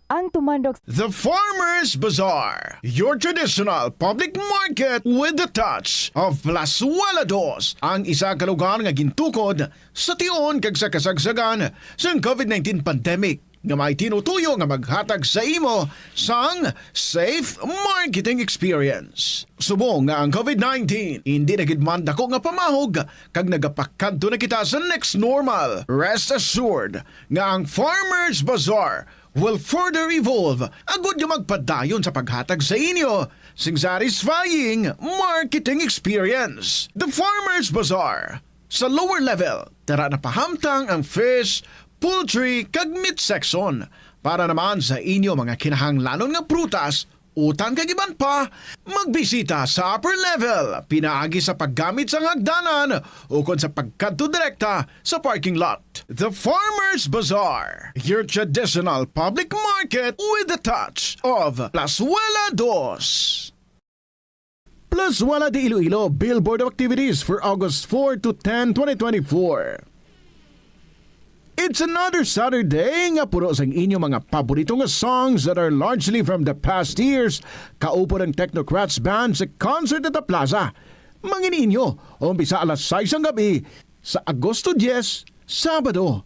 Ang tumandok
The Farmers Bazaar, your traditional public market with the touch of Plasuelados, ang isa ka lugar nga gintukod sa tiyon kag sa kasagsagan sa COVID-19 pandemic nga may tinutuyo nga maghatag sa imo sang safe marketing experience. Subong nga ang COVID-19 hindi nagidman dako nga pamahog kag nagapakadto na kita sa next normal. Rest assured nga ang Farmers Bazaar will further evolve agud yung magpadayon sa paghatag sa inyo sing satisfying marketing experience. The Farmers Bazaar. Sa lower level, tara na pahamtang ang fish, poultry, kag meat section para naman sa inyo mga kinahanglanon nga prutas, utan kag iban pa, magbisita sa upper level, pinaagi sa paggamit sa hagdanan o kon sa pagkadto direkta sa parking lot. The Farmers Bazaar, your traditional public market with the touch of Plasuelados. Plasuela de Iloilo Billboard of Activities for August 4 to 10, 2024. It's another Saturday nga puno sa inyo mga paborito nga songs that are largely from the past years. Kaupo ng Technocrats Band sa concert at the Plaza. Mangin ninyo, umpisa alas 6 ang gabi sa Agosto 10, Sabado.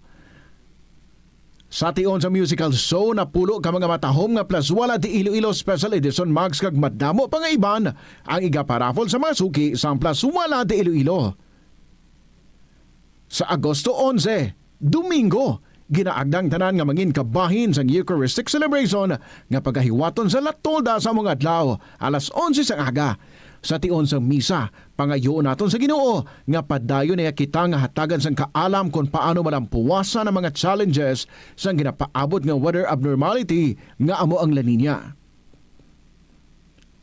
Sa tion sa musical show na pulo ka mga matahom nga Plasuela de Iloilo Special Edition Mags kag madamo pa nga iban ang igaparafol sa mga suki sa Plasuela de Iloilo. Sa Agosto 11, Domingo, ginaagdang tanan nga mangin kabahin sa Eucharistic celebration nga pagahiwaton sa Latolda sa mga adlaw alas 11 sa aga. Sa tion sa misa, pangayo naton sa Ginoo nga padayon na kita nga hatagan sang kaalam kung paano malampuwasan ang mga challenges sang ginapaabot nga weather abnormality nga amo ang La Nina.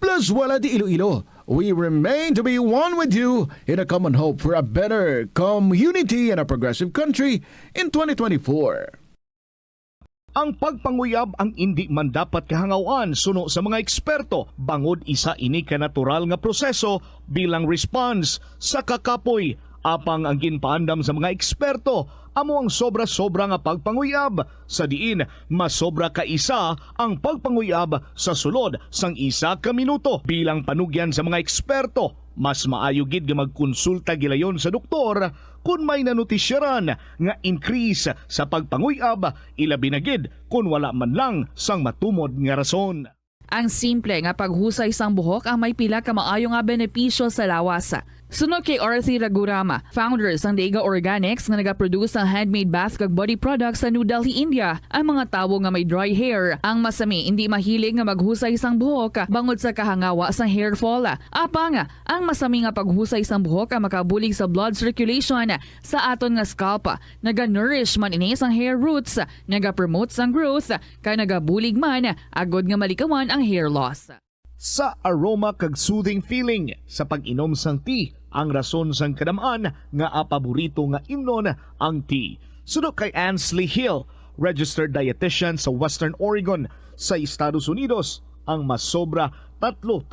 Plasuela de Iloilo, we remain to be one with you in a common hope for a better community and a progressive country in 2024.
Ang pagpanguyab ang hindi man dapat kahangawan suno sa mga eksperto bangod isa ini ka natural nga proseso bilang response sa kakapoy. Apang ang ginpaandam sa mga eksperto amo ang sobra-sobra nga pagpanguyab sa diin masobra ka isa ang pagpanguyab sa sulod sang 1 ka minuto. Bilang panugyan sa mga eksperto, mas maayo gid nga magkonsulta gilayon sa doktor kung may nanutisyaran nga increase sa pagpanguyab, ilabi na gid kung wala man lang sang matumod nga rason.
Ang simple nga paghusay sang buhok ang may pila ka maayo nga benepisyo sa lawas. Sunod kay Arthi Ragurama, founder sang Dega Organics nga nagaproduce ng handmade bath kag body products sa New Delhi, India. Ang mga tawo nga may dry hair, ang masami hindi mahilig nga maghusay sang buhok bangod sa kahangawa sang hair fall. Apang, ang masami nga paghusay sang buhok ang makabulig sa blood circulation sa aton nga scalp. Naga-nourish man ini sang hair roots, naga-promote sang growth, kay nagabulig man agod nga malikawan ang hair loss.
Sa aroma kag soothing feeling sa pag-inom sang tea, ang rason sang kadamaan nga paborito nga imnon ang tea. Sunod kay Ansley Hill, registered dietitian sa Western Oregon sa Estados Unidos, ang mas sobra 3-4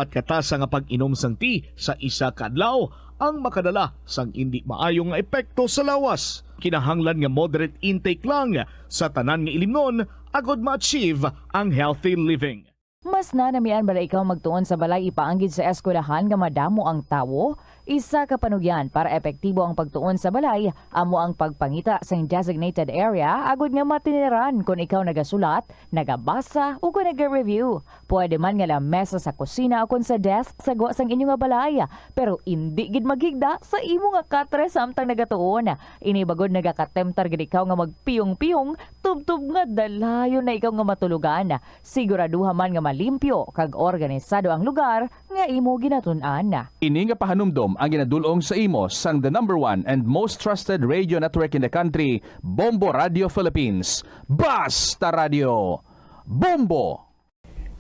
katasa nga pag-inom sang tea sa isa ka adlaw ang makadala sang hindi maayong epekto sa lawas. Kinahanglan nga moderate intake lang sa tanan nga ilimnon agod ma-achieve ang healthy living.
Mas nanamian bala ikaw magtuon sa balay ipaanggid sa eskwelahan nga madamo ang tawo? Isa ka panugyan para epektibo ang pagtuon sa balay, amo ang pagpangita sa designated area agud nga matiniran kung ikaw nagasulat, nagabasa o kung nag-review. Pwede man nga lamesa sa kusina o kung sa desk sa guwa sang inyo nga balay, pero hindi gid maghigda sa imo nga katre samtang nagatuon. Ini bagod nagakatemptar gid ikaw nga magpiyong-piyong, tubtub nga dalayon na ikaw nga matulugan. Siguraduha man nga malimpyo kag organisado ang lugar nga imo ginatun-an.
Ini nga pahanumdom ang ginadulong sa imo sang the #1 and most trusted radio network in the country, Bombo Radio Philippines. Basta Radio! Bombo!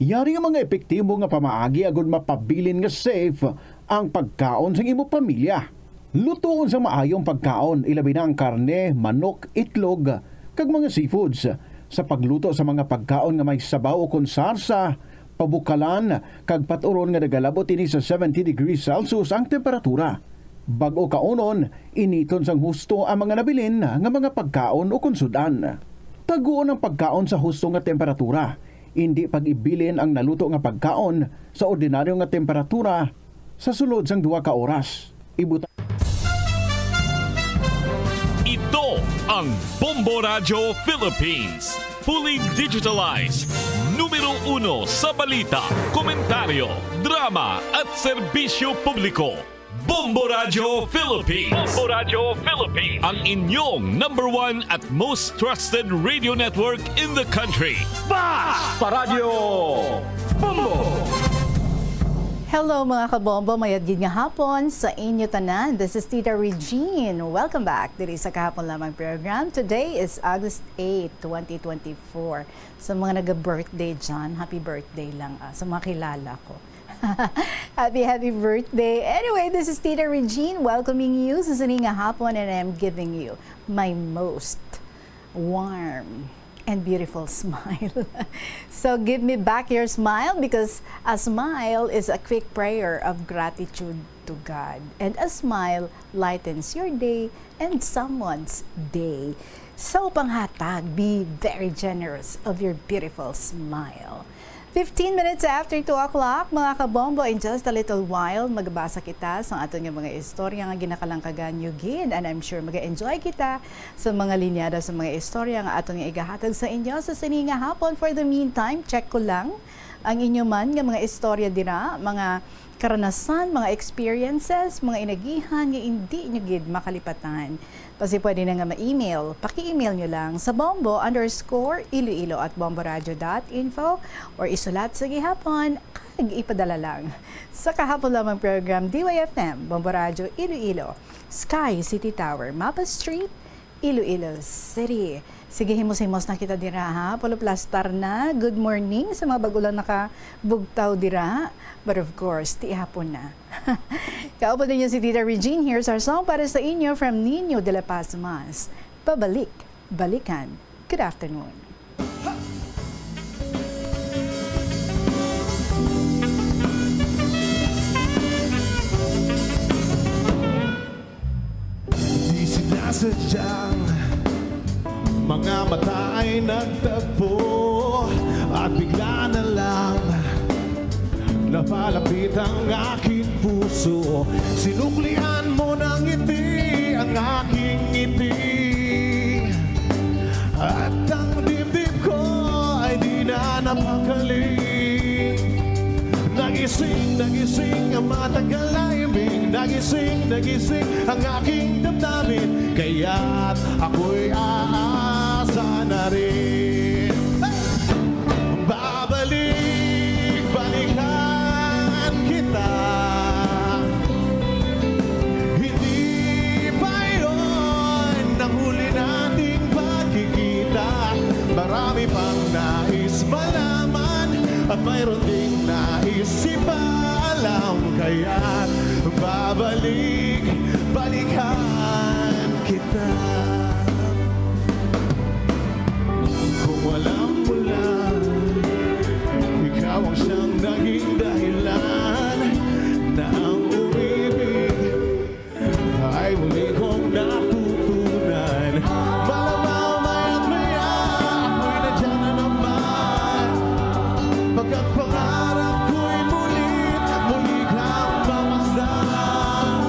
Yari nga mga epektibo nga pamaagi agud mapabilin nga safe ang pagkaon sa imo pamilya. Lutoon sa maayong pagkaon, ilabi na ang karne, manok, itlog, kag mga seafoods. Sa pagluto sa mga pagkaon nga may sabaw o konsarsa, pabukalan, kag paturon nga nagalabot ini sa 70 degrees Celsius ang temperatura. Bago kaunon, initon sang husto ang mga nabilin nga mga pagkaon o konsudan. Taguon ang pagkaon sa husto nga temperatura. Hindi pag-ibilin ang naluto nga pagkaon sa ordinaryo nga temperatura sa sulod sang 2 ka oras.
Ito ang Bombo Radio Philippines. Fully digitalized. Numero 1 sa balita, komentaryo, drama at serbisyo publiko. Bombo Radio Philippines. Bombo Radio Philippines. Ang inyong #1 at most trusted radio network in the country.
Basta Radio Bombo!
Hello mga kabombo, mayad gid nga hapon sa inyo tanan. This is Tita Regine. Welcome back diri sa Kahapon Lamang program. Today is August 8, 2024. Sa mga nag-birthday dyan, happy birthday lang sa mga kilala ko. happy birthday. Anyway, this is Tita Regine welcoming you sa sining nga hapon, and I'm giving you my most warm and beautiful smile. So give me back your smile, because a smile is a quick prayer of gratitude to God. And a smile lightens your day and someone's day. So panghatag, be very generous of your beautiful smile. 15 minutes after 2 o'clock, mga kabombo, in just a little while, magbasa kita sa aton nga mga istorya nga ginakalangkagan yugin, and I'm sure mag-enjoy kita sa mga linyada sa mga istorya nga aton nga igahatag sa inyo sa sininga hapon. For the meantime, check ko lang ang inyo man nga mga istorya dira, mga karanasan, mga experiences, mga inagihan nga hindi nyo gid makalipatan. Kasi pwede na nga ma-email. Paki-email nyo lang sa bombo_iloilo@bomboradio.info or isulat sa gihapon kag ipadala lang sa Kahapon Lamang program DYFM, Bombo Radio Iloilo, Sky City Tower, Mapa Street, Iloilo City. Sige, himos-himos na kita dira ha. Puluplastar na. Good morning sa mga bagulang nakabugtaw dira. But of course, tihapon na. Kaupo din niyo si Tita Regine. Here's our song para sa inyo from Nino de la Paz Mas. Pabalik, balikan. Good afternoon.
Di sinasadyang mga mata ay nagtagpo at bigla na lang napalapit ang aking puso. Sinuklian mo ng ngiti ang aking ngiti, at ang dibdib ko ay di na napakaling. Nagising ang matagal na imig nagising ang aking damdamin, kaya't ako'y aasa na rin. Balikan kita, hindi pa yun ang huli nating pagkikita. Marami pang nais malaman at mayroon ding nais ipaalam, kaya't balikan kita. Kung walang ulan, ikaw ang siyang naging dahilan na ang umibig ay muli kong natutunan. Malamang maya't maya ako'y nandiyan na naman, pagkat pangarap ko'y muli kang mamasdan.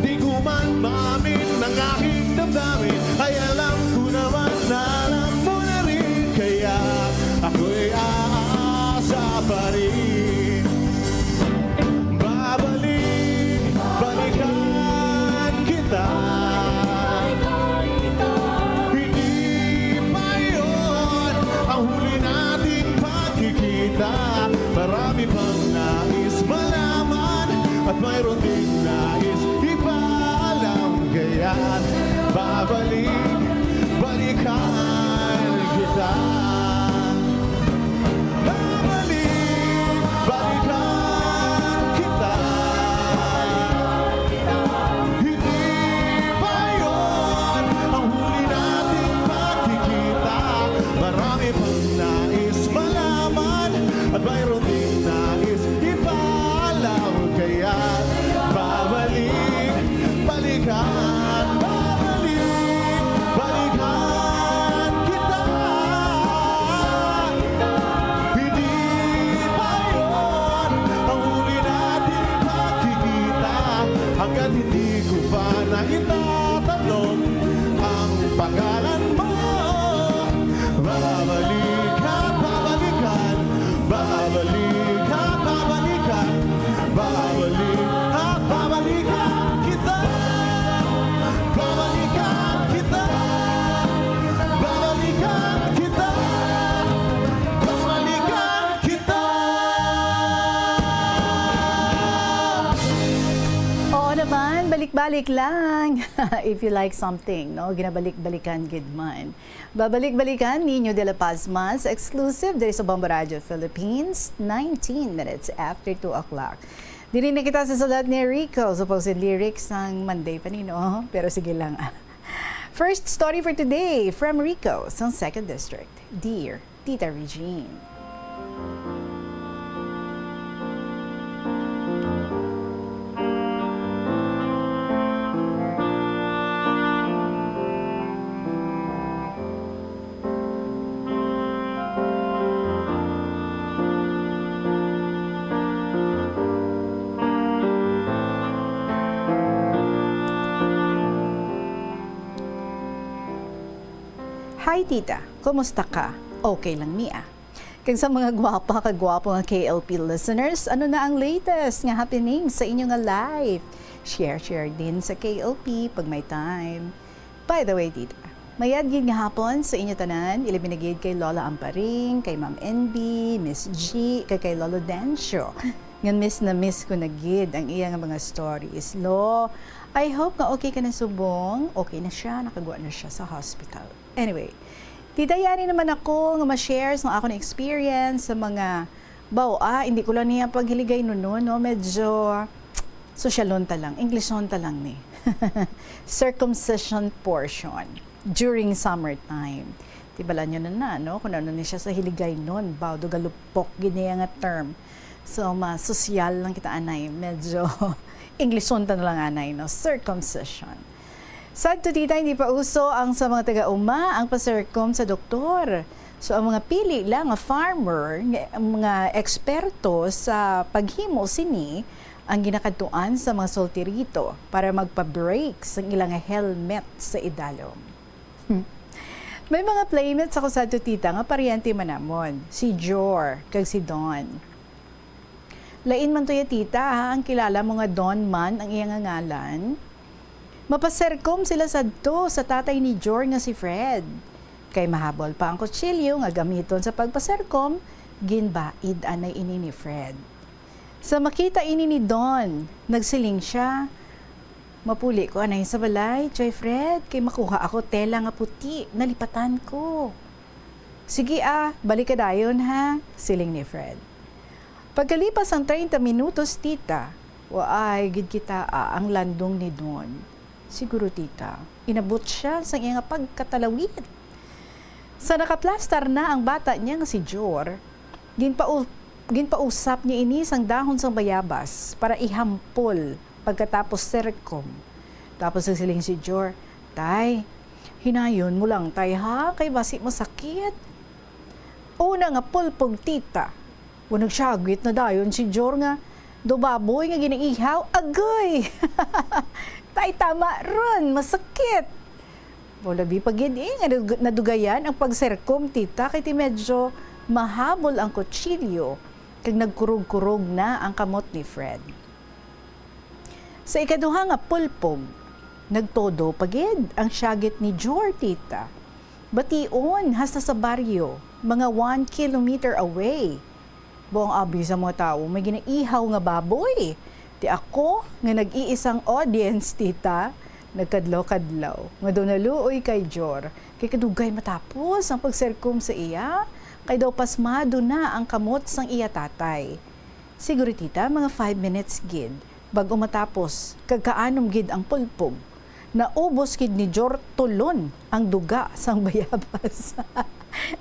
Di ko man maamin ng aking damdamin, ay alam ko naman na alam mo na rin, kaya ako'y aasa pa rin. Balikan kita, hindi pa yun ang huli nating pagkikita. Marami pang nais malaman at mayroon ding nais ipaalam, kaya't balikan kita. Balikan kita, hindi pa yun ang huli nating pagkikita. Marami pang nais malaman at mayroon ding nais ipaalam, kaya't balikan kita. Hindi pa yun ang huli nating pagkikita, hanggat hindi ko pa nakitatanong ang pangalan mo. Babalikan kita. Babalikan kita. Babalikan kita. Babalikan kita.
Oo naman, balik-balik lang. If you like something, no, ginabalik-balikan gid man. Babalik-balikan Nino de la Pazmas, exclusive diri sa Bombo Radio Philippines, 19 minutes after 2 o'clock. Dili na kita sa salat ni Rico, supposed lyrics ng Monday pa nino, pero sige lang. First story for today from Rico sa 2nd District. Dear Tita Regine. Hi tita, kumusta ka? Okay lang Mia. Kag sa mga gwapa kagwapo nga KLP listeners, ano na ang latest nga happening sa inyo nga life? Share din sa KLP pag may time. By the way tita, mayad gid nga hapon sa inyo tanan, ilibinagid kay Lola Amparing, kay Ma'am NB, Miss G, kay Lolo Dencio. Nga miss ko na gid ang iyang mga stories. Lo, I hope nga okay ka na subong, okay na siya, nakagawa na siya sa hospital. Anyway, titayari naman ako nga ma-share sa ako na experience sa mga hindi ko lang niya paghiligay no, medyo sosyalonta lang, Englishonta lang ni. Circumcision portion during summertime. Tibala nyo na, no? Kung ano niya siya sa hiligay nun, do galupok, ginaya nga term. So, ma-sosyal lang kita anay, medyo Englishonta na lang anay, no? Circumcision. Sad to tita, hindi pa uso ang sa mga taga-uma ang pa-circum sa doktor. So ang mga pili lang, nga farmer, mga eksperto sa paghimo sini, ang ginakatuan sa mga solterito para magpa-break sa ilang helmet sa idalom. May mga playmates ako sad to tita, nga paryente manamon, si Jor, kag si Don. Lain man to ya tita ha, ang kilala mo nga Don man ang iyang ngalan. Mapaserkom sila sadto sa tatay ni Jor nga si Fred. Kay mahabol pa ang kutsilyo nga gamiton sa pagpaserkom, ginbaid anay ini ni Fred. Sa makita ini ni Don, nagsiling siya. Mapuli ko anay sa balay, Choy Fred, kay makuha ako tela nga puti, nalipatan ko. Sige balik ka dayon ha, siling ni Fred. Pagkalipas ang 30 minutos, tita, waay gid kita ang landong ni Don. Siguro tita, inabot siya sa iyang pagkatalawid. Sa nakaplastar na ang bata niya nga si Jor, ginpausap niya ini sang dahon sang bayabas para ihampol pagkatapos serkom. Tapos nagsiling si Jor, Tay, hinayon mo lang tay ha, kay basi masakit. Una nga pulpog tita, unang syagwit na dayon si Jor nga, do baboy nga ginaihaw, agoy! Tay, tama ron, masakit. Walabi pagid nadugayan ang pagserkom tita, kay ti medyo mahabol ang kutsilyo, kag nagkurog-kurog na ang kamot ni Fred. Sa ikaduha nga pulpog, nagtodo pagid ang syagit ni Jor tita. Bation hasta sa baryo, mga 1 kilometer away. Buong abi sa mga tao, may ginaihaw nga baboy. Ti ako nga nag-iisang audience tita, nagkadlaw-kadlaw. Nga doon naluoy kay Jor, kay kadugay matapos ang pagserkom sa iya, kay daw pasmado na ang kamot sang iya tatay. Siguro tita, mga 5 minutes gid, bago matapos, kagkaanom gid ang pulpog. Naubos gid ni Jor tulon ang duga sang bayabas.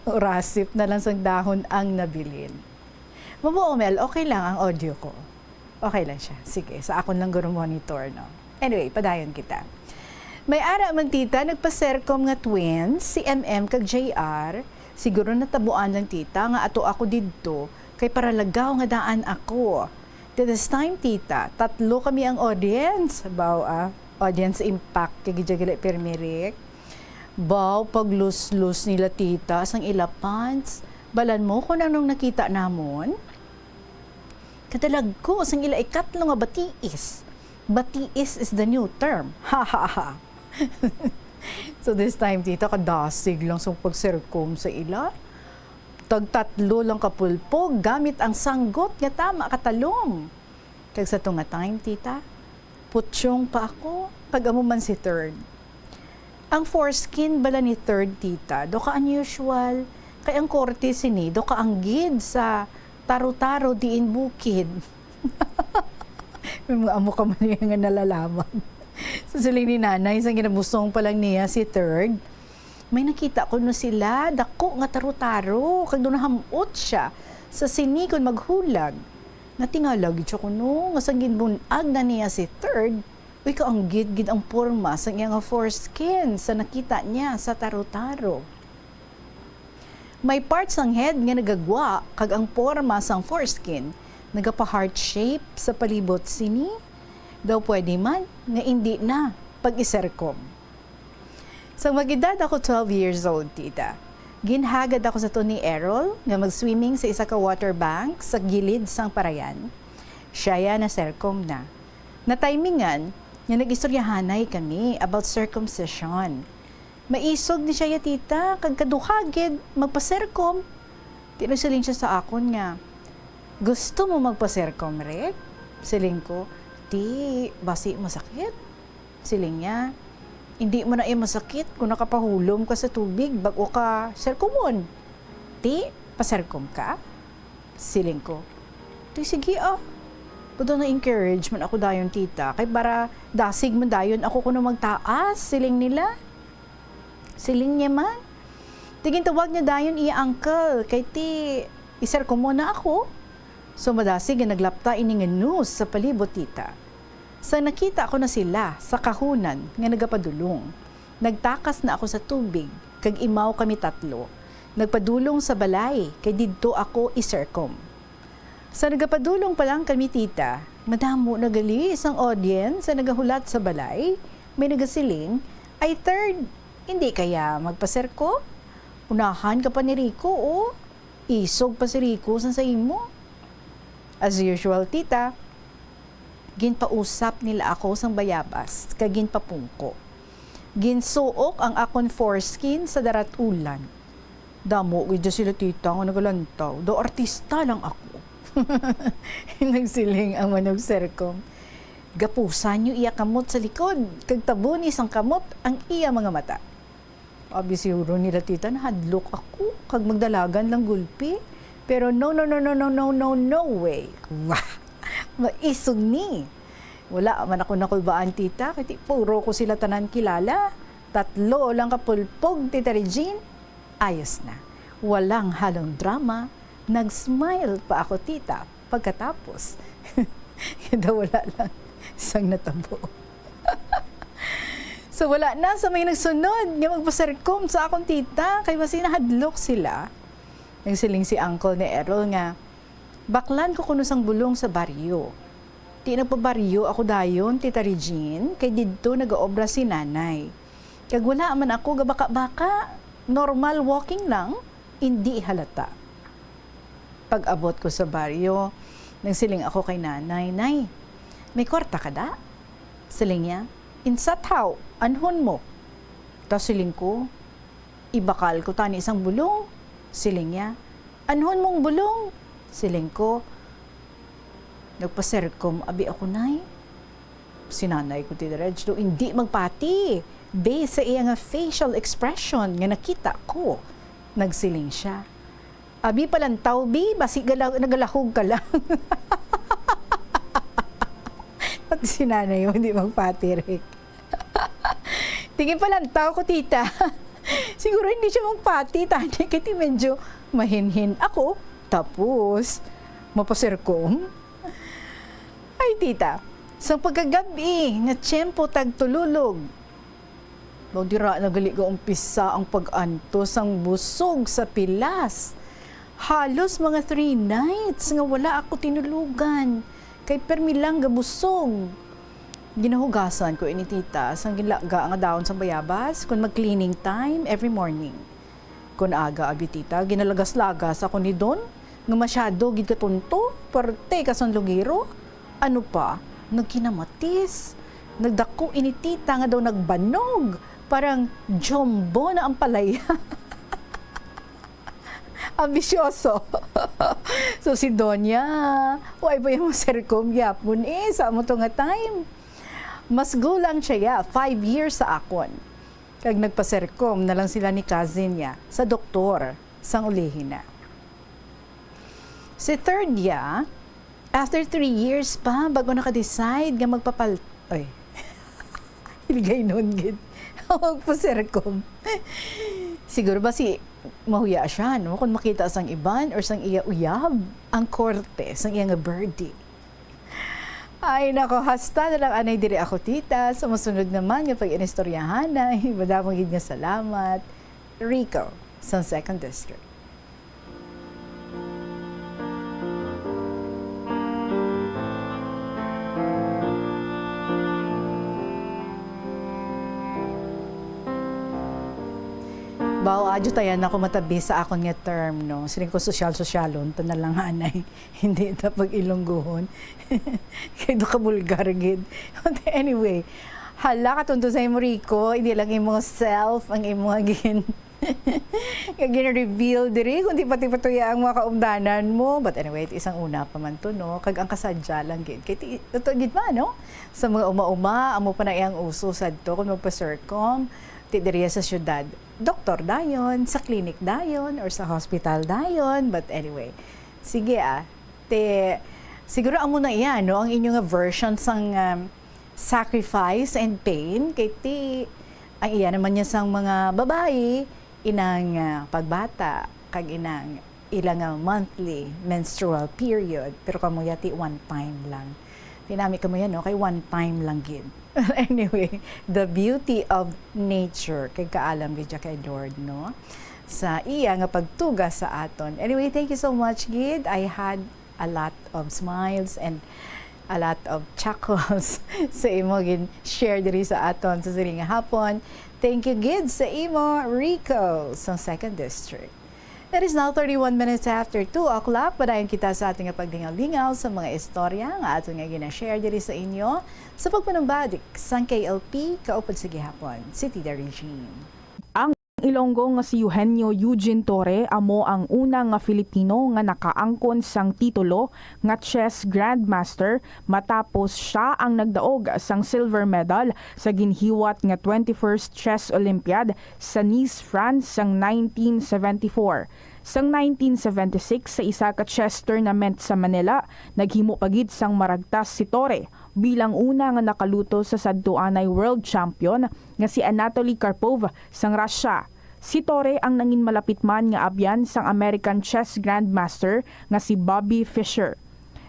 Orasip na lang sang dahon ang nabilin. Mabuo Mel, okay lang ang audio ko. Okay lang siya. Sige, sa akon lang guro monitor, no? Anyway, padayon kita. May ara man tita, nagpaserkom nga twins, si MM kag JR. Siguro natabuan lang tita, nga ato ako didto, kay para lagaw nga daan ako. This time tita, 3 kami ang audience. Audience impact, kay gidjagilay permirik. Paglus-lus nila tita, sang ilapants. Balan mo kung anong nakita namon? Kadalag ko, sang ila ikatlo nga batiis. Batiis is the new term. Ha ha ha. So this time, tita, kadasig lang sa pagserkom sa ila. Tag-3 lang kapulpog, gamit ang sanggot nga tama katalom. Kag sa tunga time, tita, putsyong pa ako, pag-amuman si third. Ang foreskin bala ni third, tita, do ka unusual, kay ang korte sini, do ka ang gid sa taro-taro diin bukid. May mga amo ka man nga nalalaman. So sila ni nanay, isang ginabusong pa lang niya si third, may nakita ko no sila, dako nga taro-taro, kag doon nahamot siya sa sinikon maghulag. Natingalag siya ko no, nga sang ginbunag na niya si third, uy ka ang gid ang porma sa iyang foreskin sa nakita niya sa taro-taro. May parts ang head nga nagagwa, kag ang porma sang foreskin, nagapa-heart shape sa palibot sini. Daw pwede man, nga hindi na, pag-iserkom. Sa magedad ako 12 years old, tita. Ginhagad ako sa to ni Errol, nga mag-swimming sa isa ka water bank sa gilid sang Parayan. Siya na serkom na. Na-timingan, nga nag-istoryahanay kami about circumcision. Maisog ni siya tita, kag kaduhagid, magpaserkom. Tinusiling siya sa akon nga, gusto mo magpaserkom, Rick? Siling ko, di, basi masakit. Siling niya, hindi mo na masakit kung nakapahulom ka sa tubig bago ka serkomon. Di, paserkom ka? Siling ko, di sige Puto na encouragement ako dayon tita, kay para dasig man dayon ako kuno magtaas, siling nila. Siling niya man. Tigin tawag niya dayon iya uncle, kay ti iserkom mo na ako. So madasig naglapta ini nga news sa palibot tita. Sa nakita ko na sila sa kahunan nga nagapadulong. Nagtakas na ako sa tubig, kag imaw kami 3. Nagpadulong sa balay, kay didto ako iserkom. Sa nagapadulong pa lang kami tita, madamo nagali isang audience sa nagahulat sa balay, may nagasiling, ay third, hindi kaya magpaserko? Unahan ka pa ni Rico, Isog pa si Rico sa imo. As usual, tita, ginpausap nila ako sang bayabas, kag ginpapungko. Ginsuok ang akon foreskin sa daratulan. Damo, widya sila tita nga nagalantaw. Do artista lang ako. Nagsiling ang manog serkom. Gapusan nyo iya kamot sa likod. Kag tabunis ang kamot ang iya mga mata. Abi siguro nila tita na hadlok ako. Kag magdalagan lang gulpi. Pero no way. Wah! Maisog ni. Wala man ako nakulbaan tita. Kati puro ko sila tanan kilala. 3 lang kapulpog tita Regine. Ayos na. Walang halong drama. Nag-smile pa ako tita pagkatapos. Kaya wala lang isang natabo. So wala na sa may nagsunod nga magpasarkom sa akong tita kay basi nahadlok sila. Nagsiling si uncle ni Errol nga baklan ko kuno sang bulong sa baryo. Di nagpabaryo ako dayon tita Regine kay didto nagaobra si nanay. Kag wala man ako gabaka-baka, normal walking lang, hindi halata. Pag-abot ko sa baryo, nagsiling ako kay nanay, "Nay, may kwarta ka da?" Siling niya, "Insat how, anhon mo." Tas siling ko, "Ibakal ko tani isang bulong." Siling niya, "Anhon mong bulong?" Siling ko, "Nagpaserkom, abi ako nay." Sinanay ko tita Reg, do hindi magpati. Based sa iya nga facial expression nga nakita ko, nagsiling siya, "Abi palantaw, bi, basi nagalahog ka lang." Pati si nanay mo, hindi magpati, Rick. Tingin palantaw ko, tita. Siguro hindi siya magpati, tani, kasi medyo mahinhin ako. Tapos, mapasirkom. Ay, tita, sa pagkagabi, na tiyempo tagtululog. Dira nagali ka umpisa ang pag-antos ang busog sa pilas. Halos mga 3 nights nga wala ako tinulugan. Kay permi lang gabusog. Ginahugasan ko ini tita sang gilaga nga daon sa bayabas kun mag-cleaning time every morning. Kun aga abi tita, ginalagas-lagas ako ni Don nga masyado gid katunto, parte kason lugiro. Ano pa? Nagkinamatis. Nagdako ini tita nga daw nagbanog. Parang jumbo na ang palaya. Ambisyoso. So si Donya, why ba yung serkom yapon sa mo to nga time? Mas gulang siya 5 years sa akon. Kag nagpaserkom na lang sila ni cousin niya sa doktor sang ulihin na. Si third ya, after 3 years pa bago naka-decide nga magpapal... Ay, hiligay nun gid. Magpaserkom. Siguro ba si mahuya siya, no? Kung makita sang iban or sang iya uyab, ang korte, sang iya nga birdie. Ay, nako, hasta na lang anay diri ako, tita. Sa masunod naman, nga pag-inistoryahan na, madamang gid nga salamat. Rico, sa 2nd District. Bao, adyo tayan ako matabi sa akon nga term, no? Siling ko sosyal-sosyalon, ito na lang hanay. Hindi ito pag-ilongguhon. Kaya do ka bulgar, gid. Anyway, hala ka tunto sa imo, Rico, hindi lang imo self, ang imo gin reveal diri, kundi pati patuya ang mga kaugdanan mo. But anyway, isang una pa man to, no? Kag ang kasadya lang, gid. Kaya ito, gid ba, no? Sa mga uma-uma, amo pa na iyang uso sa to, kung magpa-circom, diriya sa syudad, doktor dayon, sa clinic dayon, or sa hospital dayon. But anyway, sige siguro amo na iyan, no? Ang inyong version sang sacrifice and pain, kay ang iyan naman niya sang mga babae, inang pagbata, kag inang ilang monthly menstrual period, pero kamuyati 1 time lang. Tinami kamo yan, no? Kay 1 time lang gid. Anyway, the beauty of nature kay kaalam gid kay Lord, no? Sa iya nga pagtuga sa aton. Anyway, thank you so much, gid. I had a lot of smiles and a lot of chuckles sa imo gid share diri sa aton sa siling nga hapon. Thank you, gid, sa imo, Rico, sa 2nd District. It is now 31 minutes after 2 o'clock. Padayon kita sa ating paglingaw-lingaw sa mga istorya nga ato nga gina-share diri sa inyo sa pagpanumbadik sang KLP kaupod sa gihapon. Si Tita Regine.
Ang Ilonggo nga si Eugenio Eugene Torre amo ang una nga Filipino nga nakaangkon sang titulo nga chess grandmaster matapos siya ang nagdaog sang silver medal sa ginhiwat nga 21st Chess Olympiad sa Nice, France sang 1974. Sang 1976 sa isa ka chess tournament sa Manila, naghimo pagid sang maragtas si Torre bilang una nga nakaluto sa sadtuanay world champion nga si Anatoly Karpov sang Russia. Si Torre ang nangin malapit man nga abyan sang American chess grandmaster nga si Bobby Fischer.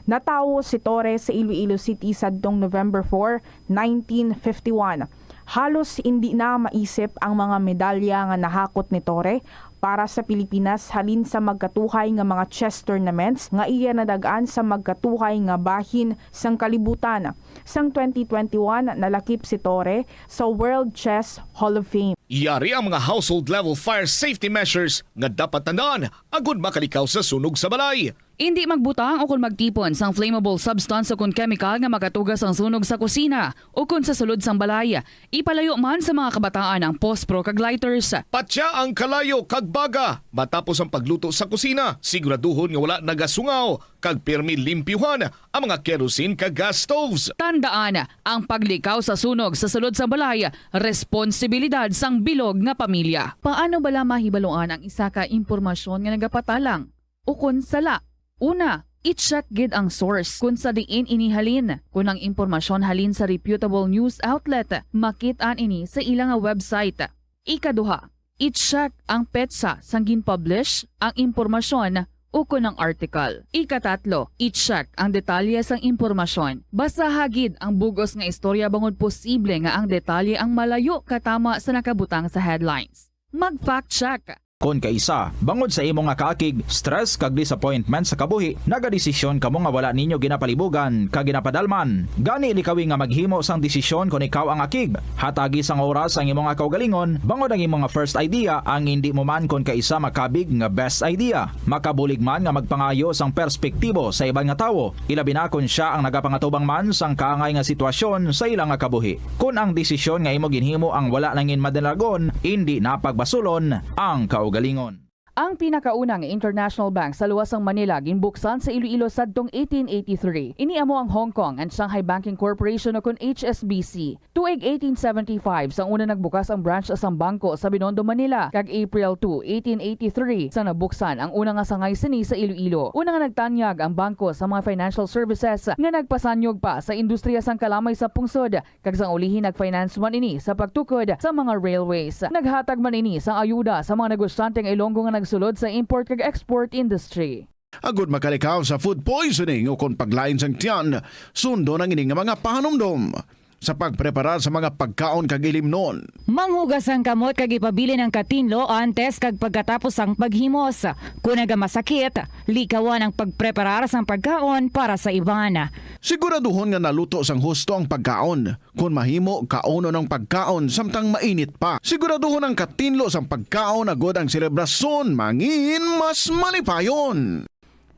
Natawo si Torre sa Iloilo City sadtong November 4, 1951. Halos hindi na maisip ang mga medalya nga nahakot ni Torre para sa Pilipinas halin sa magkatuhay nga mga chess tournaments nga iya nadagaan sa magkatuhay nga bahin sang kalibutan. Sang 2021 nalakip si Torre sa World Chess Hall of Fame.
Yari ang mga household level fire safety measures nga dapat tandaan agud makalikaw sa sunog sa balay.
Hindi magbutang o kung magtipon sang flammable substance o kung chemical nga makatugas ang sunog sa kusina o kung sa sulod sang balay. Ipalayo man sa mga kabataan ang pospro kag lighters.
Patya ang kalayo kag baga matapos ang pagluto sa kusina. Siguraduhon nga wala nagasungaw kag pirmi limpyuhan ang mga kerosene kag gas stoves.
Tandaan, ang paglikaw sa sunog sa sulod sa balay, responsibilidad sang bilog nga pamilya. Paano bala mahibaluan ang isa ka impormasyon nga nagapatalang? O kung sala? Una, i-check gid ang source kung sa diin inihalin. Kung ang impormasyon halin sa reputable news outlet, makitaan ini sa ilang website. Ikaduha, i-check ang petsa sang gin-publish ang impormasyon o kung ang article. Ikatatlo, i-check ang detalye sang impormasyon. Basta hagid ang bugos nga istorya bangod posible nga ang detalye ang malayo katama sa nakabutang sa headlines. Mag-fact check.
Kon kaisa, bangod sa imo nga kaakig, stress kag disappointment sa kabuhi, nagadesisyon kamo nga wala ninyo ginapalibugan kag ginapadalman. Gani likawi nga maghimo sang desisyon kon ikaw ang akig. Hatagi sang oras ang imo nga kaugalingon, bangod ang imo nga first idea ang hindi mo man kon kaisa makabig nga best idea. Makabulig man nga magpangayo sang perspektibo sa ibang nga tawo, ilabi na kon siya ang nagapangatubang man sang kaangay nga sitwasyon sa ilang nga kabuhi. Kun ang desisyon nga imo ginhimo ang wala nangin madalagon, hindi napagbasulon ang kaugalingon.
Ang pinakaunang international bank sa luwas ng Manila ginbuksan sa Iloilo sadtong 1883. Iniamo ang Hong Kong and Shanghai Banking Corporation o kun HSBC. Tuig 1875 sang una nagbukas ang branch sa bangko sa Binondo, Manila. Kag April 2, 1883 sang nabuksan ang una nga sangay sini sa Iloilo. Una nga nagtanyag ang bangko sa mga financial services nga nagpasanyog pa sa industriya sang kalamay sa pungsod. Kag sang ulihin nagfinance man ini sa pagtukod sa mga railways. Naghatag man ini sang ayuda sa mga negosyanteng Ilonggo nga sulod sa import kag export industry.
Agud makalikaw sa food poisoning o kung paglain sang tiyan, sundo ng ining mga pahanumdom sa pagpreparar sa mga pagkaon kag ilimnon.
Manghugas ang kamot kag ipabili ng katinlo antes kag pagkatapos ang paghimos. Kung nagamasakit, likawan ang pagpreparar sang pagkaon para sa iban.
Siguraduhon nga naluto sang husto ang pagkaon. Kung mahimo, kauno ng pagkaon samtang mainit pa. Siguraduhon ang katinlo sang pagkaon agud ang selebrasyon mangin mas malipayon.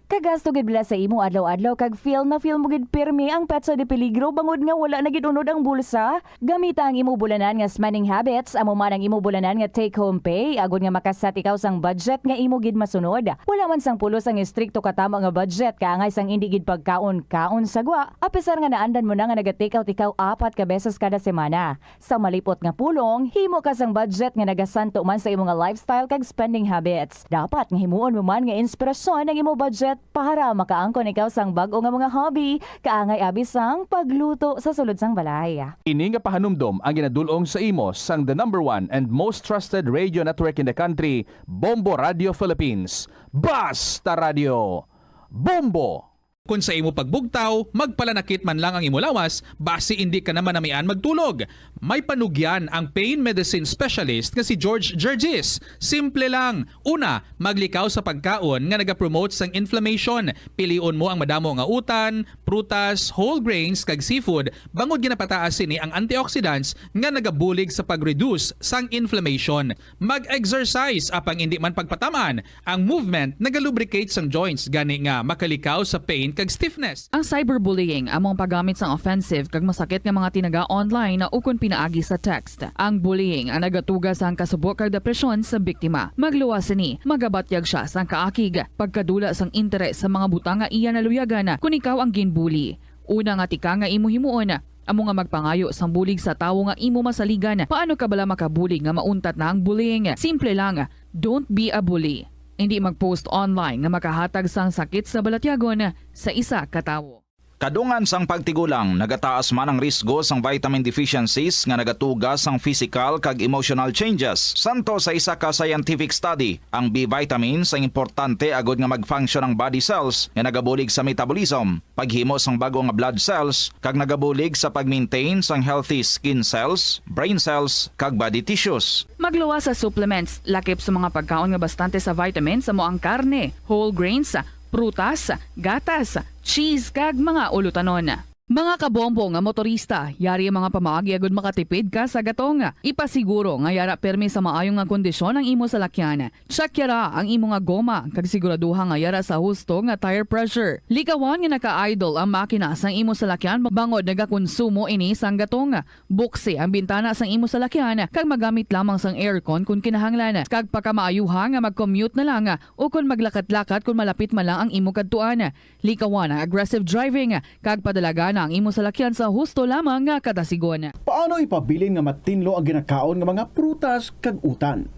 Kagasto gid bila sa imo adlaw-adlaw kag feel mo gid pirmi ang petsa de peligro bangod nga wala na gid unod ang bulsa. Gamita ang imo bulanan nga spending habits, amo man ang imo bulanan nga take home pay agud nga makasat ikaw sang budget nga imo gid masunod. Wala man sang pulos ang istrikto katama nga budget kaangay sang indi gid pagkaon-kaon sagwa. Apisar nga naandan mo na nga naga-take out ikaw 4 ka beses kada semana. Sa malipot nga pulong, himo ka sang budget nga nagasanto man sa imo nga lifestyle kag spending habits. Dapat nga himuon mo man nga inspirasyon ang imo budget para makaangkon ikaw sang bag-o nga mga hobby, kaangay abis sang pagluto sa sulod sang balay.
Ini nga pahanumdom ang ginadulong sa imo sang the #1 and most trusted radio network in the country, Bombo Radio Philippines. Basta Radio! Bombo! Kung sa imo pagbugtaw, magpalanakit man lang ang imo lawas, base hindi ka naman namian magtulog. May panugyan ang pain medicine specialist nga si George Gergis. Simple lang. Una, maglikaw sa pagkaon nga nagapromote sang inflammation. Pilion mo ang madamo nga utan, prutas, whole grains kag seafood bangod ginapataas sini ang antioxidants nga nagabulig sa pag-reduce sang inflammation. Mag-exercise apang hindi man pagpatamaan. Ang movement nagalubricate sang joints gani nga makalikaw sa pain kag stiffness.
Ang cyberbullying among paggamit sang offensive kag masakit nga mga tinaga online na ukon pinaagi sa text. Ang bullying ang nagatuga sang kasubok kag depresyon sa biktima. Magluwas ni, magabatyag siya sang kaakig, pagkadula sang interes sa mga butang nga iya naluyagan kung ikaw ang ginbully. Una nga tika nga imo himuon, amo nga magpangayo sang bulig sa tawo nga imo masaligan. Paano ka bala makabulig nga mauntat na ang bullying? Simple lang, don't be a bully. Hindi mag-post online nga makahatag sang sakit sa balatyagon sa isa ka tawo.
Kadungan sang pagtigulang, nagataas man ang risgo sang vitamin deficiencies nga nagatuga sang physical kag emotional changes. Santo sa isa ka scientific study, ang B vitamins ang importante agod nga mag-function ang body cells nga nagabulig sa metabolism, paghimo sang bago nga blood cells, kag nagabulig sa pag-maintain sang healthy skin cells, brain cells, kag body tissues.
Magluwas sa supplements, lakip sa mga pagkaon nga bastante sa vitamins sa ang karne, whole grains, prutas, gatas, cheese kag mga ulutanon. Mga kabombo nga motorista, yari ang mga pamaagi agud makatipid ka sa gatong. Ipasiguro nga yara permi sa maayong nga kondisyon ang imo salakyan. Check yara ang imo nga goma kag siguraduha nga yara sa husto nga tire pressure. Likawan nga naka-idle ang makina sang imo salakyan bangod nagakonsumo ini sang gatong. Buksi ang bintana sang imo salakyan kag magamit lamang sang aircon kung kinahanglan. Kag pakamaayuha nga mag-commute na lang o kung maglakat-lakat kung malapit man lang ang imo kadtuan. Likawan ang aggressive driving kag padalagan ang imo salakyan sa husto lamang nga katasigon.
Paano ipabilin nga matinlo ang ginakaon nga mga prutas kag utan?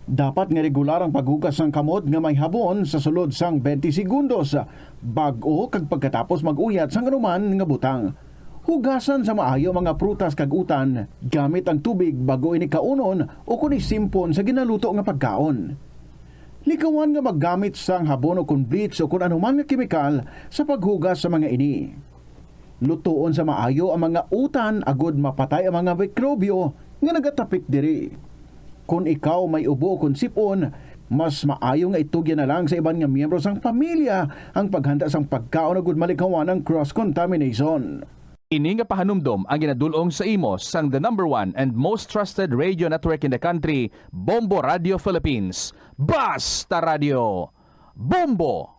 Dapat nga regular ang paghugas ng kamot nga may habon sa sulod sang 20 segundos bag-o kag pagkatapos mag-uyat sang anuman nga butang. Hugasan sa maayo mga prutas kag utan gamit ang tubig bago ini kaunon o kun isimpon sa ginaluto nga pagkaon. Likawan nga maggamit sang habon o kun bleach o kun anuman nga kemikal sa paghugas sa mga ini. Lutuon sa maayo ang mga utan agod mapatay ang mga mikrobyo nga nagatapik diri. Kung ikaw may ubo o kung sipon, mas maayo nga itugyan na lang sa iban nga miyembro sang pamilya ang paghanda sang pagkaon agud malikawan ang cross-contamination.
Ini nga pahanumdom ang ginadulong sa imo sang the #1 and most trusted radio network in the country, Bombo Radio Philippines. Basta Radio Bombo!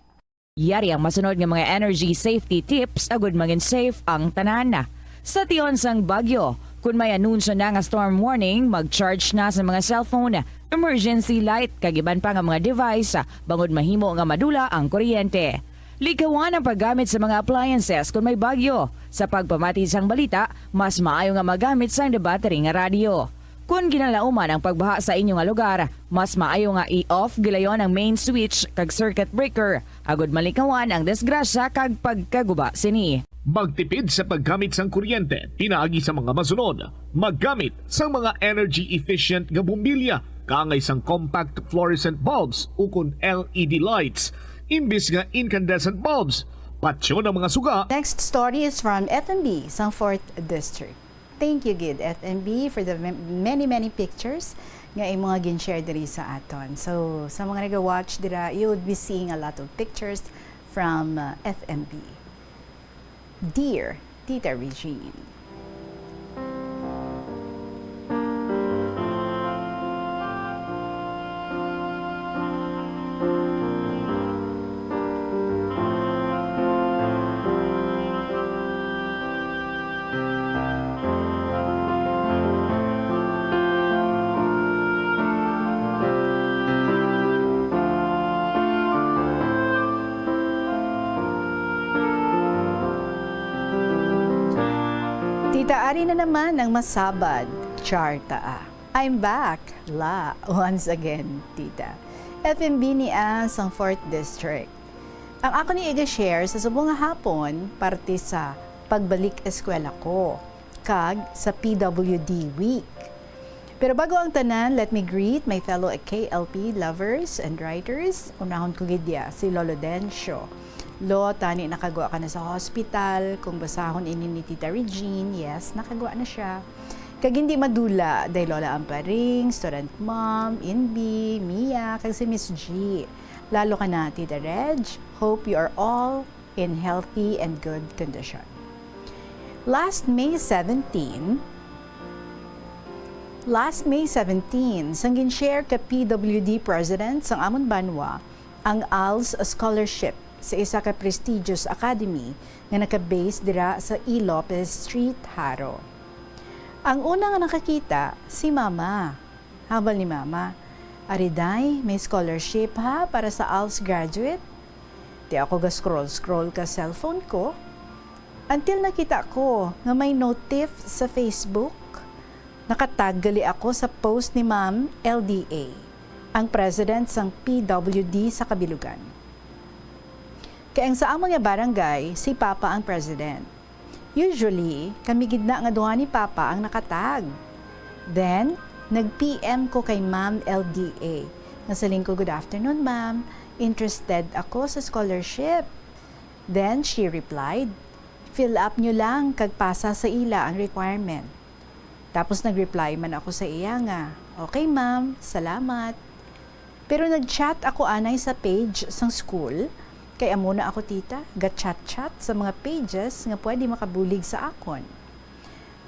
Yari ang masunod nga mga energy safety tips agud maging safe ang tanan. Sa tion sang bagyo, kung may anunsyo na nga storm warning, mag-charge na sa mga cellphone, emergency light, kagiban pa nga mga device, bangod mahimo nga madula ang kuryente. Likawan ang paggamit sa mga appliances kung may bagyo. Sa pagpamati sang balita, mas maayo nga magamit sang battery nga radio. Kung ginalauman ang pagbaha sa inyong lugar, mas maayo nga i-off gilayon ang main switch kag circuit breaker. Agud malikawan ang disgrasya kag pagkaguba sini.
Magtipid sa paggamit sang kuryente, pinaagi sa mga masunod. Maggamit sa mga energy-efficient nga bumbilya, kaangay sang compact fluorescent bulbs ukon LED lights, imbis nga incandescent bulbs. Patsyo ng mga suga.
Next story is from FNB, sang 4th District. Thank you, Gid FNB, for the many pictures nga yung mga gin-share diri sa aton. So, sa mga nag-watch dira, you would be seeing a lot of pictures from FNB. Dear Tita Regine. Tita, ari na naman ang masabad, Charta. I'm back, once again, Tita. FMB ni sang 4th District. Ang ako ni i-share sa subong nga hapon, parte sa pagbalik eskwela ko, kag sa PWD Week. Pero bago ang tanan, let me greet my fellow KLP lovers and writers. Unahon ko gidya si Lolo Dencio. Lo, tani nakagawa ka na sa hospital, kung basahon ini ni Tita Regine, yes, nakagawa na siya. Kag hindi madula, day Lola Amparing, student mom, Inbi, Mia, kag si Miss G. Lalo ka na, Tita Reg, hope you are all in healthy and good condition. Last May 17, sanggin share ka PWD President sang Amon Banwa ang ALS Scholarship sa isa ka prestigious academy nga naka-base dira sa E. Lopez Street, Haro. Ang una nga nakakita, si Mama. Habal ni Mama, Ariday, may scholarship ha para sa ALS graduate. Di ako ga-scroll ka cellphone ko. Until nakita ko nga may notif sa Facebook, nakatag gali ako sa post ni Ma'am LDA, ang president sang PWD sa Kabilugan. Kaya sa among nga barangay, si Papa ang president. Usually, kami gidna nga duha ni Papa ang nakatag. Then, nag-PM ko kay Ma'am LDA. Nasaling ko, good afternoon ma'am, interested ako sa scholarship. Then, she replied, fill up nyo lang kag pasa sa ila ang requirement. Tapos nag-reply man ako sa iya nga, okay ma'am, salamat. Pero nag-chat ako anay sa page sang school, kaya muna ako tita, ga-chat-chat sa mga pages nga pwede makabulig sa akon.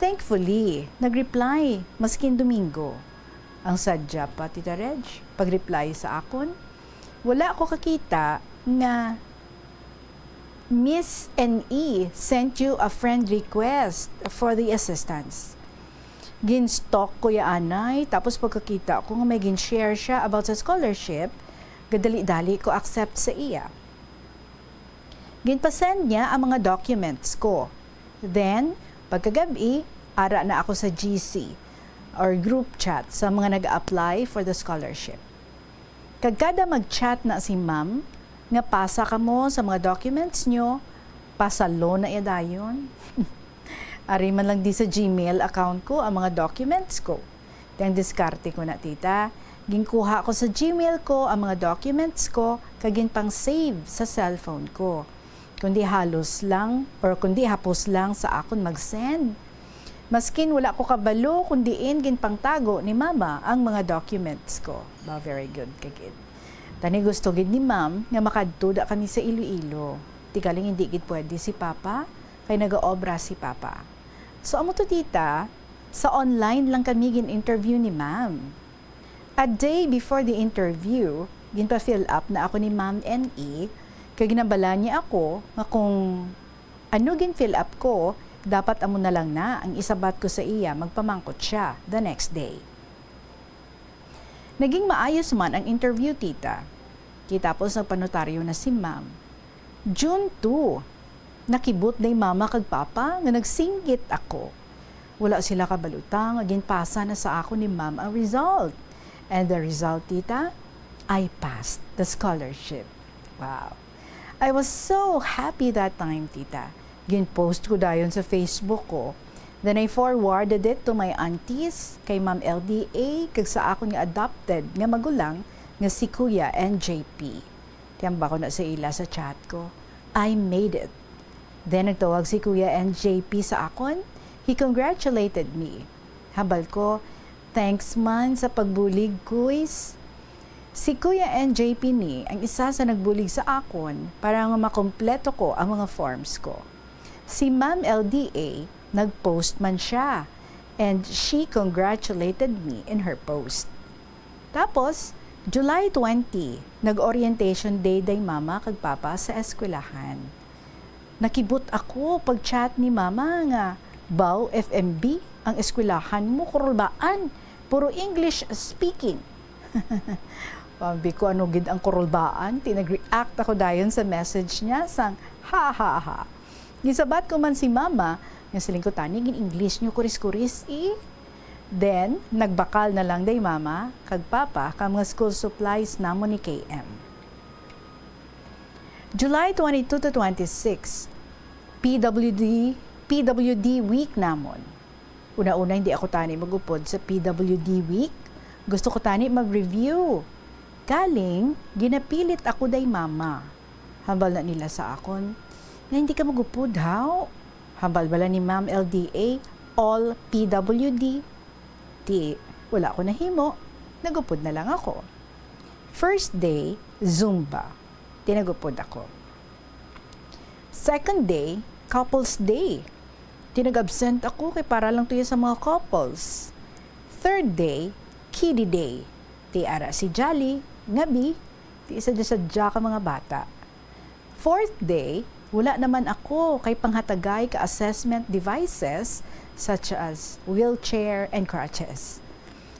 Thankfully, nag-reply maskin Domingo. Ang sadya pa, Tita Reg, pag-reply sa akon, wala ako kakita nga Miss N.E. sent you a friend request for the assistance. Gin-stalk ko ya anay, tapos pagkakita ko nga may gin-share siya about sa scholarship, gadali-dali ko accept sa iya. Ginpasend niya ang mga documents ko. Then, pagkagabi, ara na ako sa GC or group chat sa mga nag-apply for the scholarship. Kagkada mag-chat na si ma'am, nga pasa ka mo sa mga documents nyo, pasalo na yadayon. Ari man lang di sa Gmail account ko ang mga documents ko. Tiyang diskarte ko na tita. Ginkuha ko sa Gmail ko ang mga documents ko, kagin pang save sa cellphone ko. Kundi halos lang or kundi hapos lang sa akon mag-send. Maskin wala ko kabalo kundiin ginpangtago ni mama ang mga documents ko. Ba, very good kagid. Tani gusto gid ni ma'am nga makadtuda kami sa Iloilo. Tikaling hindi gid pwede si papa kay nagaobra si papa. So amo to tita, sa online lang kami gin-interview ni ma'am. A day before the interview, ginpa-fill up na ako ni Ma'am N.E. kaya ginabala niya ako nga kung ano gin-fill up ko, dapat amo na lang na ang isabat ko sa iya, magpamangkot siya the next day. Naging maayos man ang interview, tita. Kitapos nagpanotaryo na si ma'am. June 2, nakibot day mama kag papa nga nagsinggit ako. Wala sila kabalutang, agin pasa na sa ako ni ma'am ang result. And the result, tita, I passed the scholarship. Wow. I was so happy that time, tita. Gin-post ko dayon sa Facebook ko. Then I forwarded it to my aunties, kay Ma'am LDA, kag sa akon nga adopted nga magulang nga si Kuya NJP. Tiyamba ko na sa ila sa chat ko. I made it. Then nagtawag si Kuya NJP sa akon. He congratulated me. Habal ko, thanks man sa pagbulig, kuys. Si Kuya NJP ni ang isa sa nagbulig sa akon para nga makompleto ko ang mga forms ko. Si Ma'am LDA, nag-post man siya and she congratulated me in her post. Tapos, July 20, nag-orientation day day mama kag papa sa eskwelahan. Nakibot ako pag-chat ni mama nga, Baw FMB, ang eskwelahan mo, kurulbaan, puro English speaking. Pambi ko ano gid ang kurulbaan, tinag-react ako dayon sa message niya sang ha ha ha. Gisabat ko man si mama, nga siling ko tani gin English niyo kuris-kuris Then nagbakal na lang day mama kag papa ka mga school supplies namo ni KM. July 22 to 26, PWD week namon. Una-una hindi ako tani magupod sa PWD week. Gusto ko tani mag-review. Galing, ginapilit ako day mama. Hambal na nila sa akon, na hindi ka magupod, how? Hambal bala ni Ma'am LDA, all PWD. Di, wala ko nahimo. Nagupod na lang ako. First day, Zumba. Tinagupod ako. Second day, Couples Day. Tinag-absent ako kay para lang tuya sa mga couples. Third day, Kiddie Day. Ti ara si Jolly, ngabi, ti isa dyan sadya ka mga bata. Fourth day, wala naman ako kay panghatagay ka assessment devices such as wheelchair and crutches.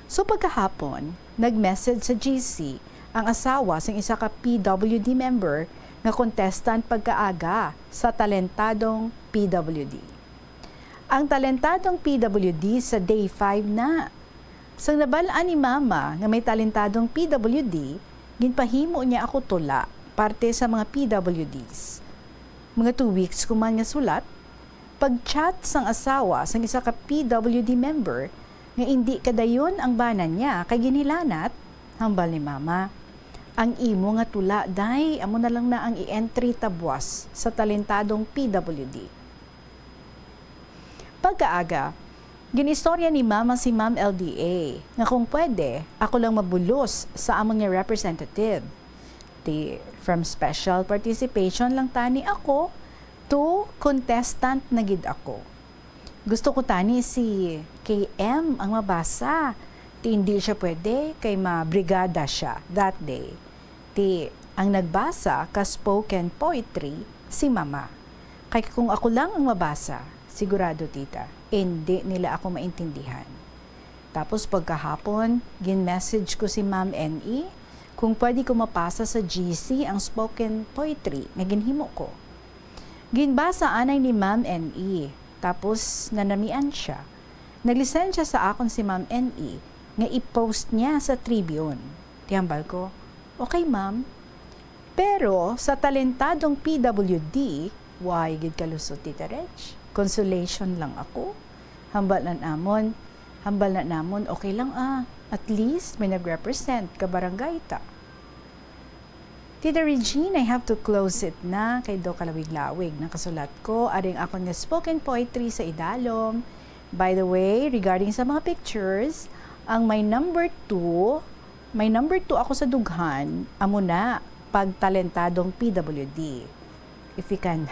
So pagkahapon, nag-message sa GC ang asawa ng isa ka PWD member nga contestant pagkaaga sa talentadong PWD. Ang talentadong PWD sa day 5 na. Sang nabalaan ni Mama nga may talentadong PWD, ginpahimo niya ako tula parte sa mga PWDs. Mga 2 weeks ko man nga sulat, pag-chat sang asawa sang isa ka PWD member nga hindi kadayon ang banan niya kay ginilanat, hambal ni Mama. Ang imo nga tula, day, amo na lang na ang i-entry tabwas sa talentadong PWD. Pagkaaga, ginistorya ni Mama si Ma'am LDA nga kung pwede, ako lang mabulos sa among nga representative. From special participation lang tani ako to contestant na gid ako. Gusto ko tani si KM ang mabasa. Hindi siya pwede kay mabrigada siya that day. Ang nagbasa ka spoken poetry si Mama. Kay kung ako lang ang mabasa, sigurado tita, hindi nila ako maintindihan. Tapos pagkahapon, gin-message ko si Ma'am NE kung pwede ko mapasa sa GC ang spoken poetry na ginhimo ko. Ginbasa anay ni Ma'am NE, tapos nanamian siya. Naglisensya sa akon si Ma'am NE nga i-post niya sa Tribune. Tiyambal ko, okay ma'am. Pero sa talentadong PWD, why gid kalusot tita Reg? Consolation lang ako. Hambal na namon, okay lang At least may nag-represent ka barangay ta. Tita Regine, I have to close it na kay do kalawig-lawig. Nakasulat ko, aring ako nga spoken poetry sa idalom. By the way, regarding sa mga pictures, ang may number 2 ako sa dughan, amo na pagtalentadong PWD. If you can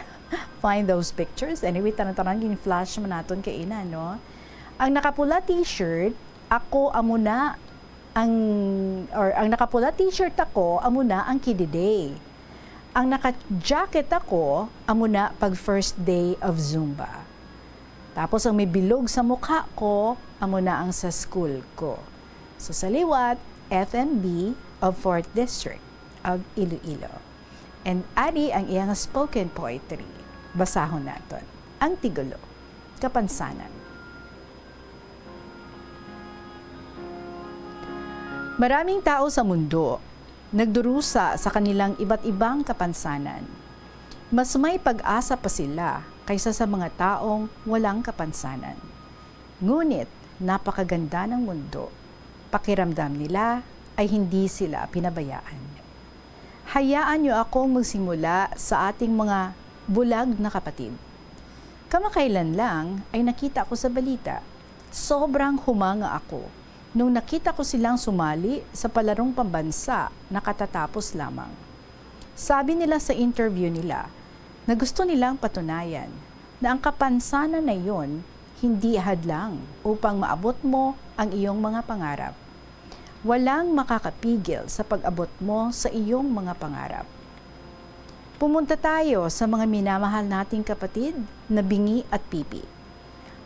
find those pictures, anyway, tanang-tanang gin-flash mo naton kay ina, no? Ang nakapula t-shirt, ako amo na ang nakapula t-shirt ako, amo na ang Kiddie Day. Ang naka-jacket ako, amo na pag first day of Zumba. Tapos ang may bilog sa mukha ko, amo na ang sa school ko. So sa liwat, FMB of 4th District of Iloilo. And ari ang iyang spoken poetry. Basahon naton. Ang tigulo, kapansanan. Maraming tao sa mundo nagdurusa sa kanilang iba't ibang kapansanan. Mas may pag-asa pa sila kaysa sa mga taong walang kapansanan. Ngunit, napakaganda ng mundo. Pakiramdam nila ay hindi sila pinabayaan. Hayaan niyo akong magsimula sa ating mga bulag na kapatid. Kamakailan lang ay nakita ko sa balita. Sobrang humanga ako nung nakita ko silang sumali sa palarong pambansa na katatapos lamang. Sabi nila sa interview nila na gusto nilang patunayan na ang kapansanan na iyon hindi hadlang upang maabot mo ang iyong mga pangarap. Walang makakapigil sa pag-abot mo sa iyong mga pangarap. Pumunta tayo sa mga minamahal nating kapatid na bingi at pipi.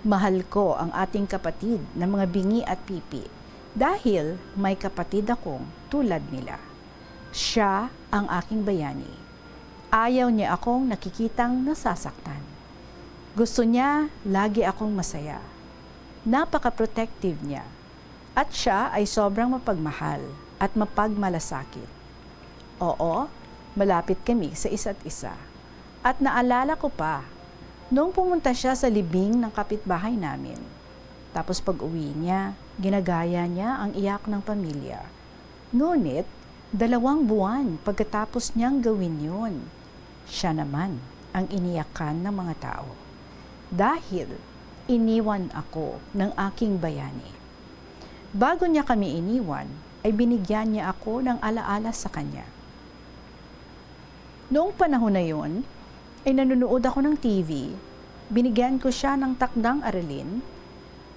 Mahal ko ang ating kapatid na mga bingi at pipi dahil may kapatid akong tulad nila. Siya ang aking bayani. Ayaw niya akong nakikitang nasasaktan. Gusto niya lagi akong masaya. Napaka-protective niya. At siya ay sobrang mapagmahal at mapagmalasakit. Oo, malapit kami sa isa't isa. At naalala ko pa, nung pumunta siya sa libing ng kapitbahay namin. Tapos pag uwi niya, ginagaya niya ang iyak ng pamilya. Ngunit, 2 buwan pagkatapos niyang gawin yun, siya naman ang iniyakan ng mga tao. Dahil iniwan ako ng aking bayani. Bago niya kami iniwan, ay binigyan niya ako ng alaala sa kanya. Noong panahon na yun, ay nanonood ako ng TV, binigyan ko siya ng takdang aralin.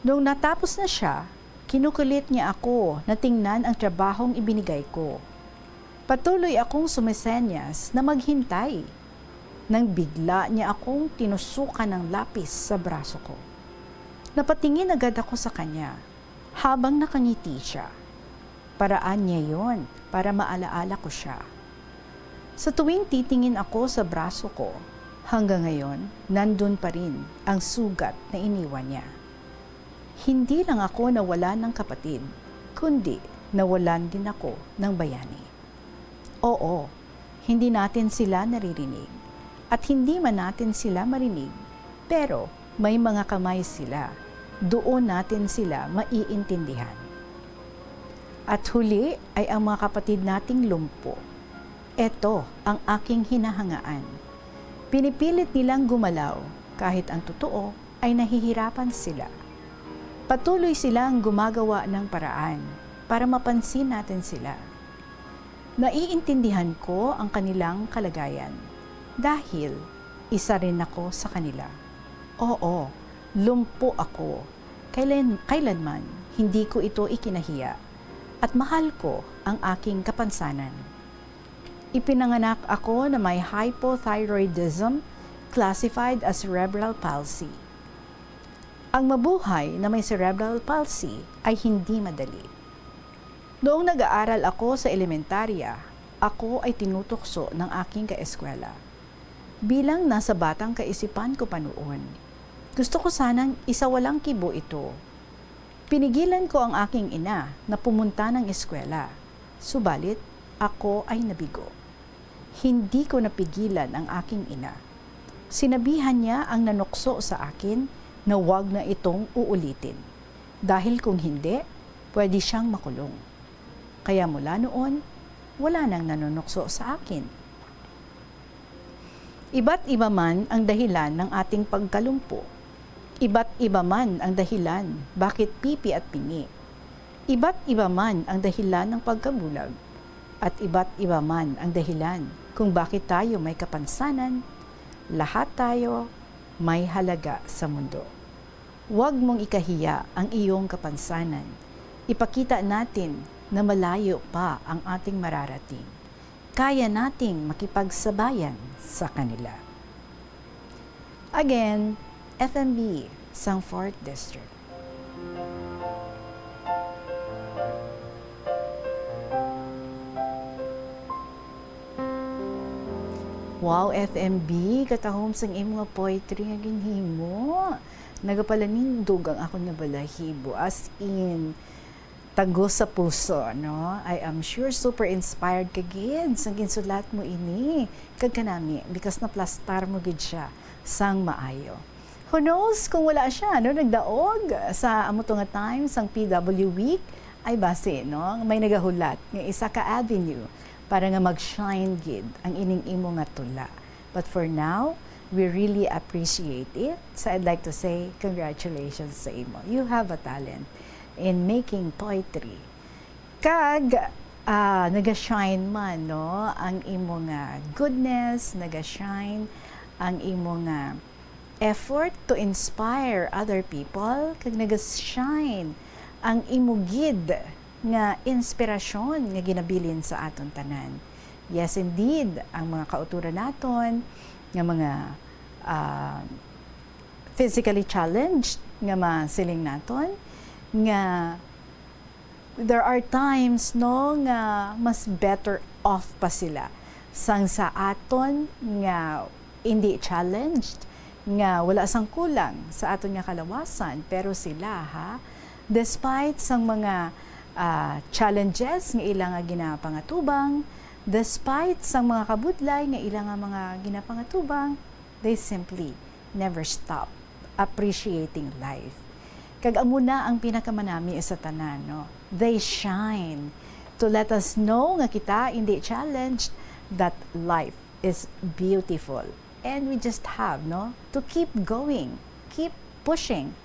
Noong natapos na siya, kinukulit niya ako na tingnan ang trabahong ibinigay ko. Patuloy akong sumisenyas na maghintay. Nang bigla niya akong tinusukan ng lapis sa braso ko. Napatingin agad ako sa kanya habang nakangiti siya. Paraan niya yon para maalaala ko siya. Sa tuwing titingin ako sa braso ko, hanggang ngayon, nandun pa rin ang sugat na iniwan niya. Hindi lang ako nawala ng kapatid, kundi nawalan din ako ng bayani. Oo, hindi natin sila naririnig. At hindi man natin sila marinig, pero may mga kamay sila. Doon natin sila maiintindihan. At huli ay ang mga kapatid nating lumpo. Ito ang aking hinahangaan. Pinipilit nilang gumalaw kahit ang totoo ay nahihirapan sila. Patuloy silang gumagawa ng paraan para mapansin natin sila. Naiintindihan ko ang kanilang kalagayan. Dahil isa rin ako sa kanila. Oo, lumpo ako. Kailanman hindi ko ito ikinahiya at mahal ko ang aking kapansanan. Ipinanganak ako na may hypothyroidism classified as cerebral palsy. Ang mabuhay na may cerebral palsy ay hindi madali. Noong nag-aaral ako sa elementarya, ako ay tinutokso ng aking kaeskwela. Bilang nasa batang kaisipan ko pa noon, gusto ko sanang isawalang kibo ito. Pinigilan ko ang aking ina na pumunta ng eskwela. Subalit, ako ay nabigo. Hindi ko napigilan ang aking ina. Sinabihan niya ang nanukso sa akin na huwag na itong uulitin. Dahil kung hindi, pwede siyang makulong. Kaya mula noon, wala nang nanunukso sa akin. Iba't iba man ang dahilan ng ating pagkalumpo. Iba't iba man ang dahilan bakit pipi at pingi. Iba't iba man ang dahilan ng pagkabulag. At iba't iba man ang dahilan kung bakit tayo may kapansanan. Lahat tayo may halaga sa mundo. Huwag mong ikahiya ang iyong kapansanan. Ipakita natin na malayo pa ang ating mararating. Kaya nating makipagsabayan sa kanila. Again, FMB, Sangfort District. Wow, FMB, katahom sang imo nga poetry nga ginhimo. Nagapalanindog ang ako nga balahibo. As in, tago sa puso, no? I am sure super inspired ka gid sang ginsulat mo ini kag kanami because naplastar mo gid siya sang maayo. Who knows kung wala siya, no? Nagdaog sa amo to nga time sang PW Week ay base, no? May nagahulat nga isa ka avenue para nga mag-shine gid ang ining imo nga tula. But for now, we really appreciate it. So I'd like to say congratulations sa imo. You have a talent in making poetry. Kag naga-shine man, no, ang imo nga goodness, naga-shine ang imo nga effort to inspire other people, kag naga-shine ang imo gid nga inspirasyon nga ginabilin sa aton tanan. Yes, indeed, ang mga kauturan naton nga mga physically challenged nga masiling naton, nga there are times, no, nga mas better off pa sila sang sa aton nga hindi challenged, nga wala sang kulang sa aton nga kalawasan, pero sila despite sang mga challenges nga ilang nga ginapangatubang, despite sang mga kabudlay nga ilang nga mga ginapangatubang, they simply never stop appreciating life. Kag amo na ang pinakamanami sa tanan, no? They shine to let us know nga kita hindi challenged, that life is beautiful. And we just have, to keep going, keep pushing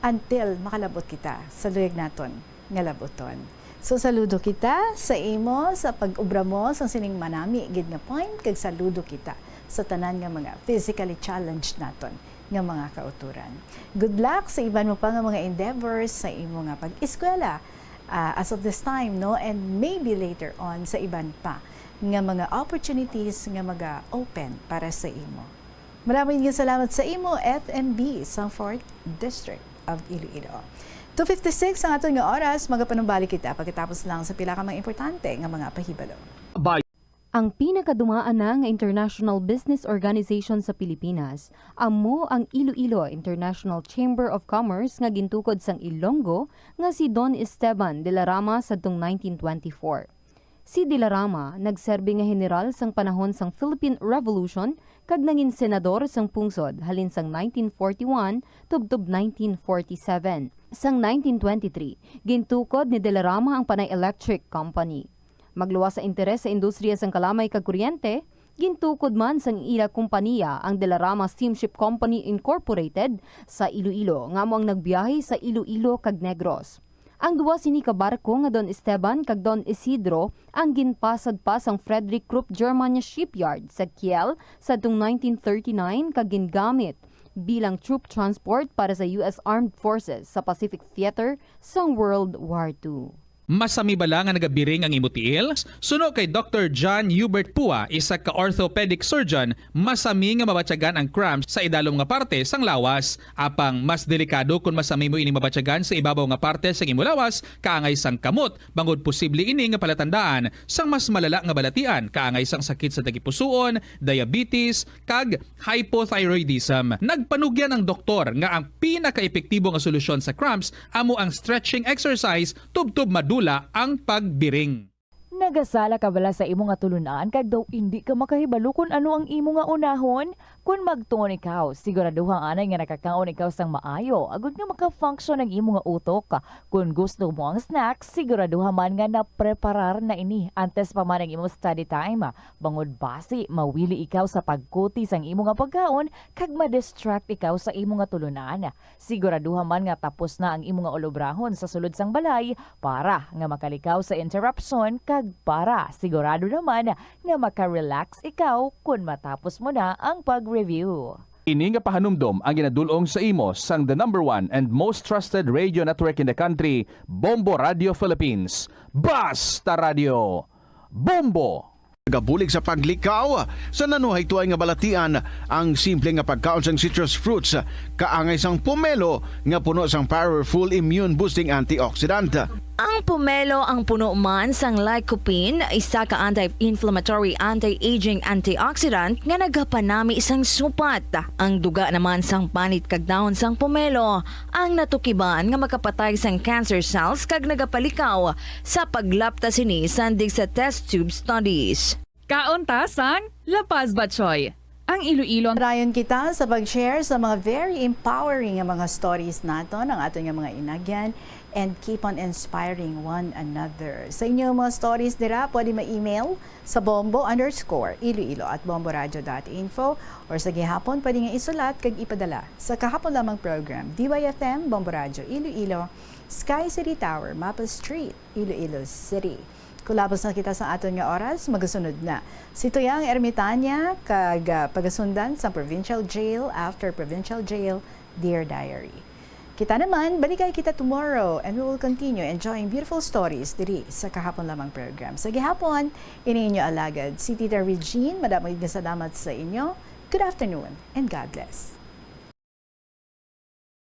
until makalabot kita sa luyag naton nga laboton. So saludo kita sa imo sa pag-ubra mo sa sining manami gid nga point kag saludo kita sa tanan nga mga physically challenged naton nga mga kauturan. Good luck sa iban mo pa nga mga endeavors sa imo nga pag-eskwela as of this time, and maybe later on sa iban pa nga mga opportunities nga maga-open para sa imo. Maraming salamat sa imo, FMB sa 4th District of Iloilo. 2:56 ang aton nga oras, magapanumbalik kita pagkatapos lang sa pila ka mga importante nga mga pahibalo.
Ang pinakadumaan na nga international business organization sa Pilipinas, amo ang Iloilo International Chamber of Commerce nga gintukod sang Ilonggo nga si Don Esteban de la Rama sadtong 1924. Si de la Rama nagserbi nga general sang panahon sang Philippine Revolution kag nangin senador sang pungsod halin sang 1941 tubtob 1947. Sang 1923, gintukod ni de la Rama ang Panay Electric Company. Magluwas sa interes sa industriya sang kalamay kag kuryente, gintukod man sang ila kompanya ang De La Rama Steamship Company Incorporated sa Iloilo nga mo ang nagbiyahe sa Iloilo kag Negros. Ang duwa sini ka barko nga Don Esteban kag Don Isidro ang ginpasad pa sang Frederick Krupp Germania Shipyard sa Kiel sa 1939 kag gingamit bilang troop transport para sa US Armed Forces sa Pacific Theater sang World War II.
Masami bala nga nagabiring ang imutiil? Suno kay Dr. John Hubert Pua, isa ka orthopedic surgeon, masami nga mabatyagan ang cramps sa idalom nga parte sang lawas. Apang mas delikado kung masami mo ini mabatyagan sa ibabaw nga parte sang imo lawas, kaangay sang kamot, bangod posible ini nga palatandaan sang mas malala nga balatian, kaangay sang sakit sa tagipusoon, diabetes, kag hypothyroidism. Nagpanugyan ang doktor nga ang pinaka-epektibo nga solusyon sa cramps amo ang stretching exercise tubtob madula ang pagbiring.
Nagasala ka bala sa imo nga tulunan kag daw hindi ka makahibalo kung ano ang imo nga unahon? Kung magtuon ikaw, siguraduhang anay nga nakakaon ikaw sang maayo, agud nga maka-function ang imo nga utok. Kung gusto mo ang snacks, siguraduhan man nga na-preparar na ini antes pa man ang imo study time. Bangod basi, mawili ikaw sa pagkuti sang imo nga pagkaon kag ma-distract ikaw sa imo nga tulunan. Siguraduhan man nga tapos na ang imo nga olobrahon sa sulod sang balay para nga makalikaw sa interruption kag para sigurado naman nga maka-relax ikaw kung matapos mo na ang pag-review.
Ini nga pahanumdom ang ginadulong sa imo sang the #1 and most trusted radio network in the country, Bombo Radio Philippines. Basta Radio! Bombo!
Gabulig sa paglikaw sa nanuhay tuay nga balatian ang simple nga pagkaon sang citrus fruits kaangay sang pomelo nga puno sang powerful immune boosting antioxidant.
Ang pomelo ang puno man sang lycopene, isa ka anti-inflammatory, anti-aging antioxidant nga nagapanami sang supat. Ang duga naman sang panit kag dahon sang pomelo ang natukiban nga makapatay sang cancer cells kag nagapalikaw sa paglapta sini sandig sa test tube studies.
Kauntasan, Lapaz Batchoy. Ang Iloilo.
Rayon kita sa pag-share sa mga very empowering nga mga stories naton ang aton nga mga inagyan and keep on inspiring one another. Sa inyo mga stories dira, pwede ma-email sa bombo_iloilo@bomboradio.info or sa gihapon pwede nga isulat kag ipadala sa kahapon lamang program DYFM Bombo Radio Iloilo, Sky City Tower, Mapa Street, Iloilo City. Kulabos na kita sa aton nga oras, magasunod na. Si Tuyang Ermitanya, kag pagasundan sa Provincial Jail after Provincial Jail, Dear Diary. Kita naman, balikay kita tomorrow and we will continue enjoying beautiful stories diri sa kahapon lamang program. Sa gihapon, ini inyo alagad si Tita Regine, madamay nga salamat sa inyo. Good afternoon and God bless.